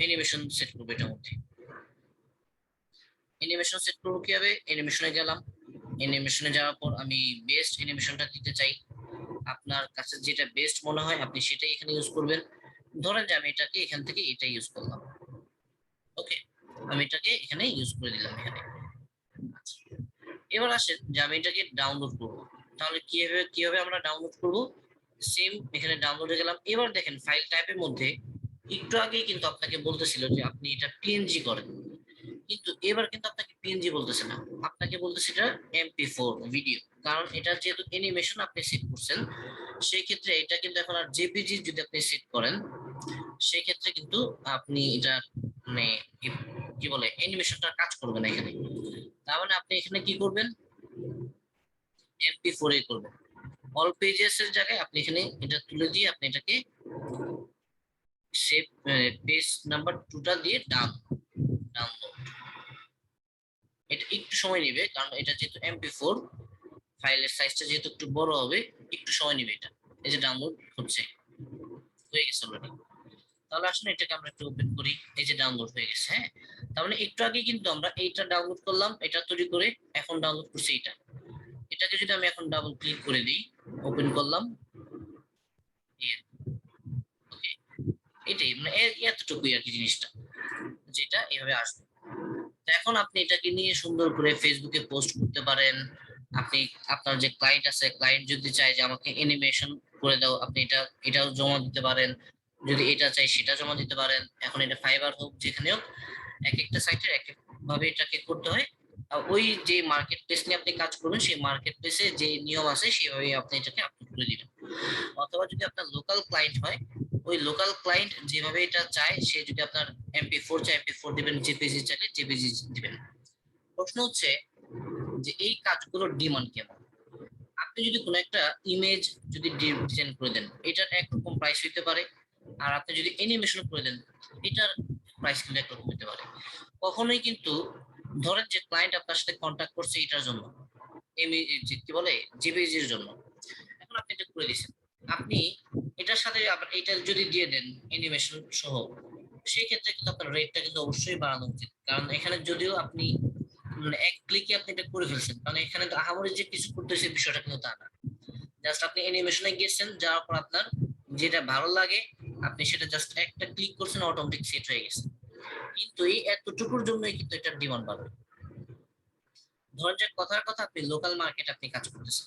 অ্যানিমেশন সেট করবো এটার মধ্যে। অ্যানিমেশন সেট করবো কিভাবে, অ্যানিমেশনে গেলাম, অ্যানিমেশনে যাওয়ার পর আমি বেস্ট অ্যানিমেশনটা দিতে চাই। আপনার কাছে যেটা বেস্ট মনে হয় আপনি সেটাই এখানে ইউজ করবেন। ধরেন যে আমি এটাকে এখান থেকে এটা ইউজ করলাম। ওকে, আমি এটাকে এখানে ইউজ করে দিলাম এখানে। আচ্ছা, এবার আসেন যে আমি এটাকে ডাউনলোড করব। তাহলে কিভাবে আমরা ডাউনলোড করব, সেম এখানে ডাউনলোডে গেলাম। এবার দেখেন ফাইল টাইপের মধ্যে একটু আগেই কিন্তু আপনাকে বলতেছিল যে আপনি এটা পিএনজি করেন, কিন্তু এবার কিন্তু আপনাকে পিএনজি বলতেছে না, আপনাকে বলতেছে এটা এমপি4 ভিডিও। কারণ এটা যেহেতু অ্যানিমেশন আপনি সেট করছেন, সেই ক্ষেত্রে এটা কিন্তু এখন আর জেপিজি যদি আপনি সেট করেন, সেই ক্ষেত্রে কিন্তু আপনি এটা মানে কি বলে অ্যানিমেশনটা কাজ করবে না এখানে। তার মানে আপনি এখানে কি করবেন, এমপি4 এ করবেন। অল পেজেস এর জায়গায় আপনি এখানে এটা তুলে দিয়ে আপনি এটাকে সেভ পেজ নাম্বার 2টা দিয়ে ডাউনলোড। এটা একটু সময় নেবে, কারণ এটা যেহেতু এমপি4, ফাইলের সাইজটা যেহেতু একটু বড় হবে, একটু সময় নেবে এটা। এই যে ডাউনলোড হচ্ছে, হয়ে গেছে অলরেডি। তাহলে আসলে এটাকে আমরা একটু ওপেন করি, এই যে ডাউনলোড হয়ে গেছে। হ্যাঁ, তার মানে একটু আগে কিন্তু আমরা এইটা ডাউনলোড করলাম, এটা তৈরি করে এখন ডাউনলোড করছি এটা। এটাকে যদি আমি এখন ডাবল ক্লিক করে দিই, ওপেন করলাম, ওকে, এটাই মানে এতটুকুই আর কি জিনিসটা, যেটা এভাবে আসবে। তো এখন আপনি এটাকে নিয়ে সুন্দর করে ফেসবুকে পোস্ট করতে পারেন। আপনি আপনার যে ক্লায়েন্ট আছে, ক্লায়েন্ট যদি চায় যে আমাকে অ্যানিমেশন করে দাও, আপনি এটাও জমা দিতে পারেন। যদি এটা চাই সেটা জমা দিতে পারেন। এখন এটা ফাইবার হোক যেখানে হোক, এক একটা সাইটের এক এক ভাবে এটাকে করতে হয়। আর ওই যে মার্কেট প্লেস নিয়ে আপনি কাজ করবেন, সেই মার্কেট প্লেসে যে নিয়ম আছে সেভাবে আপনি এটাকে আপলোড করে দিবেন। অথবা যদি আপনার লোকাল ক্লায়েন্ট হয়, ওই লোকাল ক্লায়েন্ট যেভাবে এটা চায়, সে যদি আপনার MP4 চায় MP4 দিবেন, জেপিজি চাইলে জেপিজি দিবেন। প্রশ্ন হচ্ছে যে এই কাজগুলোর ডিমান্ড কেমন। আপনি যদি কোনো একটা ইমেজ যদি ডিজাইন করে দেন, এটার একরকম প্রাইস হইতে পারে, আর আপনি যদি অ্যানিমেশন করে দেন, এটার প্রাইস কিন্তু একরকম হতে পারে। কখনোই কিন্তু ধরেন যে ক্লায়েন্ট আপনার সাথে কন্ট্যাক্ট করছে এটার জন্য, কি বলে জেপিজির জন্য, এখন আপনি এটা করে দিচ্ছেন, আপনি এটার সাথে আবার এটা যদি দিয়ে দেন অ্যানিমেশন সহ, সেই ক্ষেত্রে কিন্তু আপনার রেটটা কিন্তু অবশ্যই বাড়ানো উচিত। কারণ এখানে যদিও আপনি মানে এক ক্লিকে আপনি এটা করে ফেলছেন, কারণ এখানে তো আহামরি যে কিছু করতেছে বিষয়টা কিন্তু তা না। জাস্ট আপনি অ্যানিমেশনে গিয়েছেন, যাওয়ার পর আপনার যেটা ভালো লাগে আপনি সেটা জাস্ট একটা ক্লিক করছেন, অটোমেটিক সেট হয়ে গেছে। কিন্তু এই এতটুকুর জন্যই কিন্তু এটার ডিমান্ড বাড়বে। ধরেন যে কথার কথা আপনি লোকাল মার্কেট আপনি কাজ করতেছেন,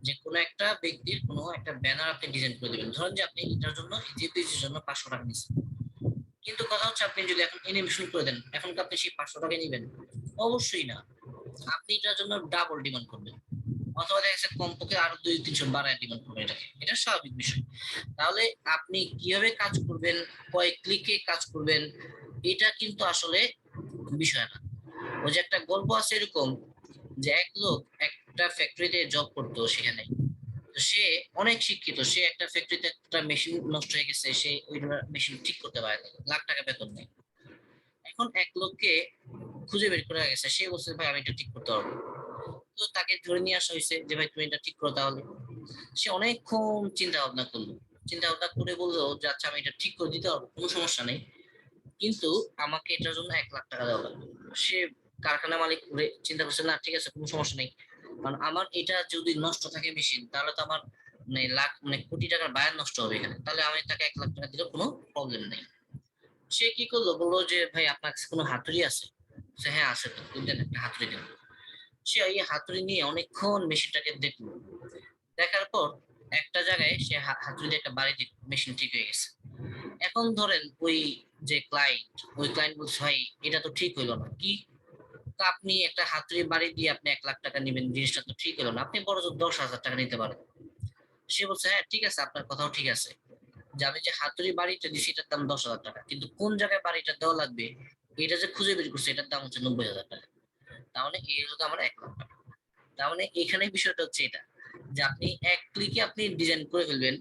যে কোনো একটা ব্যক্তির কোনো একটা ব্যানার আপনি ডিজাইন করে দিবেন, ধরেন যে আপনি এটার জন্য জেপিজির জন্য 500 টাকা নিচ্ছেন, কিন্তু কথা হচ্ছে আপনি যদি এখন অ্যানিমেশন করে দেন, এখন কি আপনি সেই 500 টাকা নেবেন? অবশ্যই না। আপনি এটার জন্য ডাবল ডিমান্ড করবেন, অথবা দেখা যাচ্ছে কমপক্ষে আরো 200-300 বাড়ায় ডিমান্ড করবেন এটাকে, এটা স্বাভাবিক বিষয়। তাহলে আপনি কিভাবে কাজ করবেন, কয় ক্লিকে কাজ করবেন, এটা কিন্তু আসলে বিষয় না। ওই যে একটা গল্প আছে এরকম, যে এক লোক একটা ফ্যাক্টরিতে জব করতো, সেখানে তো সে অনেক শিক্ষিত, সে একটা ফ্যাক্টরিতে একটা মেশিন নষ্ট হয়ে গেছে, সে ওই মেশিন ঠিক করতে পারে না, লাখ টাকা বেতন নেই। এখন এক লোককে খুঁজে বের করা গেছে, সে বলছে ভাই আমি এটা ঠিক করতে পারবো। তো তাকে ধরে নিয়ে আসা হয়েছে যে ভাই তুমি এটা ঠিক করো তাহলে। সে অনেকক্ষণ চিন্তা ভাবনা করলো, চিন্তা ভাবনা করে বললো যে আচ্ছা আমি এটা ঠিক করে দিতে পারবো, কোনো সমস্যা নেই, কিন্তু আমাকে এটার জন্য 1 লাখ টাকা দেওয়া লাগবে। সে কারখানা মালিক চিন্তা করছে না ঠিক আছে কোনো সমস্যা নেই, কারণ আমার এটা যদি নষ্ট থাকে মেশিন, তাহলে তো আমার মানে লাখ মানে কোটি টাকার বায়ার নষ্ট হবে এখানে, তাহলে আমি তাকে 1 লাখ টাকা দিলে কোনো প্রবলেম নেই। সে কি করলো, বললো যে ভাই আপনার কাছে কোনো হাতুড়ি আছে? হ্যাঁ আছে, তো দেন একটা হাতুড়ি দেন। সে এই হাতুড়ি নিয়ে অনেকক্ষণ মেশিনটাকে দেখলো, দেখার পর একটা জায়গায় সে হাতুড়ি দিয়ে একটা বাড়ি দিল, মেশিন ঠিক হয়ে গেছে। এখন ধরেন ওই যে ক্লায়েন্ট, ওই ক্লায়েন্ট বলছে ভাই এটা তো ঠিক হইলো না। কি, তা আপনি একটা হাতুড়ি বাড়ি দিয়ে আপনি 1 লাখ টাকা নেবেন, জিনিসটা তো ঠিক হলো না, আপনি বড় 10,000 টাকা নিতে পারেন। সে বলছে হ্যাঁ ঠিক আছে, আপনার কথাও ঠিক আছে, যে আমি যে হাতুড়ি বাড়িটা দিচ্ছি এটার দাম 10,000 টাকা, কিন্তু কোন জায়গায় বাড়িটা দেওয়া লাগবে এটা যে খুঁজে বের করছে, এটার দাম হচ্ছে 90,000 টাকা। তার মানে এই হলো আমার 1 লাখ টাকা। তার মানে এখানে বিষয়টা হচ্ছে এটা, যে আপনি এক ক্লিকে আপনি ডিজাইন করে ফেলবেন,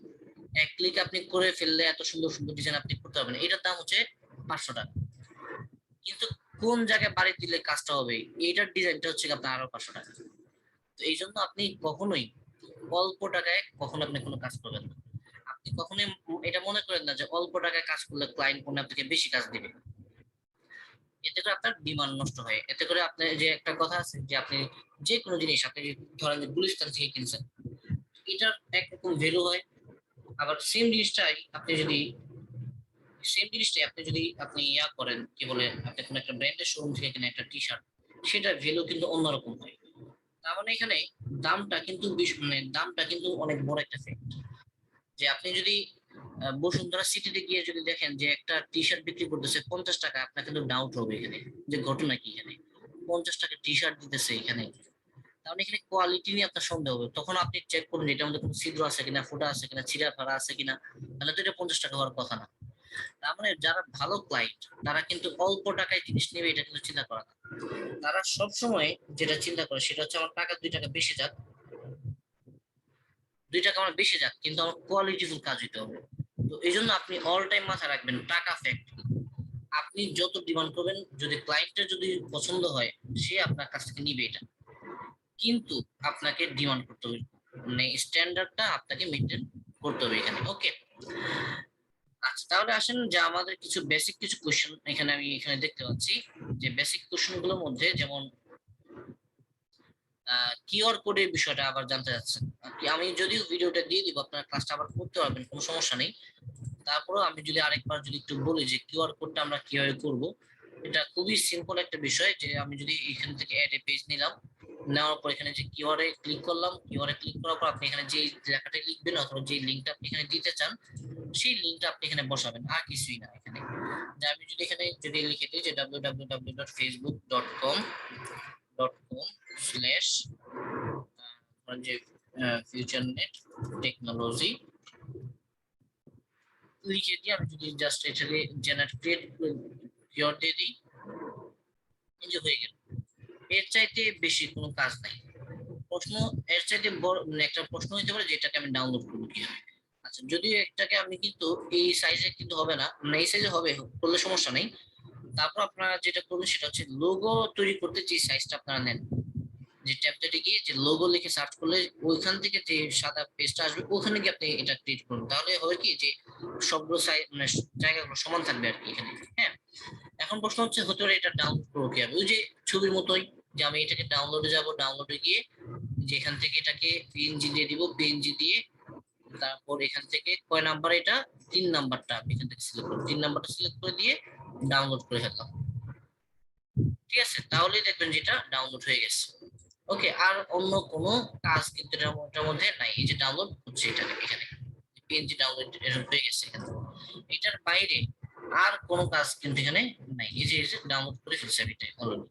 এক ক্লিকে আপনি করে ফেললে এত সুন্দর সুন্দর ডিজাইন আপনি করতে পারবেন, এটার দাম হচ্ছে 500 টাকা। কিন্তু কোন জায়গায় বাড়ি দিলে কাজটা হবে, এইটার ডিজাইনটা হচ্ছে আপনার আরো 500 টাকা। তো এই জন্য আপনি কখনোই অল্প টাকায় কখনো আপনি কোনো কাজ করবেন না। আপনি কখনোই এটা মনে করেন না যে অল্প টাকায় কাজ করলে ক্লায়েন্ট মনে আপনাকে বেশি কাজ দিবে। এতে করে আপনার ডিমান্ড নষ্ট হয়, এতে করে আপনি যে একটা কথা আছে যে আপনি যে কোনো জিনিস আপনি ধরেন যে গুলিস্তান থেকে কিনছেন, এটার একরকম ভ্যালু হয়, আবার সেম জিনিসটাই আপনি যদি আপনি ইয়া করেন কি বলে, আপনি কোনো একটা ব্র্যান্ডের শোরুম থেকে কিনে একটা টি শার্ট, সেটার ভ্যালু কিন্তু অন্যরকম হয়। তার মানে এখানে দামটা কিন্তু অনেক বড় একটা ফ্যাক্ট। যে আপনি যদি বসুন্ধরা সিটিতে গিয়ে যদি দেখেন যে একটা টি শার্ট বিক্রি করতেছে 50 টাকা, আপনার কিন্তু ডাউট হবে এখানে যে ঘটনা কি, এখানে 50 টাকা টি শার্ট দিতেছে এখানে, তাহলে এখানে কোয়ালিটি নিয়ে আপনার সন্দেহ হবে। তখন আপনি চেক করুন এটার মধ্যে কোনো ছিদ্র আছে কিনা, ফোঁটা আছে কিনা, ছিঁড়া ফাড়া আছে কিনা, তাহলে তো এটা 50 টাকা হওয়ার কথা না। তার মানে যারা ভালো ক্লায়েন্ট তারা কিন্তু অল্প টাকায় জিনিস নেবে, এটা কিন্তু চিন্তা করা না। তারা সব সময় যেটা চিন্তা করে সেটা হচ্ছে আমার টাকা 2 টাকা বেশি যাক, 2 টাকা আমার বেশি যাক, কিন্তু আমার কোয়ালিটিফুল কাজ হইতে হবে। তো এই জন্য আপনি অল টাইম মাথায় রাখবেন টাকা ফ্যাক্ট। আপনি যত ডিমান্ড করবেন, যদি ক্লায়েন্টের যদি পছন্দ হয়, সে আপনার কাছ থেকে নিবে এটা, কিন্তু আপনাকে ডিমান্ড করতে হবে, মানে স্ট্যান্ডার্ডটা আপনাকে মেনটেন করতে হবে এখানে। ওকে, আচ্ছা তাহলে আসেন যে আমাদের কিছু বেসিক কিছু কোশ্চেন এখানে আমি এখানে দেখতে পাচ্ছি, যে বেসিক কোশ্চেন গুলোর মধ্যে যেমন কিউআর কোডের বিষয়টা আবার জানতে চাচ্ছেন। আমি যদিও ভিডিওটা দিয়ে দিব, আপনার ক্লাসটা আবার করতে পারবেন, কোনো সমস্যা নেই। তারপরেও আমি যদি আরেকবার যদি একটু বলি যে কিউআর কোডটা আমরা কিভাবে করব, এটা খুবই সিম্পল একটা বিষয়। যে আমি যদি এখান থেকে অ্যাড এ পেজ নিলাম, নেওয়ার পর এখানে যে কিউআর এ ক্লিক করলাম, কিউআর এ ক্লিক করার পর আপনি এখানে যে লেখাটা লিখবেন অথবা যে লিঙ্কটা আপনি এখানে দিতে চান, সেই লিঙ্কটা আপনি এখানে বসাবেন, আর কিছুই না এখানে। যে আমি যদি এখানে যদি লিখে দিই যে www.facebook.com/যে ফিউচার নেট টেকনোলজি লিখে দিয়ে আমি যদি জাস্ট এটাকে জেনারেট কিওয়ার্ড দিয়ে দিই, এই যে হয়ে গেল। এর চাইতে বেশি কোনো কাজ নাই। প্রশ্ন এর চাইতে বড় একটা প্রশ্ন হতে পারে যেটাকে আমি ডাউনলোড করবো কিভাবে। আচ্ছা, যদিও একটাকে আমি কিন্তু এই সাইজে কিন্তু হবে না, মানে এই সাইজে হবে, করলে সমস্যা নেই। তারপর আপনারা যেটা করবেন সেটা হচ্ছে লোগো তৈরি করতে যে সাইজটা আপনারা নেন, যে ট্যাবলেটে গিয়ে যে লোগো লিখে সার্চ করলে ওইখান থেকে যে সাদা পেজটা আসবে ওখানে গিয়ে আপনি এটা ক্রিয়েট করুন। তাহলে হবে কি যে সবগুলো সাইজ মানে জায়গাগুলো সমান থাকবে আর কি এখানে। হ্যাঁ, এখন প্রশ্ন হচ্ছে হতে পারে এটা ডাউনলোড করবো কিভাবে। ওই যে ছবির মতোই, যে আমি এটাকে ডাউনলোডে যাব, ডাউনলোডে গিয়ে যেখান থেকে এটাকে পিএনজি দিয়ে দিব, পিএনজি দিয়ে তারপর এখান থেকে কয় নাম্বার, এটা 3 নাম্বারটা আমি এখান থেকে সিলেক্ট করব, 3 নাম্বারটা সিলেক্ট করে দিয়ে ডাউনলোড করে ফেললাম। ঠিক আছে, তাহলেই দেখবেন যেটা ডাউনলোড হয়ে গেছে। ওকে, আর অন্য কোনো কাজ কিন্তু এটার মধ্যে নাই। এই যে ডাউনলোড হচ্ছে এটা এখানে, পিএনজি ডাউনলোড এরকম হয়ে গেছে এখানে। এটার বাইরে আর কোনো কাজ কিন্তু এখানে নাই। এই যে ডাউনলোড করে ফেলছে আমি এটা অলরেডি।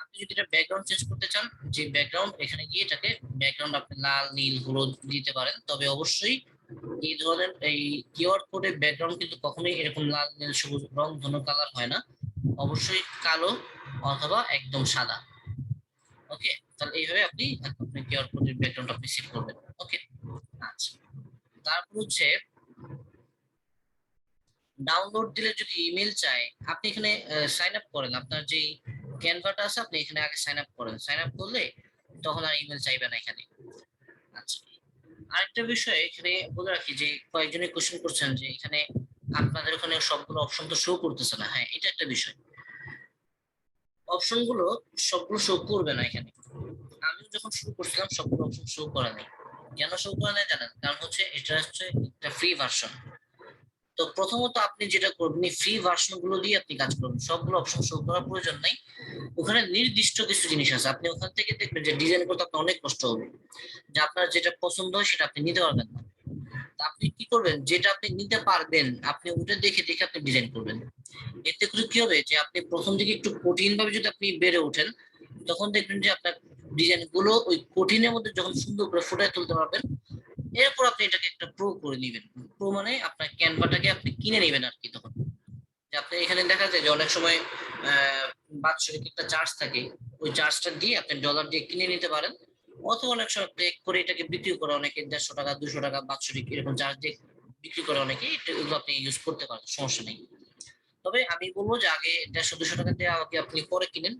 আপনি যদি এটা ব্যাকগ্রাউন্ড চেঞ্জ করতে চান, যে ব্যাকগ্রাউন্ড এখানে গিয়ে এটাকে ব্যাকগ্রাউন্ড আপনি লাল নীল হলুদ দিতে পারেন, তবে অবশ্যই এই ধরনের এই কিওয়ার্ড কোডে ব্যাকগ্রাউন্ড কিন্তু কখনোই এরকম লাল নীল সবুজ রং ধনু কালার হয় না, অবশ্যই কালো অথবা একদম সাদা। ওকে, তাহলে এইভাবে আপনি আপনি কিওয়ার্ড কোডের ব্যাকগ্রাউন্ড আপনি সেট করবেন। ওকে, আচ্ছা, তারপর হচ্ছে ডাউনলোড দিলে যদি ইমেল চায়, আপনি এখানে সাইন আপ করেন, আপনার যেই ক্যানভাটা আছে আপনি এখানে আগে সাইন আপ করেন, সাইন আপ করলে তখন আর ইমেল চাইবে না এখানে। আচ্ছা, আরেকটা বিষয় এখানে বলে রাখি যে কয়েকজনে কোশ্চেন করছেন যে এখানে আপনাদের ওখানে সবগুলো অপশন তো শো করতেছে না। হ্যাঁ, এটা একটা বিষয়, অপশন গুলো সবগুলো শো করবে না এখানে। আমি যখন শুরু করছিলাম সবগুলো অপশন শো করা নেই। কেন শো করা নেই জানেন? কারণ হচ্ছে এটা হচ্ছে একটা ফ্রি ভার্সন। তো প্রথমত আপনি যেটা করবেন, ফ্রি ভার্সন গুলো দিয়ে আপনি কাজ করবেন, সবগুলো অপশন শো করার প্রয়োজন নাই। ওখানে নির্দিষ্ট কিছু জিনিস আছে, আপনি ওখান থেকে দেখবেন যে ডিজাইন করতে আপনার অনেক কষ্ট হবে, যে আপনার যেটা পছন্দ হয় সেটা আপনি নিতে পারবেন না। তা আপনি কি করবেন, যেটা আপনি নিতে পারবেন আপনি ওটা দেখে দেখে আপনি ডিজাইন করবেন। এতে করে কি হবে যে আপনি প্রথম দিকে একটু কঠিন ভাবে যদি আপনি বেড়ে ওঠেন, তখন দেখবেন যে আপনার ডিজাইন গুলো ওই কঠিনের মধ্যে যখন সুন্দর করে ফুটিয়ে তুলতে পারবেন, এরপর আপনি এটাকে একটা প্রো করে নিবেন। প্রো মানে আপনার ক্যানভাটাকে আপনি কিনে নেবেন আর কি। তখন যে আপনি এখানে দেখা যায় যে অনেক সময় বাৎসরিক একটা চার্জ থাকে, ওই চার্জটা দিয়ে আপনি ডলার দিয়ে কিনে নিতে পারেন, অথবা অনেক সময় পে করে এটাকে বিক্রি করে অনেকে 150 টাকা 200 টাকা বাৎসরিক এরকম চার্জ দিয়ে বিক্রি করে অনেকে, এগুলো আপনি ইউজ করতে পারেন, সমস্যা নেই। তবে আমি বলবো যে আগে 150 200 টাকা দিয়ে আগে আপনি পরে কিনেন।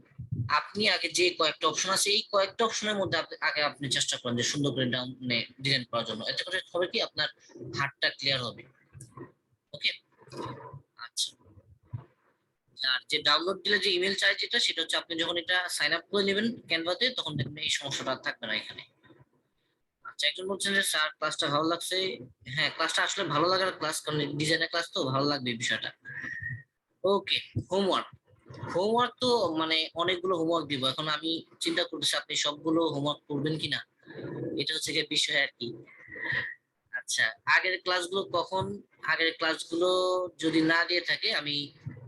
আপনি আগে যে কয়েকটা অপশন আছে এই কয়েকটা অপশনের মধ্যে আগে আপনি চেষ্টা করেন যে সুন্দর করে ডাউন মানে ডিজাইন করার জন্য, এতে করে হবে কি আপনার হাতটা ক্লিয়ার হবে। ওকে, আচ্ছা, আর যে ডাউনলোড দিলে যে ইমেল চাই যেটা, সেটা হচ্ছে আপনি যখন এটা সাইন আপ করে নেবেন ক্যানভাতে, তখন দেখবেন এই সমস্যাটা আর থাকবে না এখানে। আচ্ছা, একজন বলছেন যে স্যার ক্লাসটা ভালো লাগছে। হ্যাঁ, ক্লাসটা আসলে ভালো লাগার ক্লাস, কারণ ডিজাইনের ক্লাস তো ভালো লাগবে এই বিষয়টা। ওকে, হোমওয়ার্ক। হোমওয়ার্ক তো মানে অনেকগুলো হোমওয়ার্ক দিব, এখন আমি চিন্তা করতেছি আপনি সবগুলো হোমওয়ার্ক করবেন কিনা, এটা হচ্ছে গিয়ে বিষয় আর কি। আচ্ছা, আগের ক্লাসগুলো কখন, আগের ক্লাসগুলো যদি না দিয়ে থাকে, আমি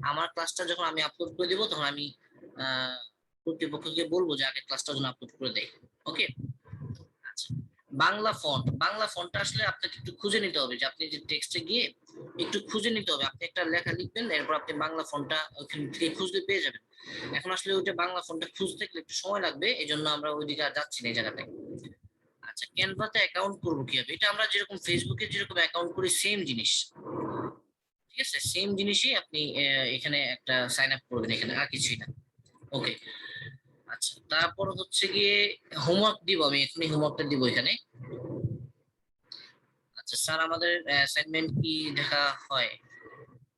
আমার ক্লাসটা যখন আমি আপলোড করে দিব তখন আমি আহ কর্তৃপক্ষকে বলবো যে আগের ক্লাসটা যেন আপলোড করে দেয়। ওকে, আচ্ছা, বাংলা ফন্ট, বাংলা ফন্টটা আসলে আপনাকে একটু খুঁজে নিতে হবে, যে আপনি যে টেক্সটে গিয়ে একটু খুঁজে নিতে হবে, আপনি একটা লেখা লিখবেন, এরপর আপনি বাংলা ফন্টটা ওখান থেকে খুঁজলে পেয়ে যাবেন। এখন আসলে ওইটা বাংলা ফন্টটা খুঁজতে গেলে একটু সময় লাগবে, এই জন্য আমরা ওইদিকে আর যাচ্ছি না এই জায়গাটায়। আচ্ছা, ক্যানভাতে অ্যাকাউন্ট করবো কিভাবে, এটা আমরা যেরকম ফেসবুকে যেরকম অ্যাকাউন্ট করি সেম জিনিস। ঠিক আছে, সেম জিনিসই আপনি এখানে একটা সাইন আপ করবেন, এখানে আর কিছুই না। ওকে, আচ্ছা, তারপর হচ্ছে গিয়ে হোমওয়ার্ক দিব, আমি এখনই হোমওয়ার্কটা দিব এখানে। আচ্ছা স্যার, আমাদের অ্যাসাইনমেন্ট কি দেখা হয়?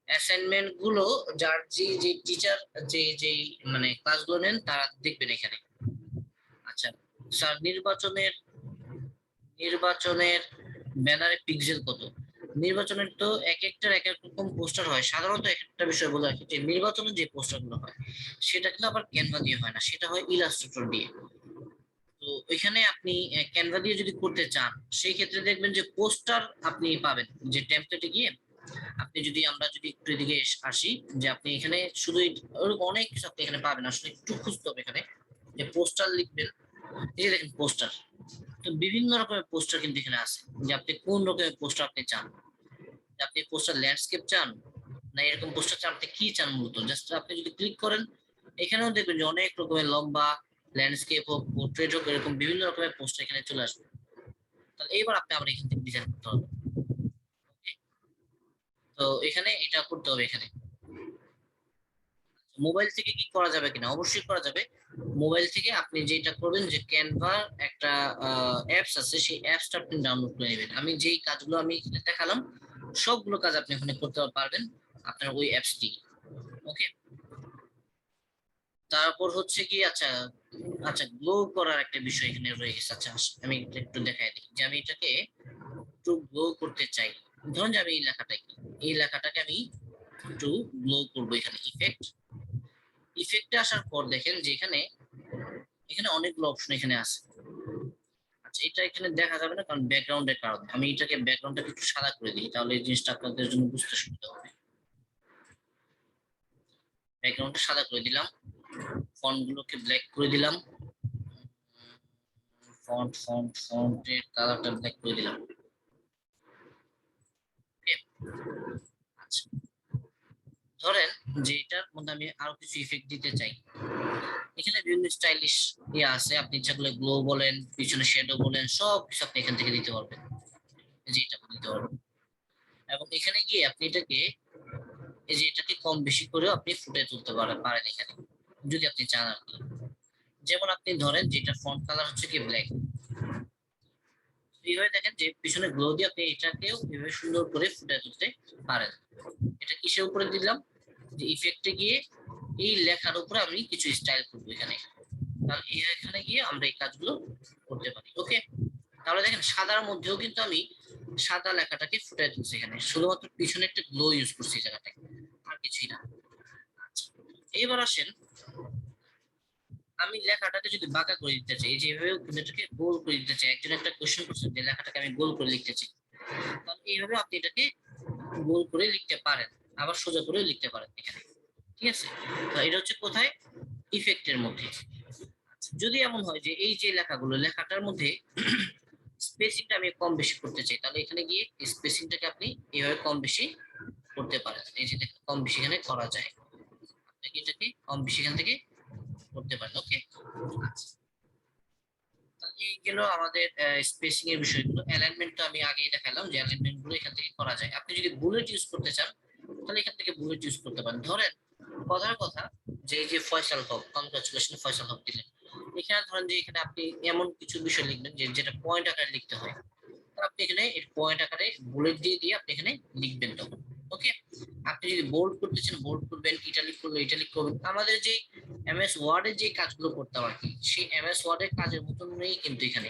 অ্যাসাইনমেন্ট গুলো যার যে যে টিচার যে যে মানে ক্লাসগুলো নেন তারা দেখবেন এখানে। আচ্ছা স্যার, নির্বাচনের ব্যানারে পিক্সেল কত? নির্বাচনের তো এক একটার এক এক রকম পোস্টার হয়, সাধারণত এক একটা বিষয় বলে রাখি যে নির্বাচনের যে পোস্টার গুলো হয় সেটা কিন্তু আবার ক্যানভা দিয়ে হয় না, সেটা হয় ইলাস্ট্রেটর দিয়ে। তো এখানে আপনি ক্যানভা দিয়ে যদি করতে চান, সেই ক্ষেত্রে দেখবেন যে পোস্টার আপনি পাবেন, যে টেমপ্লেটে গিয়ে আপনি যদি আমরা যদি একটু এদিকে আসি, যে আপনি এখানে শুধু ওরকম অনেক কিছু আপনি এখানে পাবেন, আসলে একটু খুঁজতে হবে এখানে, যে পোস্টার লিখবেন। এই যে দেখেন পোস্টার, তো বিভিন্ন রকমের পোস্টার কিন্তু এখানে আছে, যে আপনি কোন রকমের পোস্টার আপনি চান। আপনি পোস্টার ল্যান্ডস্কেপ চান না এরকম পোস্টার চান, আপনি কি চান মূলত? জাস্ট আপনি যদি ক্লিক করেন এখানেও দেখবেন যে অনেক রকমের লম্বা ল্যান্ডস্কেপ হোক, পোর্ট্রেট হোক, এরকম বিভিন্ন রকমের পোস্টার এখানে চলে আসবে। তাহলে এবার আপনি আবার এখান থেকে ডিজাইন করতে হবে। তো এখানে এটা করতে হবে। এখানে মোবাইল থেকে কি করা যাবে কিনা? অবশ্যই করা যাবে। মোবাইল থেকে আপনি যেটা করবেন যে ক্যানভা একটা অ্যাপস আছে, সেই অ্যাপসটা আপনি ডাউনলোড করে নেবেন। আমি যেই কাজগুলো আমি এখানে দেখালাম সবগুলো কাজ আপনি এখানে করতে পারবেন আপনার ওই অ্যাপসটি। ওকে, তারপর হচ্ছে কি, আচ্ছা আচ্ছা গ্লো করার একটা বিষয় এখানে রয়ে গেছে। আচ্ছা আমি একটু দেখাই দিই যে আমি এটাকে একটু গ্লো করতে চাই। ধরুন যে আমি এই লেখাটাকে আমি একটু গ্লো করবো। এখানে ইফেক্টে আসার পর দেখেন যে এখানে এখানে অনেকগুলো অপশন এখানে আছে। আচ্ছা এটা এখানে দেখা যাবে না কারণ ব্যাকগ্রাউন্ডের কারণে। আমি এটাকে ব্যাকগ্রাউন্ডটাকে একটু সাদা করে দিই, তাহলে এই জিনিসটা আপনাদের জন্য বুঝতে সুবিধা হবে। ব্যাকগ্রাউন্ডটা সাদা করে দিলাম, ফন্ট গুলোকে ব্ল্যাক করে দিলাম, ফন্টের কালারটা ব্ল্যাক করে দিলাম। আচ্ছা ধরেন যে এটার মধ্যে আমি আরো কিছু ইফেক্ট দিতে চাই। এখানে বিভিন্ন স্টাইলিশ ইয়ে আছে, আপনি ইচ্ছা করলে গ্লো বলেন, পিছনে শ্যাডো বলেন, সব কিছু আপনি এখান থেকে দিতে পারবেন। যে এটা দিতে পারবেন এবং এখানে গিয়ে আপনি এটাকে এই যে এটাকে কম বেশি করেও আপনি ফুটে তুলতে পারেন এখানে যদি আপনি চান আর কি। যেমন আপনি ধরেন যে এটা ফন্ট কালার হচ্ছে কি ব্ল্যাক, এইভাবে দেখেন যে পিছনে গ্লো দিয়ে আপনি এটাকেও এইভাবে সুন্দর করে ফুটে তুলতে পারেন। এটা কিসের উপরে দিলাম, যে ইফেক্টে গিয়ে এই লেখার উপরে আমি কিছু স্টাইল করবো এখানে। তাহলে এখানে গিয়ে আমরা এই কাজগুলো করতে পারি। ওকে, তাহলে দেখেন সাদার মধ্যেও কিন্তু আমি সাদা লেখাটাকে ফুটাই তুলছি এখানে, শুধুমাত্র পিছনে একটা গ্লো ইউজ করছি এই জায়গাটায়, আর কিছুই না। আচ্ছা এবার আসেন, আমি লেখাটাকে যদি বাঁকা করে দিতে চাই, যেভাবে এটাকে গোল করে দিতে চাই, একজন একটা কোশ্চেন করছেন যে লেখাটাকে আমি গোল করে লিখতে চাই, তাহলে এইভাবে আপনি এটাকে গোল করে লিখতে পারেন, আবার সোজা করে লিখতে পারেন এখানে। ঠিক আছে, তো এটা হচ্ছে কোথায়, ইফেক্টের মধ্যে। যদি এমন হয় যে এই যে লেখাটার মধ্যে স্পেসিংটা আমি কম বেশি করতে চাই, তাহলে এখানে গিয়ে স্পেসিংটাকে আপনি এইভাবে কম বেশি করতে পারেন। এই যে কম বেশি এখানে করা যায়, আপনি এটাকে কম বেশি এখান থেকে করতে পারেন। ওকে, এই গেল আমাদের স্পেসিং এর বিষয়গুলো। অ্যালাইনমেন্ট তো আমি আগেই দেখালাম যে অ্যালাইনমেন্ট গুলো এখান থেকে করা যায়। আপনি যদি বুলেট ইউজ করতে চান তাহলে এখান থেকে বুলেট ইউজ করতে পারেন। ধরেন কথার কথা যে এই যে ফয়সাল হক, কনগ্রাচুলেশন ফয়সাল হক দিলেন, এখানে ধরেন যে এখানে আপনি এমন কিছু বিষয় লিখবেন যে যেটা পয়েন্ট আকারে লিখতে হয়, আপনি এখানে পয়েন্ট আকারে বুলেট দিয়ে দিয়ে আপনি এখানে লিখবেন তখন। ওকে, আপনি যদি বোল্ড করতে চান বোল্ড করবেন, ইটালিক করলে ইটালিক করবেন। আমাদের যে এমএস ওয়ার্ড এর যে কাজগুলো করতাম আর কি, সেই এমএস ওয়ার্ড এর কাজের মতন নেই কিন্তু এখানে।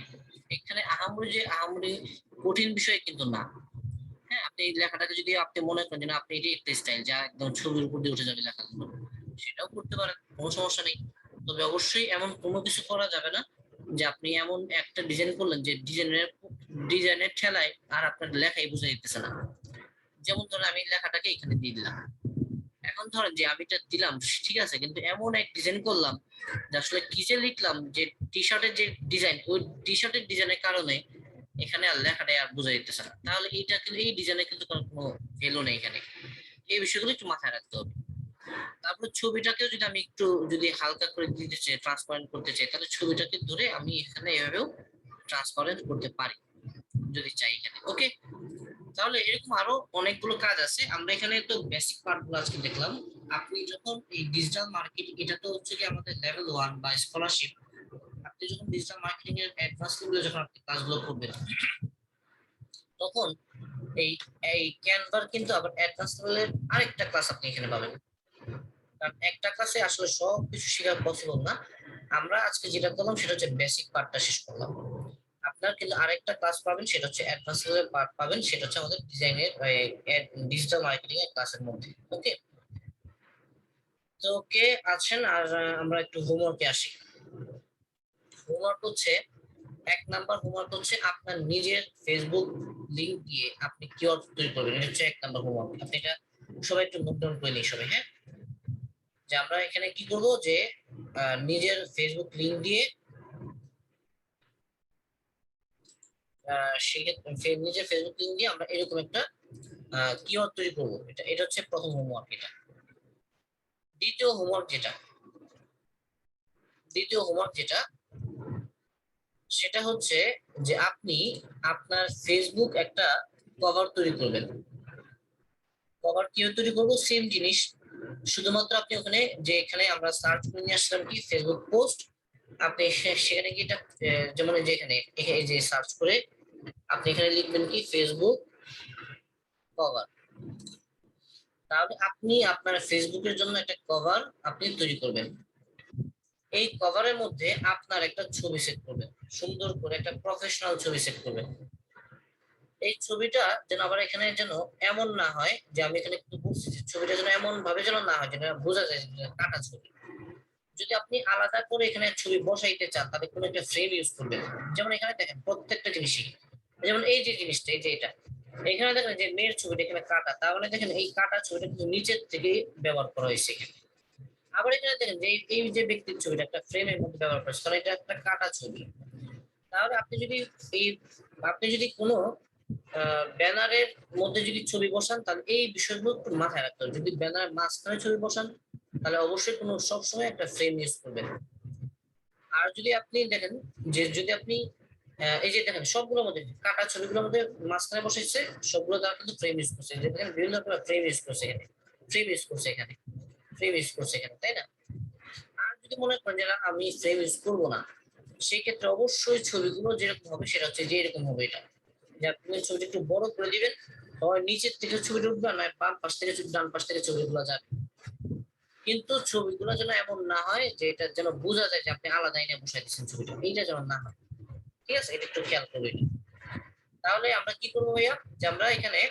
এখানে আহামরি কঠিন বিষয় কিন্তু না। হ্যাঁ, আপনি এই লেখাটাকে যদি আপনি মনে করেন যে না আপনি এটি একটা স্টাইল যা একদম ছবির উপর দিয়ে উঠে যাবে লেখাগুলো, সেটাও করতে পারেন, কোনো সমস্যা নেই। তবে অবশ্যই এমন কোনো কিছু করা যাবে না যে আপনি এমন একটা ডিজাইন করলেন যে ডিজাইনের ঠেলায় আর আপনার লেখাই বুঝে দিতেছে না। যেমন ধরেন আমি লেখাটাকে এখানে দিয়ে দিলাম, এখন ধরেন যে আমি এটা দিলাম ঠিক আছে, কিন্তু এমন এক ডিজাইন করলাম যে আসলে কি যে লিখলাম, যে টি শার্টের যে ডিজাইন, ওই টি শার্টের ডিজাইনের কারণে এখানে আর লেখাটা আর বোঝা যাইতেছে না, তাহলে এইটা কিন্তু এই ডিজাইনে কিন্তু কোনো ভ্যালু নেই এখানে। এই বিষয়গুলো একটু মাথায় রাখতে হবে। তারপর ছবিটাকেও যদি আমি একটু যদি হালকা করে দিতে চাই, ট্রান্সপারেন্ট করতে চাই, তাহলে ছবিটাকে ধরে আমি এখানে এভাবেও ট্রান্সপারেন্ট করতে পারি যদি চাই এখানে। ওকে, তাহলে এরকম আরো অনেকগুলো কাজ আছে। আমরা এখানে তো বেসিক পার্ট গুলো আজকে দেখলাম। আপনি যখন এই ডিজিটাল মার্কেটিং, এটা তো হচ্ছে কি আমাদের লেভেল 1 বা স্কলারশিপ, আপনি যখন ডিজিটাল মার্কেটিং এর অ্যাডভান্স লেভেলে যখন আপনি ক্লাসগুলো করবেন, তখন এই এই ক্যানভার কিন্তু আবার অ্যাডভান্স লেভেলের আরেকটা ক্লাস আপনি এখানে পাবেন। কারণ একটা ক্লাসে আসলে সব কিছু শেখা পসিবল না। আমরা আজকে যেটা করলাম সেটা হচ্ছে বেসিক পার্টটা শেষ করলাম। আপনার কিন্তু আরেকটা ক্লাস পাবেন, সেটা হচ্ছে অ্যাডভান্স লেভেলের পার্ট পাবেন, সেটা হচ্ছে আমাদের ডিজাইনের ডিজিটাল মার্কেটিং এর ক্লাসের মধ্যে। ওকে, তো কে আছেন আর আমরা একটু হোমওয়ার্কে আসি। হোমওয়ার্ক হচ্ছে 1 নাম্বার হোমওয়ার্ক হচ্ছে আপনার নিজের ফেসবুক লিংক দিয়ে আপনি কিওয়ার্ড তৈরি করবেন। এটা হচ্ছে 1 নাম্বার হোমওয়ার্ক। আপনি এটা সবাই একটু নোট ডাউন করে নিই সবাই। হ্যাঁ, যে আমরা এখানে কি করব যে নিজের ফেসবুক লিংক দিয়ে নিজের ফেসবুক লিংক দিয়ে আমরা এরকম একটা কিওয়ার্ড তৈরি করবো, এটা এটা হচ্ছে প্রথম হোমওয়ার্ক। এটা দ্বিতীয় হোমওয়ার্ক যেটা দ্বিতীয় হোমওয়ার্ক যেটা সেটা হচ্ছে যে আপনি আপনার ফেসবুক একটা কভার তৈরি করবেন। কভার কিভাবে তৈরি করবো? সেম জিনিস, শুধুমাত্র আপনি ওখানে যে এখানে আমরা সার্চ করে নিয়ে আসলাম কি ফেসবুক পোস্ট, আপনি সেখানে কি এটা যেমন এই যে এখানে এই যে সার্চ করে আপনি এখানে লিখবেন কি ফেসবুক কভার। তাহলে আপনি আপনার ফেসবুকের জন্য একটা কভার আপনি তৈরি করবেন। এই কভারের মধ্যে আপনার একটা ছবি সেট করবেন, সুন্দর করে একটা প্রফেশনাল ছবি সেট করবেন। এই ছবিটা যেন আবার এখানে যেন এমন না হয় যে আমি এখানে একটু বলছি যে ছবিটা যেন এমন ভাবে যেন না হয় যেটা বোঝা যায় যে কাটা ছবি। যদি আপনি আলাদা করে এখানে ছবি বসাইতে চান তাহলে কোনো একটা ফ্রেম ইউজ করবেন। যেমন এখানে দেখেন প্রত্যেকটা জিনিসই, যেমন এই যে জিনিসটা, এই যে এটা এখানে দেখেন যে মেয়ের ছবিটা এখানে কাটা, তার মানে দেখেন এই কাটা ছবিটা কিন্তু নিচের থেকে ব্যবহার করা হয়েছে এখানে। আবার এখানে দেখেন যে এই যে ব্যক্তির ছবিটা একটা ফ্রেমের মধ্যে ব্যবহার করেছে, কারণ এটা একটা কাটা ছবি। তাহলে এই আপনি যদি কোনো ব্যানারের মধ্যে যদি ছবি বসান তাহলে এই বিষয়গুলো একটু মাথায় রাখতে হবে। যদি ব্যানার মাঝখানে ছবি বসান তাহলে অবশ্যই কোনো সবসময় একটা ফ্রেম ইউজ করবেন। আর যদি আপনি দেখেন যে যদি আপনি এই যে দেখেন সবগুলোর মধ্যে কাটা ছবিগুলোর মধ্যে মাঝখানে বসেছে, সবগুলো দ্বারা কিন্তু ফ্রেম ইউজ করছে, যে দেখেন বিভিন্ন রকমের ফ্রেম ইউজ করছে এখানে, ফ্রেম ইউজ করছে এখানে, ফ্রেম ইউজ করছে এখানে, তাই না? আর যদি মনে করেন যে আমি ফ্রেম ইউজ করবো না, সেই ক্ষেত্রে অবশ্যই ছবিগুলো যেরকম হবে সেটা হচ্ছে যে এরকম হবে। এটা যে আপনি ছবিটা একটু বড় করে দিবেন, হয় নিচের থেকে ছবিটা উঠবে না বাম পাশ থেকে ডান পাশ থেকে ছবিগুলো যাবে। কিন্তু ছবিগুলো যেন এমন না হয় যে এটা যেন বোঝা যায় যে আপনি আলাদা এনে বসাই দিচ্ছেন ছবিটা, এইটা যেন না হয়। ঠিক আছে, এটা একটু খেয়াল করবো এটা। তাহলে আমরা কি করবো ভাইয়া, যে আমরা এখানে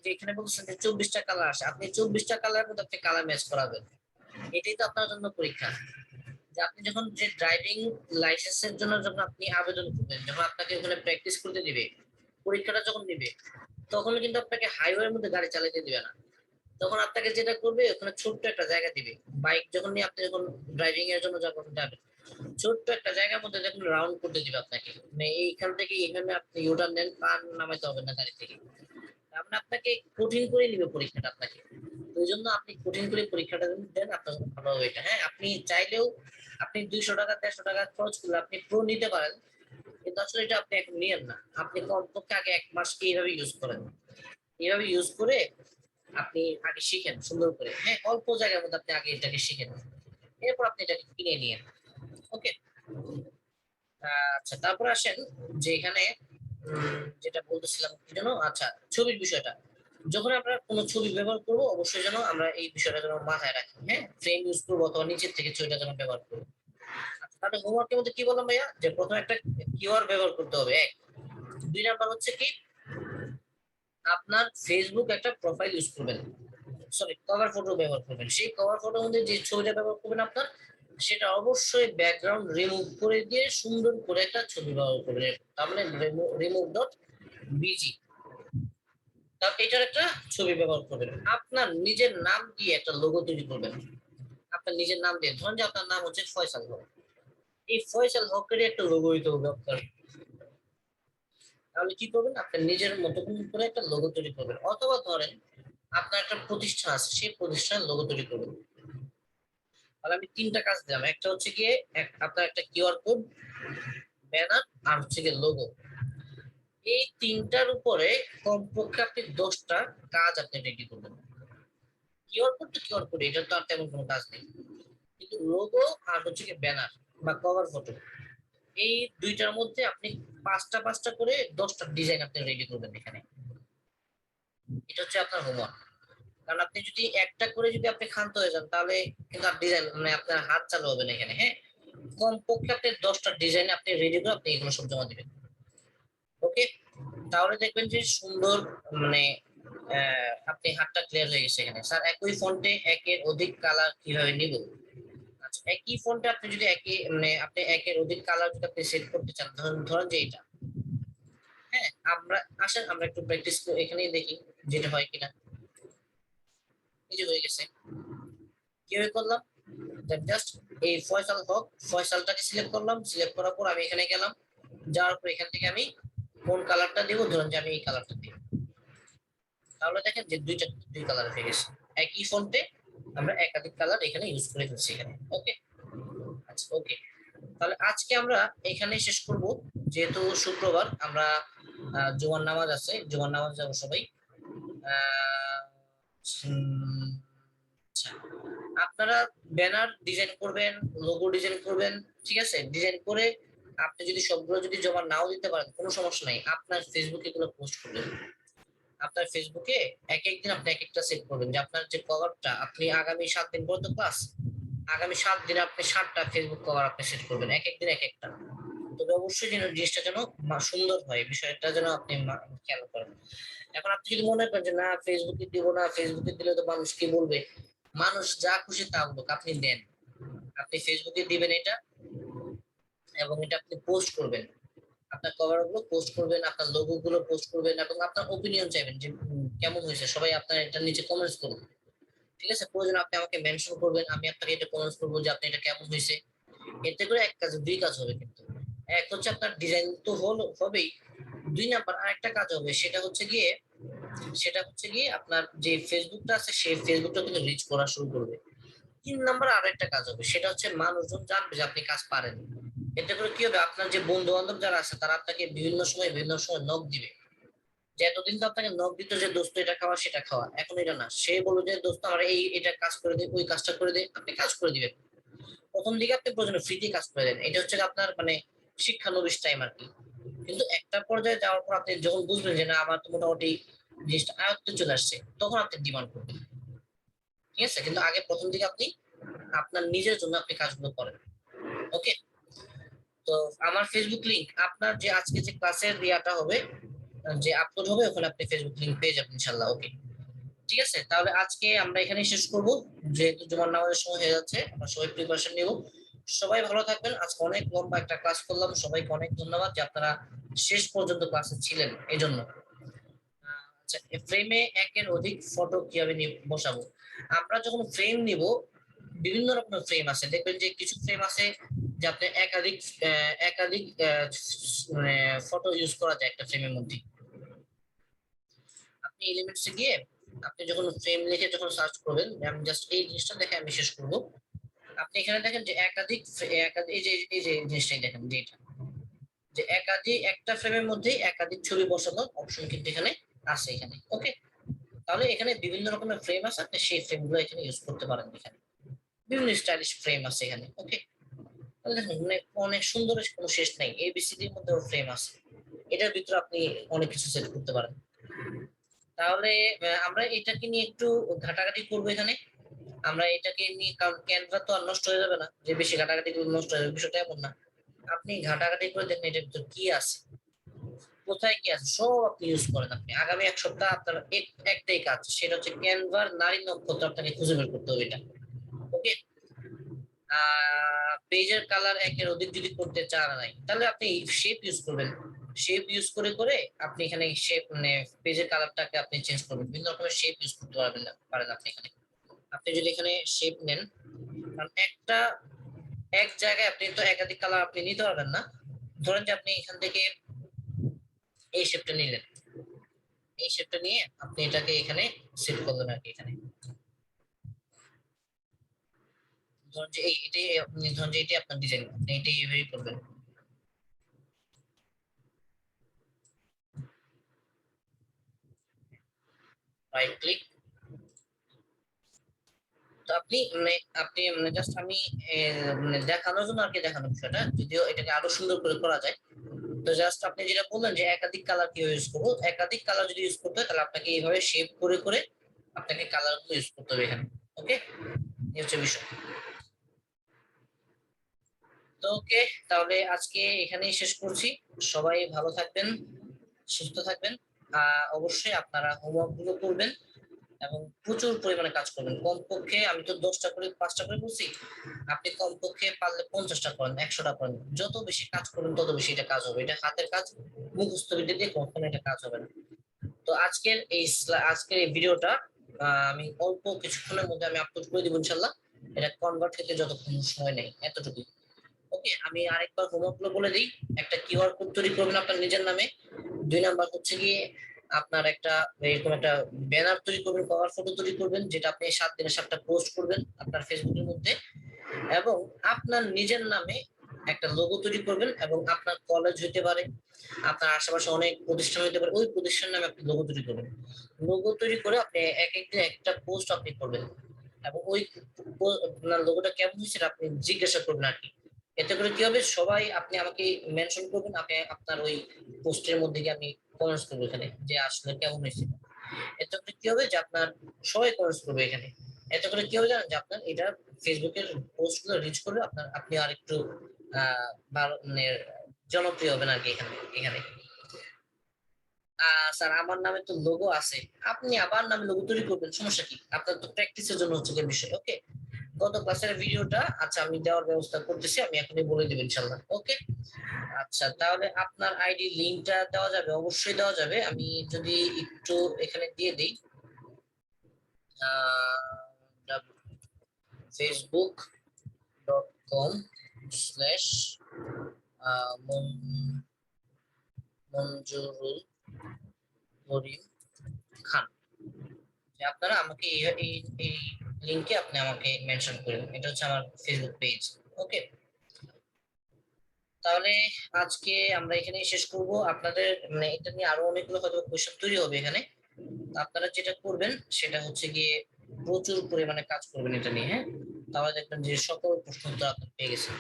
যে এখানে বলছেন যে 24টা কালার আসে, আপনি 24টা কালার মধ্যে আপনি কালার ম্যাচ করাবেন। এটাই তো আপনার জন্য পরীক্ষা। যে আপনি যখন যে ড্রাইভিং লাইসেন্সের জন্য যখন আপনি আবেদন করবেন, যখন আপনাকে ওখানে প্র্যাকটিস করতে দিবে, পরীক্ষাটা যখন নিবে, তখন কিন্তু আপনাকে হাইওয়ের মধ্যে গাড়ি চালাতে দিবে না। তখন আপনাকে যেটা করবে ওখানে ছোট্ট একটা জায়গা দিবে, বাইক যখন নিয়ে আপনি যখন ড্রাইভিং এর জন্য যখন যাবেন, ছোট্ট একটা জায়গার মধ্যে যখন রাউন্ড করতে দিবে আপনাকে, মানে এইখান থেকে এখানে আপনি ইউটার্ন দেন, পান নামাইতে হবে না গাড়ি থেকে। আমরা আপনাকে কঠিন করে নিবে পরীক্ষাটা আপনাকে। ওই জন্য আপনি কঠিন করে পরীক্ষাটা দেন, আপনার জন্য ভালো হবে এটা। হ্যাঁ, আপনি চাইলেও আপনি 200 টাকা 150 টাকা খরচ করলে আপনি প্রো নিতে পারেন, কিন্তু আসলে এটা আপনি এখন নিয়েন না। আপনি কমপক্ষে আগে 1 মাস কি এইভাবে ইউজ করেন, এইভাবে ইউজ করে আপনি আগে শিখেন সুন্দর করে। হ্যাঁ, অল্প জায়গার মধ্যে আপনি আগে এটাকে শিখেন, এরপর আপনি এটাকে কিনে নিয়ে। ওকে। আচ্ছা, তারপর আসেন যে এখানে যেটা বলতেছিলাম কি যেন, আচ্ছা ছবির বিষয়টা, যখন আমরা কোনো ছবি ব্যবহার করব অবশ্যই যেন আমরা এই বিষয়টা যেন মাথায় রাখি। হ্যাঁ, ফ্রেম ইউজ করবো অথবা নিচের থেকে ছবিটা যেন ব্যবহার করবো। আচ্ছা, তাহলে হোমওয়ার্কের মধ্যে কি বললাম ভাইয়া, যে প্রথমে একটা কিওয়ার্ড ব্যবহার করতে হবে, এক। 2 নাম্বার হচ্ছে কি, আপনার ফেসবুক একটা প্রোফাইল ইউজ করবেন, সরি কভার ফটো ব্যবহার করবেন। সেই কভার ফটোর মধ্যে যে ছবিটা ব্যবহার করবেন আপনার, সেটা অবশ্যই ব্যাকগ্রাউন্ড রিমুভ করে দিয়ে সুন্দর করে একটা ছবি ব্যবহার করবেন। তার মানে রিমুভ ডট বিজি, তার এটার একটা ছবি ব্যবহার করবেন। আপনার নিজের নাম দিয়ে একটা লোগো তৈরি করবেন। আপনার নিজের নাম দিয়ে, ধরুন যে আপনার নাম হচ্ছে ফয়সাল হক, এই ফয়সাল হকের একটা লোগো হইতে হবে আপনার। তাহলে কি করবেন, আপনার নিজের মতো করে একটা লোগো তৈরি করবেন। অথবা ধরেন আপনার একটা প্রতিষ্ঠান আছে, সেই প্রতিষ্ঠানের লোগো তৈরি করবেন। তাহলে আমি 3টা কাজ দিলাম, একটা হচ্ছে গিয়ে আপনার একটা কিউআর কোড, ব্যানার, আর হচ্ছে গিয়ে লোগো। এই 3টার উপরে কমপক্ষে আপনি 10টা কাজ আপনি রেডি করবেন। কিউআর কোড তো কিউআর কোড, এটা তো আর তেমন কোনো কাজ নেই, কিন্তু লোগো আর হচ্ছে গিয়ে ব্যানার বা কভার ফটো, এই 2টার মধ্যে আপনি 5টা 5টা করে 10টা ডিজাইন আপনি রেডি করবেন এখানে। এটা হচ্ছে আপনার হোমওয়ার্ক। কারণ আপনি যদি একটা করে যদি আপনি ক্ষান্ত হয়ে যান তাহলে কিন্তু আর ডিজাইন মানে আপনার হাত চালু হবে না এখানে। হ্যাঁ, কমপক্ষে আপনি 10টা ডিজাইন আপনি রেডি করে আপনি এগুলো সব জমা দিবেন। ওকে, তাহলে দেখবেন যে সুন্দর, মানে আপনি হাতটা ক্লিয়ার হয়ে গেছে। এখানে স্যার একই ফন্টে একের অধিক কালার কিভাবে নিব? আচ্ছা, একই ফন্টে আপনি যদি আপনি একের অধিক কালার যদি আপনি সেট করতে চান, ধরুন ধরুন যে এটা, হ্যাঁ, আমরা আসেন আমরা একটু প্র্যাকটিস করে এখানেই দেখি যেটা হয় কিনা। এই যে হয়ে গেছে, কিভাবে করলাম, জাস্ট এই ফয়সাল হক, ফয়সালটাকে সিলেক্ট করলাম, সিলেক্ট করার পর আমি এখানে গেলাম, যাওয়ার পর এখান থেকে আমি কোন কালারটা দিব, ধরুন যে আমি এই কালারটা দিব, তাহলে দেখেন যে দুই কালার হয়ে গেছে। একই ফন্টে আমরা একাধিক কালার এখানে ইউজ করে ফেলছি এখানে। ওকে, আচ্ছা ওকে। তাহলে আজকে আমরা এখানে শেষ করব, যেহেতু শুক্রবার আমরা জুমার নামাজ আছে, জুমার নামাজ যাবো সবাই। আহ, উম, আচ্ছা, আপনারা ব্যানার ডিজাইন করবেন, লোগো ডিজাইন করবেন, ঠিক আছে? ডিজাইন করে আপনি যদি সবগুলো যদি জমা নাও দিতে পারেন কোনো সমস্যা নাই, আপনার ফেসবুকে এগুলো পোস্ট করবেন। আপনার ফেসবুকে এক একদিন আপনি এক একটা সেট করবেন, যে আপনার যে কভারটা আপনি আগামী 7 দিন পর্যন্ত ক্লাস, আগামী 7 দিনে আপনি 7টা ফেসবুক কভার আপনি সেট করবেন, এক একদিন এক একটা। তবে অবশ্যই যেন জিনিসটা যেন সুন্দর হয়, বিষয়টা যেন আপনি খেয়াল করেন। এখন আপনি যদি মনে করেন যে না ফেসবুকে দিব না, ফেসবুকে দিলে তো মানুষ কি বলবে, মানুষ যা খুশি তা বলুক, আপনি দেন, আপনি ফেসবুকে দিবেন এটা, এবং এটা আপনি পোস্ট করবেন, আপনার কভার গুলো পোস্ট করবেন, আপনার লোগো গুলো পোস্ট করবেন, এবং আপনার ওপিনিয়ন চাইবেন যে কেমন হয়েছে, সবাই আপনার এটা নিচে কমেন্টস করুন, ঠিক আছে? প্রয়োজন আপনি আমাকে মেনশন করবেন, আমি আপনাকে এটা কমেন্টস করবো যে আপনি এটা কেমন হয়েছে। এতে করে এক কাজ দুই কাজ হবে কিন্তু, এক হচ্ছে আপনার ডিজাইন তো হবেই, দুই নাম্বার আরেকটা কাজ হবে, সেটা হচ্ছে গিয়ে আপনার যে ফেসবুকটা আছে সেই ফেসবুকটা কিন্তু রিচ করা শুরু করবে। 3 নাম্বার আরেকটা কাজ হবে, সেটা হচ্ছে মানুষজন জানবে যে আপনি কাজ পারেন। এতে করে কি হবে, আপনার যে বন্ধু বান্ধব যারা আছে তারা আপনাকে বিভিন্ন সময় নক দিবে, যে এতদিন তো আপনাকে নক দিত যে দোস্ত এটা খাওয়া সেটা খাওয়া, এখন এটা না, সে বলবে যে দোস্ত আমার এটা কাজ করে দে, ওই কাজটা করে দে, আপনি কাজ করে দিবেন। প্রথম দিকে আপনি প্রয়োজনে ফ্রিতে কাজ করে দেন, এটা হচ্ছে আপনার মানে শিক্ষানবিশ টাইম আর কি। কিন্তু একটা পর্যায়ে যাওয়ার পর আপনি যখন বুঝবেন যে না আমার তো মোটামুটি জিনিসটা আয়ত্তে চলে আসছে, তখন আপনি ডিমান্ড করবেন, ঠিক আছে? কিন্তু আগে প্রথম দিকে আপনি আপনার নিজের জন্য আপনি কাজগুলো করেন। ওকে, তো আমার ফেসবুক লিংক আপনার যে আজকে যে ক্লাসের ইয়াটা হবে, যে আপলোড হবে, ওখানে আপনি ফেসবুক লিংক পেয়ে যাবেন ইনশাল্লাহ। ওকে, ঠিক আছে, তাহলে আজকে আমরা এখানেই শেষ করব, যেহেতু জুমার নামাজের সময় হয়ে যাচ্ছে, আমরা সবাই প্রিপারেশন নিব। সবাই ভালো থাকবেন। আজকে অনেক লম্বা একটা ক্লাস করলাম, সবাইকে অনেক ধন্যবাদ যে আপনারা শেষ পর্যন্ত ক্লাসে ছিলেন এই জন্য। আচ্ছা, ফ্রেমে একের অধিক ফটো কিভাবে বসাবো? আমরা যখন ফ্রেম নিব, বিভিন্ন রকমের ফ্রেম আছে, দেখবেন যে কিছু ফ্রেম আছে যে আপনি একাধিক মানে ফটো ইউজ করা যায় একটা ফ্রেমের মধ্যে। আপনি এলিমেন্টসে গিয়ে আপনি যখন ফ্রেম লিখে যখন সার্চ করবেন, আমি জাস্ট এই জিনিসটা দেখে আমি শেষ করব। আপনি এখানে দেখেন যে একাধিক এই যে জিনিসটাই দেখেন, যে এটা যে একটা ফ্রেমের মধ্যে একাধিক ছবি বসানোর অপশন কিন্তু এখানে আছে এখানে। ওকে, তাহলে এখানে বিভিন্ন রকমের ফ্রেম আছে, আপনি সেই ফ্রেমগুলো এখানে ইউজ করতে পারেন। এখানে বিভিন্ন স্টাইলিশ ফ্রেম আছে এখানে। ওকে, তাহলে দেখুন মানে অনেক সুন্দর, কোনো শেষ নাই, এবিসিডির মধ্যেও ফ্রেম আছে, এটার ভিতরে আপনি অনেক কিছু সেট করতে পারেন। তাহলে আমরা এটাকে নিয়ে একটু ঘাটাঘাটি করবো এখানে। আমরা এটাকে নিয়ে, কারণ ক্যানভা তো আর নষ্ট হয়ে যাবে না, যে বেশি ঘাটাঘাটি করে নষ্ট হয়ে যাবে, বিষয়টা এমন না। আপনি ঘাটাঘাটি করে দেখেন এটার ভিতর কি আছে, কোথায় কি আছে, সব আপনি ইউজ করেন। আপনি আগামী 1 সপ্তাহ আপনার একটাই কাজ, সেটা হচ্ছে ক্যানভার নারী নক্ষত্র আপনাকে খুঁজে বের করতে হবে এটা। ওকে, পেজের কালার একের অধিক যদি করতে চান নাই, তাহলে আপনি শেপ ইউজ করবেন। শেপ ইউজ করে করে আপনি এখানে শেপ মানে পেজের কালারটাকে আপনি চেঞ্জ করবেন, বিভিন্ন রকমের শেপ ইউজ করতে পারেন আপনি এখানে। আপনি যদি এখানে শেপ নেন, কারণ এক জায়গায় আপনি তো একাধিক কালার আপনি নিতে পারবেন না। ধরেন যে আপনি এখান থেকে এই শেপটা নিলেন, এই শেপটা নিয়ে আপনি এটাকে এখানে সেট করবেন আর কি। এখানে ধরুন যে এটাই আপনি ধরুন যে এটাই আপনার ডিজাইন, আপনি এটাই এইভাবেই করবেন। রাইট ক্লিক, তো আপনি জাস্ট আমি দেখানোর জন্য আর কি, দেখানোর বিষয়টা, যদিও এটাকে আরো সুন্দর করে করা যায়। তো জাস্ট আপনি যেটা বললেন যে একাধিক কালার কি ইউজ করবো, একাধিক কালার যদি ইউজ করতে হয় তাহলে আপনাকে এইভাবে শেপ করে করে আপনাকে কালার গুলো ইউজ করতে হবে এখানে। ওকে, এই হচ্ছে বিষয়। তো ওকে, তাহলে আজকে এখানেই শেষ করছি। সবাই ভালো থাকবেন, সুস্থ থাকবেন। অবশ্যই আপনারা হোমওয়ার্ক গুলো করবেন এবং প্রচুর পরিমাণে কাজ করবেন। কমপক্ষে আমি তো 10টা করে 5টা করে বলছি, আপনি কমপক্ষে পারলে 50টা করেন, 100টা করেন, যত বেশি কাজ করবেন তত বেশি এটা কাজ হবে। এটা হাতের কাজ, মুখস্থ বিদ্যা দিয়ে কখনো এটা কাজ হবে না। তো আজকের এই ভিডিওটা আমি অল্প কিছুক্ষণের মধ্যে আমি আপলোড করে দিব ইনশাল্লাহ। এটা কনভার্ট হতে যতক্ষণ সময় নেই, এতটুকুই। ওকে, আমি আরেকবার হোমওয়ার্ক গুলো বলে দিই। একটা কিউআর কোড তৈরি করবেন আপনার নিজের নামে। 2 নাম্বার হচ্ছে গিয়ে আপনার একটা এরকম একটা ব্যানার তৈরি করবেন, কভার ফটো তৈরি করবেন, যেটা আপনি 7 দিনে 7টা পোস্ট করবেন আপনার ফেসবুকের মধ্যে, এবং আপনার নিজের নামে একটা লোগো তৈরি করবেন, এবং আপনার কলেজ হইতে পারে, আপনার আশেপাশে অনেক প্রতিষ্ঠান হইতে পারে, ওই প্রতিষ্ঠান নামে আপনি লোগো তৈরি করবেন। লোগো তৈরি করে আপনি এক একদিন একটা পোস্ট আপনি করবেন, এবং ওই আপনার লোগোটা কেমন হয়েছে সেটা আপনি জিজ্ঞাসা করবেন আর কি। এতে করে কি হবে, সবাই আপনি আমাকে মেনশন করবেন, আপনি আপনার ওই পোস্টের মধ্যে গিয়ে আমি কমেন্টস করবো এখানে যে আসলে কেমন হয়েছে। এতে করে কি হবে যে আপনার সবাই কমেন্টস করবে এখানে। এতে করে কি হবে জানেন, যে আপনার এটা ফেসবুকের পোস্ট গুলো রিচ করবে, আপনার আপনি আর একটু মানে জনপ্রিয় হবেন আর কি এখানে এখানে স্যার আমার নামে তো লোগো আছে, আপনি আবার নামে লোগো তৈরি করবেন, সমস্যা কি? আপনার তো প্র্যাকটিসের জন্য হচ্ছে যে বিষয়। ওকে, গত ক্লাসের ভিডিওটা আচ্ছা আমি দেওয়ার ব্যবস্থা করতেছি, আমি এখনই বলে দেব ইনশাআল্লাহ। ওকে, আচ্ছা তাহলে আপনার আইডি লিংকটা দেওয়া যাবে? অবশ্যই দেওয়া যাবে। আমি যদি একটু এখানে দিয়ে দিই, facebook.com/মঞ্জুরুল করিম খান, যে আপনারা আমাকে এই লিংকে আপনি আমাকে মেনশন করবেন। এটা হচ্ছে আমার ফেসবুক পেজ। ওকে, তাহলে আজকে আমরা এখানেই শেষ করব। আপনাদের মানে এটা নিয়ে আরো অনেকগুলো হয়তো কোশ্চেন তৈরি হবে এখানে। আপনারা যেটা করবেন সেটা হচ্ছে গিয়ে প্রচুর পরিমাণে কাজ করবেন এটা নিয়ে, হ্যাঁ, তাহলে দেখবেন যে সকল প্রশ্ন উত্তর আপনি পেয়ে গেছেন।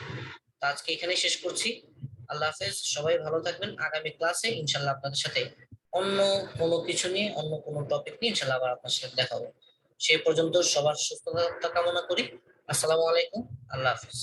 তো আজকে এখানেই শেষ করছি। আল্লাহ হাফেজ, সবাই ভালো থাকবেন। আগামী ক্লাসে ইনশাল্লাহ আপনাদের সাথে অন্য কোনো কিছু নিয়ে, অন্য কোনো টপিক নিয়ে ইনশাল্লাহ আবার আপনার সাথে দেখা হবে। সেই পর্যন্ত সবার সুস্থতা কামনা করি। আসসালামু আলাইকুম, আল্লাহ হাফেজ।